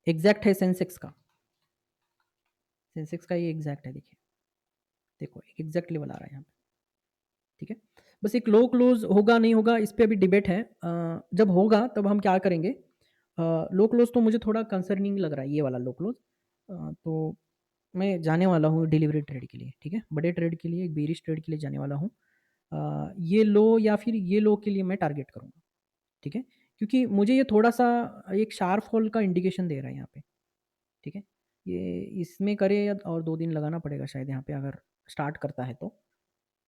एग्जैक्ट है सेंसेक्स का। सेंसेक्स का ये एग्जैक्ट है, देखिए। देखो एक एग्जैक्ट लेवल आ रहा है यहाँ पे, ठीक है। बस एक लो क्लोज होगा नहीं होगा इस पे अभी डिबेट है। जब होगा तब हम क्या करेंगे। लो क्लोज तो मुझे थोड़ा कंसर्निंग लग रहा है, ये वाला लो क्लोज। तो मैं जाने वाला हूँ डिलीवरी ट्रेड के लिए, ठीक है, बड़े ट्रेड के लिए, एक बेरिश ट्रेड के लिए जाने वाला हूँ। ये लो या फिर ये लो के लिए मैं टारगेट करूँगा, ठीक है, क्योंकि मुझे ये थोड़ा सा एक शार्प फॉल का इंडिकेशन दे रहा है यहाँ पे, ठीक है। ये इसमें करे या और 2 दिन लगाना पड़ेगा शायद यहाँ पे, अगर स्टार्ट करता है तो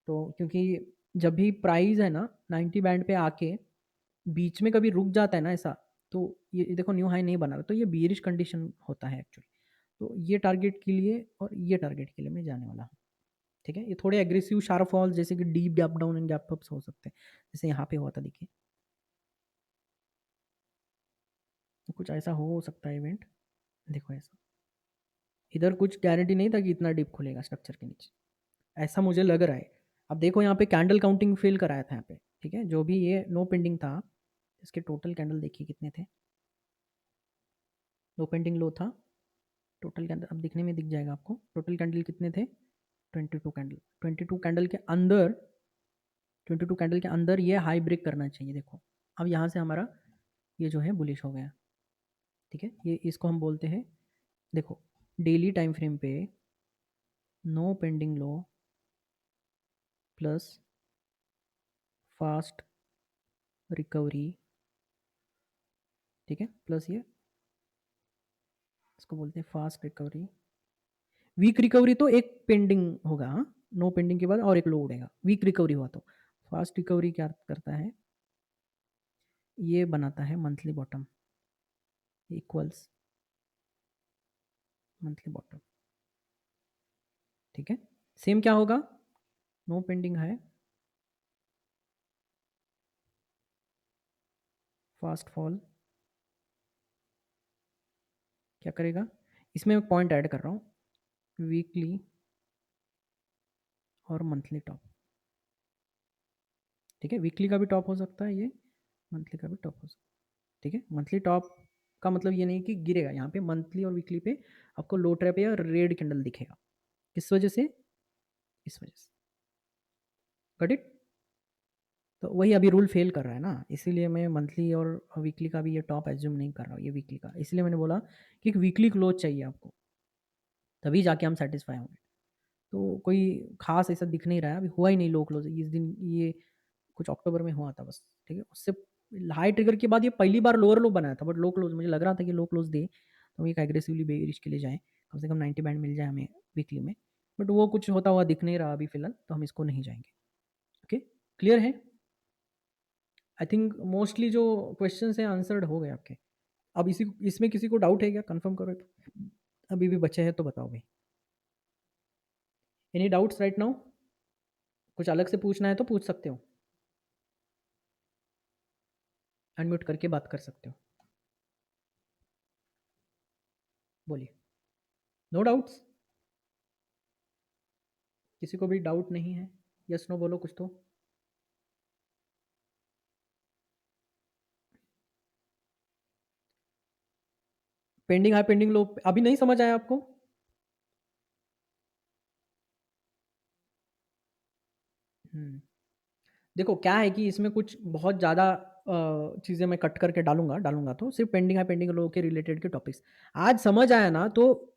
क्योंकि जब भी प्राइस है ना 90 बैंड पे आके बीच में कभी रुक जाता है ना ऐसा, तो ये देखो न्यू हाई नहीं बना रहा, तो ये बियरिश कंडीशन होता है एक्चुअली। तो ये टारगेट के लिए और ये टारगेट के लिए मैं जाने वाला हूँ, ठीक है। ये थोड़े एग्रेसिव शार्प फॉल जैसे कि deep gap down and gap ups हो सकते हैं, जैसे यहाँ पे हुआ था, देखिए। तो कुछ ऐसा हो सकता है इवेंट, देखो ऐसा। इधर कुछ गारंटी नहीं था कि इतना डीप खुलेगा स्ट्रक्चर के नीचे, ऐसा मुझे लग रहा है। अब देखो यहाँ पे कैंडल काउंटिंग फेल कराया था यहाँ पे, ठीक है। जो भी ये नो पेंडिंग था, इसके टोटल कैंडल देखिए कितने थे। नो पेंडिंग लो था, टोटल कैंडल अब दिखने में दिख जाएगा आपको। टोटल कैंडल कितने थे, 22 कैंडल। 22 कैंडल के अंदर, 22 कैंडल के अंदर ये हाई ब्रेक करना चाहिए, देखो। अब यहाँ से हमारा ये जो है बुलिश हो गया, ठीक है। ये इसको हम बोलते हैं, देखो डेली टाइम फ्रेम पे नो पेंडिंग लो प्लस फास्ट रिकवरी, ठीक है, प्लस ये इसको बोलते हैं फास्ट रिकवरी। वीक रिकवरी तो एक पेंडिंग होगा, हाँ, नो पेंडिंग के बाद और एक लो उड़ेगा, वीक रिकवरी हुआ तो। फास्ट रिकवरी क्या करता है, ये बनाता है monthly bottom equals monthly bottom, ठीक है। सेम क्या होगा, नो पेंडिंग है, फास्ट फॉल क्या करेगा, इसमें मैं पॉइंट ऐड कर रहा हूँ, वीकली और मंथली टॉप, ठीक है। वीकली का भी टॉप हो सकता है ये, मंथली का भी टॉप हो सकता है, ठीक है। मंथली टॉप का मतलब ये नहीं कि गिरेगा, यहाँ पे मंथली और वीकली पे आपको लो ट्रैप या रेड कैंडल दिखेगा। किस वजह से, इस वजह से, गट इट। तो वही अभी रूल फेल कर रहा है ना, इसीलिए मैं मंथली और वीकली का भी ये टॉप एज्यूम नहीं कर रहा हूँ, ये वीकली का। इसलिए मैंने बोला कि एक वीकली क्लोज चाहिए आपको, तभी जाके हम सेटिस्फाई होंगे। तो कोई खास ऐसा दिख नहीं रहा है, अभी हुआ ही नहीं लो क्लोज इस दिन, ये कुछ अक्टूबर में हुआ था बस, ठीक है। उससे हाई ट्रिगर के बाद ये पहली बार लोअर लो बनाया था, बट लो क्लोज मुझे लग रहा था कि लो क्लोज दे तो हम एक एग्रेसिवली बेरिश के लिए जाएँ, कम से कम 90 बैंड मिल जाए हमें वीकली में, बट वो कुछ होता हुआ दिख नहीं रहा अभी फिलहाल, तो हम इसको नहीं जाएंगे। ओके, क्लियर है। आई थिंक मोस्टली जो क्वेश्चन हैं आंसर्ड हो गए आपके। अब इसी इसमें किसी को डाउट है क्या, कंफर्म करो तो, अभी भी बचे हैं तो बताओ भाई। एनी डाउट्स राइट नाउ, कुछ अलग से पूछना है तो पूछ सकते हो, अनम्यूट करके बात कर सकते हो, बोलिए। नो डाउट्स, किसी को भी डाउट नहीं है, यस नो बोलो कुछ तो। पेंडिंग हाई पेंडिंग लो अभी नहीं समझ आया आपको। हम्म, देखो क्या है कि इसमें कुछ बहुत ज़्यादा चीज़ें मैं कट करके डालूंगा डालूंगा तो सिर्फ पेंडिंग है पेंडिंग लो के रिलेटेड के टॉपिक्स आज समझ आया ना, तो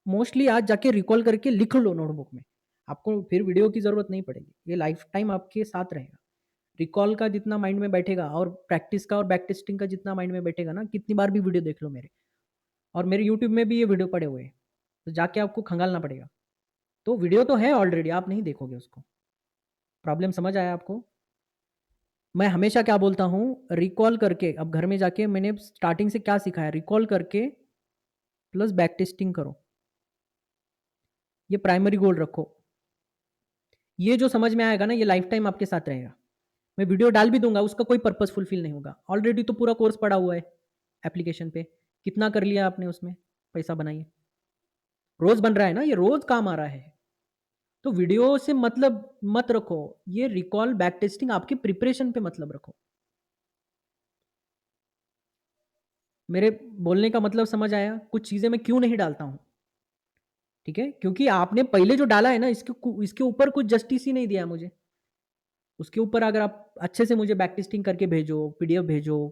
मोस्टली आज जाके रिकॉल करके लिख लो नोटबुक में, आपको फिर वीडियो की ज़रूरत नहीं पड़ेगी, ये लाइफ टाइम आपके साथ रहेगा। रिकॉल का जितना माइंड में बैठेगा और प्रैक्टिस का और बैक टेस्टिंग का जितना माइंड में बैठेगा ना, कितनी बार भी वीडियो देख लो मेरे, और मेरे यूट्यूब में भी ये वीडियो पड़े हुए हैं, तो जाके आपको खंगालना पड़ेगा। तो वीडियो तो है ऑलरेडी, आप नहीं देखोगे उसको। प्रॉब्लम समझ आया आपको। मैं हमेशा क्या बोलता हूँ, रिकॉल करके, अब घर में जाके मैंने स्टार्टिंग से क्या सीखा है, रिकॉल करके प्लस बैक टेस्टिंग करो, ये प्राइमरी गोल रखो। ये जो समझ में आएगा ना, ये लाइफ टाइम आपके साथ रहेगा। मैं वीडियो डाल भी दूंगा, उसका कोई पर्पस फुलफिल नहीं होगा, ऑलरेडी तो पूरा कोर्स पड़ा हुआ है एप्लीकेशन पे, कितना कर लिया आपने उसमें, पैसा बनाइए। रोज़ बन रहा है ना, ये रोज़ काम आ रहा है। तो वीडियो से मतलब मत रखो, ये रिकॉल बैक टेस्टिंग आपकी प्रिपरेशन पे मतलब रखो। मेरे बोलने का मतलब समझ आया? कुछ चीज़ें मैं क्यों नहीं डालता हूँ, ठीक है? क्योंकि आपने पहले जो डाला है ना, इसके ऊपर कुछ जस्टिस ही नहीं दिया है मुझे। उसके ऊपर अगर आप अच्छे से मुझे बैक टेस्टिंग करके भेजो, पीडीएफ भेजो,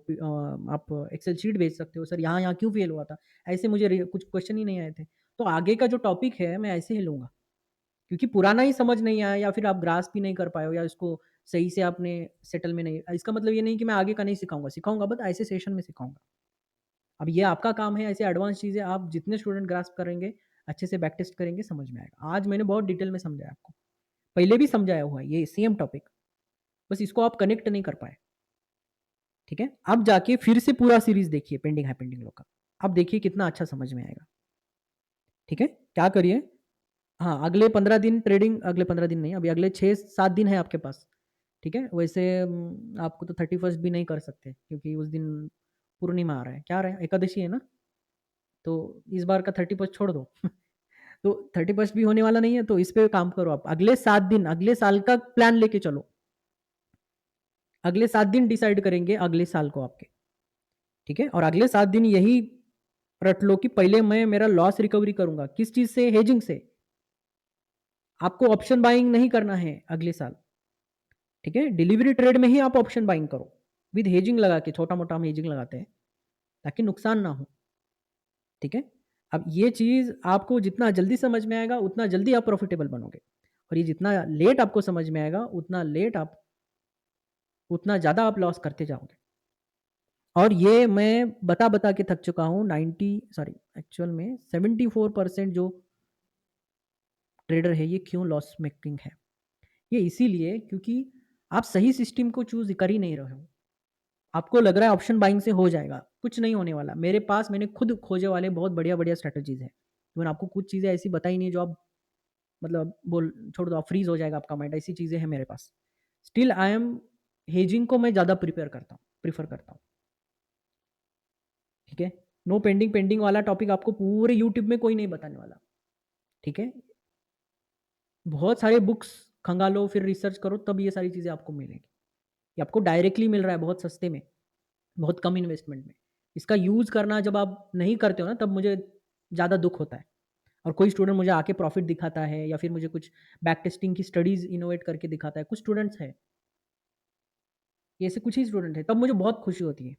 आप एक्सेल शीट भेज सकते हो, सर यहाँ-यहाँ क्यों फेल हुआ था? ऐसे मुझे कुछ क्वेश्चन ही नहीं आए थे। तो आगे का जो टॉपिक है, मैं ऐसे ही लूँगा। क्योंकि पुराना ही समझ नहीं आया या फिर आप ग्रास्प ही नहीं कर पाए हो या इसको सही से आपने सेटल में नहीं, इसका मतलब ये नहीं कि मैं आगे का नहीं सिखाऊँगा, सिखाऊँगा बट ऐसे सेशन में सिखाऊँगा। अब ये आपका काम है, ऐसे एडवांस चीज़ें आप जितने स्टूडेंट ग्रास्प करेंगे, अच्छे से बैक टेस्ट करेंगे, समझ में आएगा। आज मैंने बहुत डिटेल में समझाया आपको। पहले भी समझाया हुआ है ये सेम टॉपिक, बस इसको आप कनेक्ट नहीं कर पाए, ठीक है? अब जाके फिर से पूरा सीरीज़ देखिए पेंडिंग है पेंडिंग लो का। अब देखिए कितना अच्छा समझ में आएगा, ठीक है? क्या करिए, हाँ, अगले 15 दिन ट्रेडिंग, अगले 15 दिन नहीं, अभी अगले 6-7 दिन है आपके पास, ठीक है? वैसे आपको तो 31st भी नहीं कर सकते क्योंकि उस दिन पूर्णिमा आ रहा है। क्या आ रहा है? एकादशी है ना? तो इस बार का 31st छोड़ दो। तो 31st भी होने वाला नहीं है, तो इस पे काम करो आप। अगले 7 दिन, अगले साल का प्लान लेके चलो। अगले 7 दिन डिसाइड करेंगे अगले साल को आपके, ठीक है? और अगले 7 दिन यही रट लो कि पहले मैं मेरा लॉस रिकवरी करूँगा। किस चीज़ से? हेजिंग से। आपको ऑप्शन बाइंग नहीं करना है अगले साल, ठीक है? डिलीवरी ट्रेड में ही आप ऑप्शन बाइंग करो, विद हेजिंग लगा के, छोटा-मोटा हम हेजिंग लगाते हैं, ताकि नुकसान ना हो, ठीक है? अब ये चीज़ आपको जितना जल्दी समझ में आएगा, उतना जल्दी आप प्रॉफिटेबल बनोगे और ये जितना लेट आपको समझ में आएगा, उतना ज़्यादा आप लॉस करते जाओगे। और ये मैं बता-बता के थक चुका हूँ, 90 सॉरी एक्चुअल में 74% जो ट्रेडर है, ये क्यों लॉस मेकिंग है? ये इसीलिए क्योंकि आप सही सिस्टम को चूज़ कर ही नहीं रहे हो। आपको लग रहा है ऑप्शन बाइंग से हो जाएगा, कुछ नहीं होने वाला। मेरे पास मैंने खुद खोजे वाले बहुत बढ़िया-बढ़िया स्ट्रैटेजीज़ हैं। तो मैंने आपको कुछ चीज़ें ऐसी बताई नहीं जो आप मतलब बोल छोड़ दो, आप फ्रीज़ हो जाएगा आपका माइंड, ऐसी चीज़ें हैं मेरे पास। स्टिल आई एम हेजिंग को मैं ज़्यादा प्रेफ़र करता हूँ, ठीक है? नो पेंडिंग, पेंडिंग वाला टॉपिक आपको पूरे यूट्यूब में कोई नहीं बताने वाला, ठीक है? बहुत सारे बुक्स खंगालो, फिर रिसर्च करो, तब ये सारी चीज़ें आपको मिलेंगी। ये आपको डायरेक्टली मिल रहा है बहुत सस्ते में, बहुत कम इन्वेस्टमेंट में। इसका यूज़ करना जब आप नहीं करते हो ना, तब मुझे ज़्यादा दुःख होता है। और कोई स्टूडेंट मुझे आके प्रॉफ़िट दिखाता है या फिर मुझे कुछ बैक टेस्टिंग की स्टडीज़ इनोवेट करके दिखाता है। कुछ स्टूडेंट्स हैं, ये ऐसे कुछ ही स्टूडेंट हैं, तब मुझे बहुत खुशी होती है,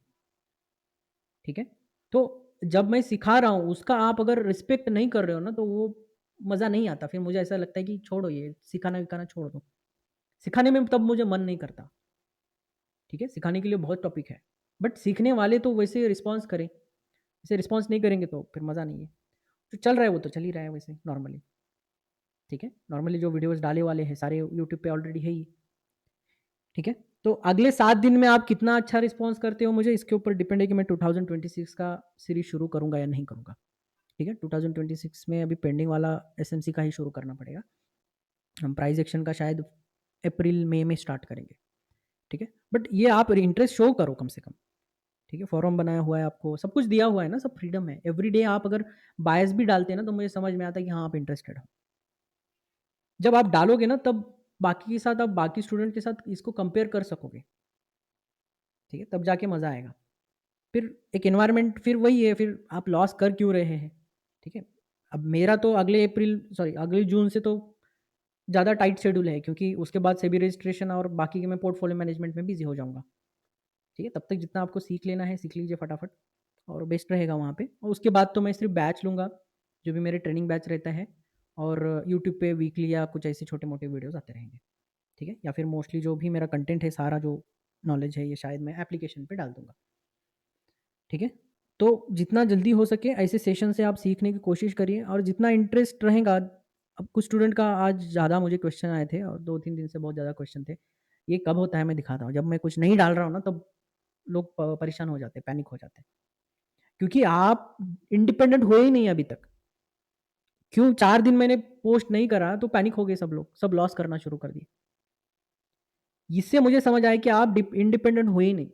ठीक है? तो जब मैं सिखा रहा हूँ, उसका आप अगर रिस्पेक्ट नहीं कर रहे हो ना, तो वो मज़ा नहीं आता। फिर मुझे ऐसा लगता है कि छोड़ो ये, सिखाना-विखाना छोड़ दो। सिखाने में तब मुझे मन नहीं करता, ठीक है? सिखाने के लिए बहुत टॉपिक है। बट सीखने वाले तो वैसे रिस्पॉन्स करें, वैसे रिस्पॉन्स नहीं करेंगे तो फिर मज़ा नहीं है। जो चल रहा है वो तो चल ही रहा है वैसे नॉर्मली, ठीक है? नॉर्मली जो वीडियोज़ डाले वाले हैं सारे यूट्यूब पे ऑलरेडी है ही, ठीक है? तो अगले 7 दिन में आप कितना अच्छा रिस्पॉन्स करते हो मुझे इसके ऊपर डिपेंड है कि मैं 2026 का सीरीज़ शुरू करूँगा या नहीं करूँगा, ठीक है? 2026 में अभी पेंडिंग वाला एसएमसी का ही शुरू करना पड़ेगा। हम प्राइस एक्शन का शायद अप्रैल मई में स्टार्ट करेंगे, ठीक है? बट ये आप इंटरेस्ट शो करो कम से कम, ठीक है? फोरम बनाया हुआ है आपको, सब कुछ दिया हुआ है ना, सब फ्रीडम है। एवरीडे आप अगर बायस भी डालते हैं ना, तो मुझे समझ में आता है कि हाँ, आप इंटरेस्टेड हो। जब आप डालोगे ना, तब बाकी के साथ आप बाकी स्टूडेंट के साथ इसको कंपेयर कर सकोगे, ठीक है? तब जाके मज़ा आएगा। फिर एक एनवायरनमेंट फिर वही है, फिर आप लॉस कर क्यों रहे हैं, ठीक है? अब मेरा तो अगले जून से तो ज़्यादा टाइट शेड्यूल है क्योंकि उसके बाद सेबी रजिस्ट्रेशन और बाकी के मैं पोर्टफोलियो मैनेजमेंट में बिज़ी हो जाऊँगा, ठीक है? तब तक जितना आपको सीख लेना है, सीख लीजिए फटाफट और बेस्ट रहेगा वहाँ पे और उसके बाद तो मैं सिर्फ बैच लूँगा, जो भी मेरे ट्रेनिंग बैच रहता है और यूट्यूब पे वीकली या कुछ ऐसे छोटे-मोटे वीडियोज़ आते रहेंगे, ठीक है? या फिर मोस्टली जो भी मेरा कंटेंट है, सारा जो नॉलेज है, ये शायद मैं एप्लीकेशन पे डाल दूँगा, ठीक है? तो जितना जल्दी हो सके ऐसे सेशन से आप सीखने की कोशिश करिए और जितना इंटरेस्ट रहेगा, अब कुछ स्टूडेंट का आज ज़्यादा मुझे क्वेश्चन आए थे और 2-3 दिन से बहुत ज़्यादा क्वेश्चन थे। ये कब होता है मैं दिखाता हूँ, जब मैं कुछ नहीं डाल रहा हूँ ना तब लोग परेशान हो जाते हैं, पैनिक हो जाते हैं। क्योंकि आप इंडिपेंडेंट हुए ही नहीं अभी तक। क्यों 4 दिन मैंने पोस्ट नहीं करा तो पैनिक हो गए सब लोग, सब लॉस करना शुरू कर दिए। इससे मुझे समझ आया कि आप इंडिपेंडेंट हुए ही नहीं।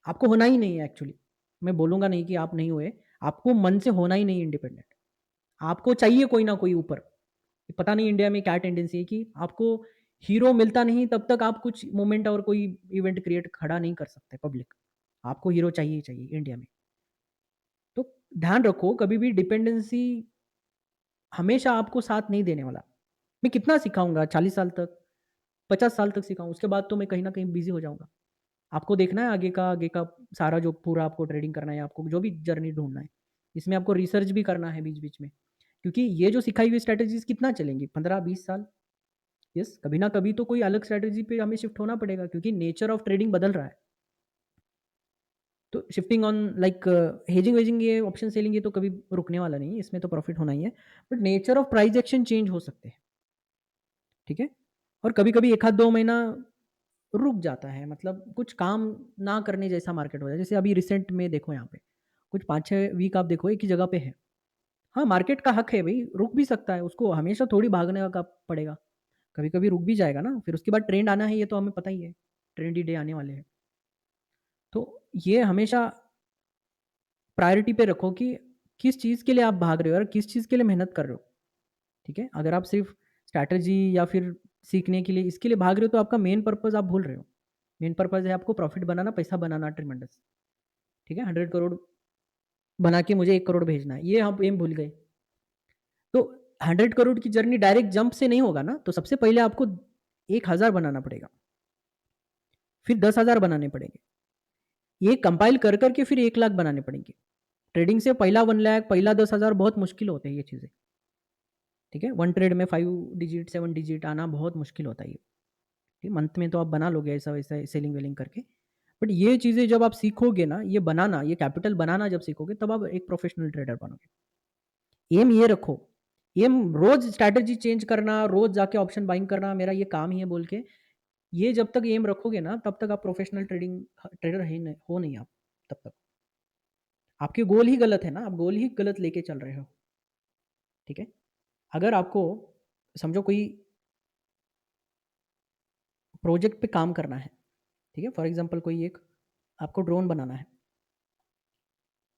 आपको होना ही नहीं है एक्चुअली। मैं बोलूँगा नहीं कि आप नहीं हुए, आपको मन से होना ही नहीं इंडिपेंडेंट। आपको चाहिए कोई ना कोई ऊपर। पता नहीं इंडिया में क्या टेंडेंसी है कि आपको हीरो मिलता नहीं तब तक आप कुछ मोमेंट और कोई इवेंट क्रिएट खड़ा नहीं कर सकते पब्लिक। आपको हीरो चाहिए ही चाहिए इंडिया में। तो ध्यान रखो कभी भी डिपेंडेंसी हमेशा आपको साथ नहीं देने वाला। मैं कितना सिखाऊँगा 40 साल तक, 50 साल तक सिखाऊँ, उसके बाद तो मैं कहीं न कहीं बिज़ी हो जाऊँगा। आपको देखना है आगे का सारा जो पूरा आपको ट्रेडिंग करना है, आपको जो भी जर्नी ढूँढना है। इसमें आपको रिसर्च भी करना है बीच-बीच में। क्योंकि ये जो सिखाई हुई स्ट्रैटेजीज़ कितना चलेंगी? 15-20 साल? यस, कभी ना कभी तो कोई अलग स्ट्रैटेजी पे हमें शिफ्ट होना पड़ेगा क्योंकि नेचर ऑफ ट्रेडिंग बदल रहा है। तो शिफ्टिंग ऑन लाइक हेजिंग-वेजिंग ये ऑप्शन सेलिंग ये तो कभी रुकने वाला नहीं है, इसमें तो प्रॉफिट होना ही है। But nature of price action change हो सकते हैं, ठीक है? और कभी-कभी 1 आध 2 महीना रुक जाता है, मतलब कुछ काम ना करने जैसा मार्केट हो जाए। जैसे अभी रिसेंट में देखो यहाँ पे, कुछ 5-6 वीक आप देखो एक ही जगह पे है। हाँ, मार्केट का हक है भई, रुक भी सकता है, उसको हमेशा थोड़ी भागने का पड़ेगा। कभी-कभी रुक भी जाएगा ना, फिर उसके बाद ट्रेंड आना है ये तो हमें पता ही है, ट्रेंडी डे आने वाले हैं। तो ये हमेशा प्रायोरिटी पे रखो कि किस चीज़ के लिए आप भाग रहे हो और किस चीज़ के लिए मेहनत कर रहे हो, ठीक है? अगर आप सिर्फ़ स्ट्रैटेजी या फिर सीखने के लिए इसके लिए भाग रहे हो तो आपका मेन पर्पज़ आप भूल रहे हो। मेन पर्पज़ है आपको प्रॉफ़िट बनाना, पैसा बनाना ट्रिमेंडस, ठीक है? 100 करोड़ बना के मुझे 1 करोड़ भेजना है, ये आप एम भूल गए। तो 100 करोड़ की जर्नी डायरेक्ट जंप से नहीं होगा ना, तो सबसे पहले आपको 1000 बनाना पड़ेगा, फिर 10,000 बनाने पड़ेंगे। ये कंपाइल कर के फिर 1 लाख बनाने पड़ेंगे। ट्रेडिंग से पहला 1 लाख, पहला 10,000 बहुत मुश्किल होते हैं ये चीज़ें, ठीक है? 1 ट्रेड में 5 डिजिट, 7 डिजिट आना बहुत मुश्किल होता है ये। ठीक, मंथ में तो आप बना लोगे ऐसा-वैसा सेलिंग-वेलिंग करके। बट ये चीज़ें जब आप सीखोगे ना, ये बनाना, ये कैपिटल बनाना जब सीखोगे, तब आप एक प्रोफेशनल ट्रेडर बनोगे। एम ये रखो, एम रोज़ स्ट्रैटेजी चेंज करना, रोज़ जाके ऑप्शन बाइंग करना, मेरा ये काम ही है बोल के, ये जब तक एम रखोगे ना, तब तक आप प्रोफेशनल ट्रेडर है नहीं हो नहीं आप, तब तक। आपके गोल ही गलत है ना, आप गोल ही गलत लेके चल रहे हो, ठीक है? अगर आपको समझो कोई प्रोजेक्ट पे काम करना है, ठीक है? फॉर एग्ज़ाम्पल कोई एक आपको ड्रोन बनाना है।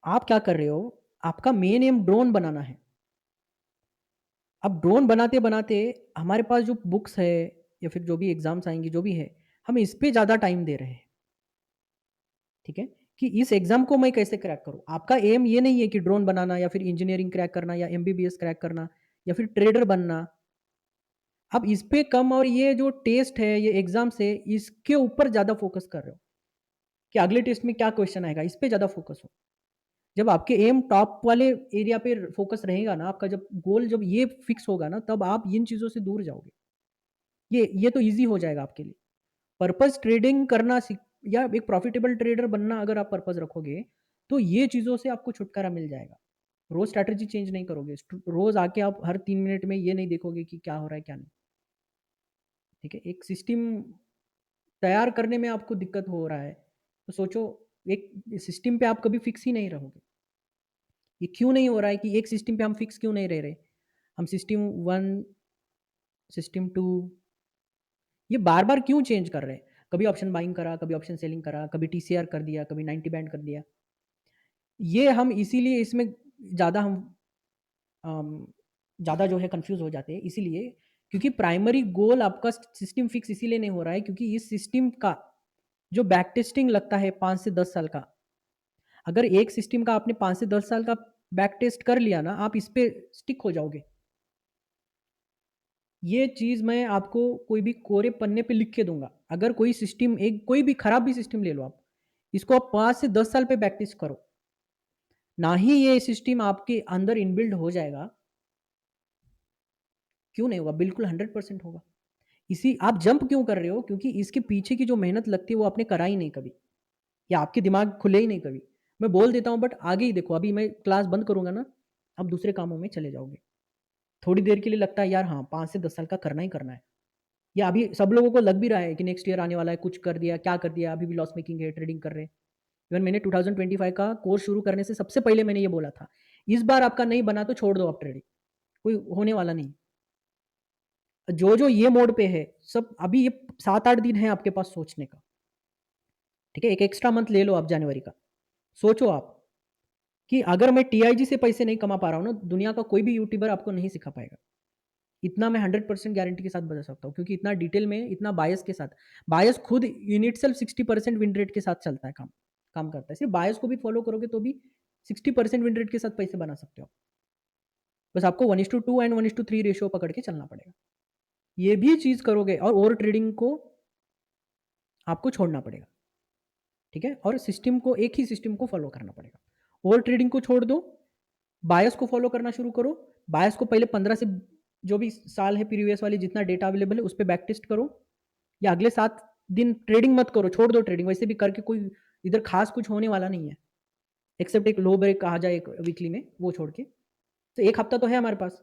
आप क्या कर रहे हो, आपका मेन एम ड्रोन बनाना है। अब ड्रोन बनाते-बनाते हमारे पास जो बुक्स है या फिर जो भी एग्ज़ाम्स आएँगी, जो भी है, हम इस पे ज़्यादा टाइम दे रहे हैं, ठीक है? कि इस एग्ज़ाम को मैं कैसे क्रैक करूँ? आपका एम ये नहीं है कि ड्रोन बनाना या फिर इंजीनियरिंग क्रैक करना या एमबीबीएस क्रैक करना या फिर ट्रेडर बनना। आप इस पे कम और ये जो टेस्ट है, ये एग्ज़ाम्स है, इसके ऊपर ज़्यादा फ़ोकस कर रहे हो कि अगले टेस्ट में क्या क्वेश्चन आएगा, इस पे ज़्यादा फ़ोकस हो। जब आपके एम टॉप वाले एरिया पे फ़ोकस रहेगा ना, आपका जब गोल जब ये फ़िक्स होगा ना, तब आप इन चीज़ों से दूर जाओगे। ये तो ईज़ी हो जाएगा आपके लिए। पर्पज़ ट्रेडिंग करना सीख या एक प्रॉफ़िटेबल ट्रेडर बनना अगर आप पर्पज़ रखोगे, तो ये चीज़ों से आपको छुटकारा मिल जाएगा। रोज़ स्ट्रैटेजी चेंज नहीं करोगे। रोज़ आके आप हर 3 मिनट में ये नहीं देखोगे कि क्या हो रहा है, क्या नहीं। ठीक है? एक सिस्टम तैयार करने में आपको दिक्कत हो रहा है, तो सोचो एक सिस्टम पे आप कभी फ़िक्स ही नहीं रहोगे। ये क्यों नहीं हो रहा है कि एक सिस्टम पे हम फ़िक्स क्यों नहीं रह रहे? हम सिस्टम 1, सिस्टम 2 ये बार-बार क्यों चेंज कर रहे हैं? कभी ऑप्शन बाइंग करा, कभी ऑप्शन सेलिंग करा, कभी टीसीआर कर दिया, कभी 90 बैंड कर दिया। ये हम इसीलिए इसमें ज़्यादा हम अम, ज़्यादा जो है कन्फ्यूज़ हो जाते हैं इसीलिए क्योंकि प्राइमरी गोल आपका सिस्टम फिक्स इसीलिए नहीं हो रहा है क्योंकि इस सिस्टम का जो बैक टेस्टिंग लगता है 5 से 10 साल का, अगर एक सिस्टम का आपने 5 से 10 साल का बैक टेस्ट कर लिया ना, आप इस पे स्टिक हो जाओगे। ये चीज़ मैं आपको कोई भी कोरे पन्ने पे लिख के दूँगा। अगर कोई सिस्टम एक कोई भी खराब भी सिस्टम ले लो आप, इसको आप 5 से 10 साल पे बैक टेस्ट करो। ना ही ये सिस्टम आपके अंदर इनबिल्ड हो जाएगा, क्यों नहीं होगा? बिल्कुल 100% होगा। इसी आप जंप क्यों कर रहे हो? क्योंकि इसके पीछे की जो मेहनत लगती है वो आपने करा ही नहीं कभी या आपके दिमाग खुले ही नहीं कभी। मैं बोल देता हूँ बट आगे ही देखो अभी मैं क्लास बंद करूँगा ना, आप दूसरे कामों में चले जाओगे। थोड़ी देर के लिए लगता है यार हाँ, 5 से 10 साल का करना ही करना है। या अभी सब लोगों को लग भी रहा है कि नेक्स्ट ईयर आने वाला है, कुछ कर दिया, क्या कर दिया, अभी भी लॉस मेकिंग है, ट्रेडिंग कर रहे हैं। इवन मैंने 2025 का कोर्स शुरू करने से सबसे पहले मैंने ये बोला था, इस बार आपका नहीं बना तो छोड़ दो आप ट्रेडिंग, कोई होने वाला नहीं। जो ये मोड पे है, सब अभी ये 7-8 दिन है आपके पास सोचने का, ठीक है? एक एक्स्ट्रा मंथ ले लो आप जनवरी का, सोचो आप। कि अगर मैं टीआईजी से पैसे नहीं कमा पा रहा हूँ ना, दुनिया का कोई भी यूट्यूबर आपको नहीं सिखा पाएगा। इतना मैं 100% गारंटी के साथ बता सकता हूँ, क्योंकि इतना डिटेल में, इतना बायस के साथ, बायस खुद इन इटसेल्फ 60% विन रेट के साथ चलता है, काम करता है। सिर्फ बायस को भी फॉलो करोगे तो भी 60% विन रेट के साथ पैसे बना सकते हो। बस आपको 1:2 एंड 1:3 रेशियो पकड़ के चलना पड़ेगा। ये भी चीज़ करोगे और ओवर ट्रेडिंग को आपको छोड़ना पड़ेगा, ठीक है? और सिस्टम को, एक ही सिस्टम को फॉलो करना पड़ेगा। ओवर ट्रेडिंग को छोड़ दो, बायस को फॉलो करना शुरू करो। बायस को पहले 15 से जो भी साल है प्रीवियस वाली, जितना डेटा अवेलेबल है उस पे बैक टेस्ट करो, या अगले 7 दिन ट्रेडिंग मत करो, छोड़ दो ट्रेडिंग। वैसे भी करके कोई इधर खास कुछ होने वाला नहीं है, एक्सेप्ट एक लो ब्रेक कहा जाए एक वीकली में, वो छोड़ के। तो 1 हफ्ता तो है हमारे पास।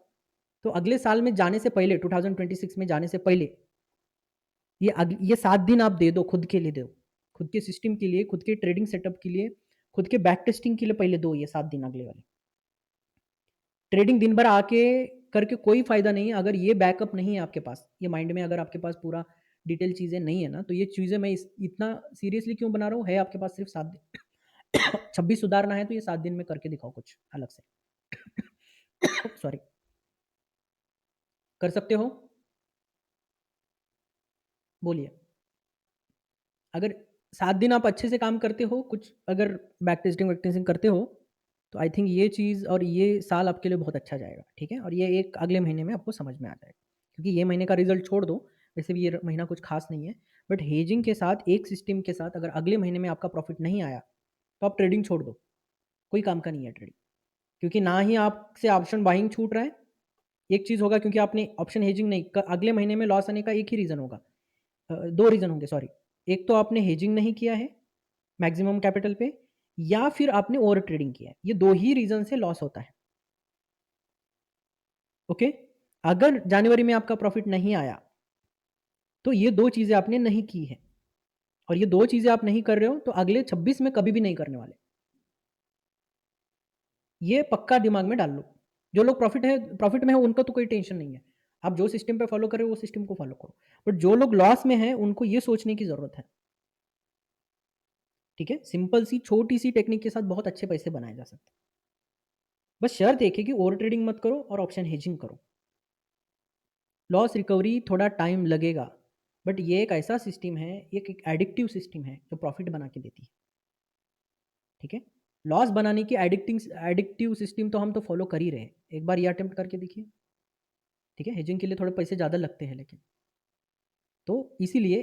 तो अगले साल में जाने से पहले, 2026 में जाने से पहले, ये 7 दिन आप दे दो, खुद के लिए दो, खुद के सिस्टम के लिए, खुद के ट्रेडिंग सेटअप के लिए, खुद के बैक टेस्टिंग के लिए पहले दो ये 7 दिन अगले वाले। ट्रेडिंग दिन भर आके करके कोई फायदा नहीं है अगर ये बैकअप नहीं है आपके पास, ये माइंड में अगर आपके पास पूरा डिटेल चीज़ें नहीं है ना, तो ये चीज़ें मैं इतना सीरियसली क्यों बना रहा हूँ, है आपके पास सिर्फ 7 दिन। 26 सुधारना है तो ये 7 दिन में करके दिखाओ कुछ अलग से। सॉरी, कर सकते हो? बोलिए। अगर 7 दिन आप अच्छे से काम करते हो, कुछ अगर बैक टेस्टिंग वैक टेस्टिंग करते हो, तो आई थिंक ये चीज़ और ये साल आपके लिए बहुत अच्छा जाएगा, ठीक है? और ये एक अगले महीने में आपको समझ में आ जाएगा, क्योंकि ये महीने का रिजल्ट छोड़ दो, वैसे भी ये महीना कुछ खास नहीं है, बट हेजिंग के साथ, एक सिस्टम के साथ अगर अगले महीने में आपका प्रॉफिट नहीं आया, तो आप ट्रेडिंग छोड़ दो, कोई काम का नहीं है ट्रेडिंग। क्योंकि ना ही आपसे ऑप्शन बाइंग छूट रहा है, एक चीज़ होगा, क्योंकि आपने ऑप्शन हेजिंग नहीं, अगले महीने में लॉस आने का एक ही रीज़न होगा, 2 रीज़न होंगे, सॉरी। एक तो आपने हेजिंग नहीं किया है मैक्सिमम कैपिटल पे, या फिर आपने ओवर ट्रेडिंग किया है। ये 2 ही रीज़न से लॉस होता है। ओके? अगर जनवरी में आपका प्रॉफिट नहीं आया, तो ये 2 चीज़ें आपने नहीं की है, और ये 2 चीज़ें आप नहीं कर रहे हो, तो अगले 26 में कभी भी नहीं करने वाले। ये पक्का दिमाग में डाल लो। जो लोग प्रॉफिट में है उनको तो कोई टेंशन नहीं है। आप जो सिस्टम पे फॉलो कर रहे हो, वो सिस्टम को फॉलो करो। बट जो लोग लॉस में हैं, उनको ये सोचने की ज़रूरत है। ठीक है? सिंपल सी छोटी-सी टेक्निक के साथ बहुत अच्छे पैसे बनाए जा सकते हैं। बस शर्त एक है कि ओवर ट्रेडिंग मत करो और ऑप्शन हेजिंग करो। लॉस रिकवरी थोड़ा टाइम लगेगा, बट ये एक ऐसा सिस्टम है, एक एडिक्टिव सिस्टम है जो प्रॉफिट बना के देती है। ठीक है? लॉस बनाने की एडिक्टिव सिस्टम तो हम तो फॉलो कर ही रहे हैं। एक बार ये अटेम्प्ट करके देखिए। ठीक है? हेजिंग के लिए थोड़े पैसे ज़्यादा लगते हैं लेकिन। तो इसीलिए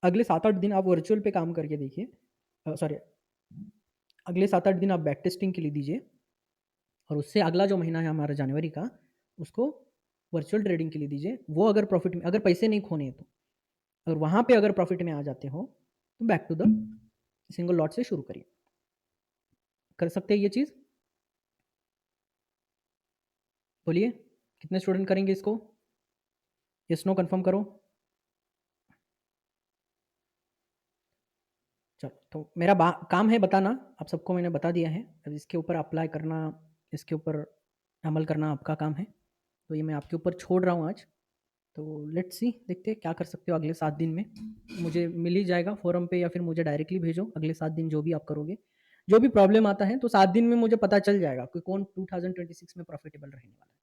अगले 7-8 दिन आप वर्चुअल पे काम करके देखिए। सॉरी, अगले 7-8 दिन आप बैक टेस्टिंग के लिए दीजिए, और उससे अगला जो महीना है हमारा जनवरी का, उसको वर्चुअल ट्रेडिंग के लिए दीजिए। वो अगर प्रॉफिट में, अगर पैसे नहीं खोने हैं तो, और वहाँ पे अगर प्रॉफिट में आ जाते हो, तो back to the single lot से शुरू करिए। कर सकते हैं ये चीज़? बोलिए, कितने स्टूडेंट करेंगे इसको? यस नो कन्फर्म करो। चलो, तो मेरा काम है बताना, आप सबको मैंने बता दिया है। अब इसके ऊपर अप्लाई करना, इसके ऊपर अमल करना आपका काम है। तो ये मैं आपके ऊपर छोड़ रहा हूँ आज। तो लेट्स सी, देखते हैं क्या कर सकते हो अगले 7 दिन में। मुझे मिल ही जाएगा फोरम पे, या फिर मुझे डायरेक्टली भेजो अगले 7 दिन, जो भी आप करोगे। जो भी प्रॉब्लम आता है तो 7 दिन में मुझे पता चल जाएगा कि कौन 2026 में प्रॉफिटेबल रहने वाला है।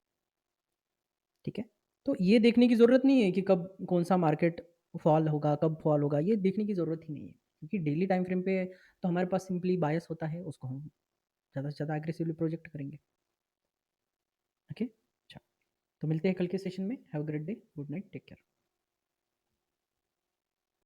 ठीक है? तो ये देखने की ज़रूरत नहीं है कि कब कौन-सा मार्केट फॉल होगा, कब फॉल होगा, ये देखने की ज़रूरत ही नहीं है। क्योंकि डेली टाइम फ्रेम पे तो हमारे पास सिंपली बायस होता है, उसको हम ज़्यादा से ज़्यादा एग्रेसिवली प्रोजेक्ट करेंगे। ओके? अच्छा, तो मिलते हैं कल के सेशन में। Have a great day, good night, take care.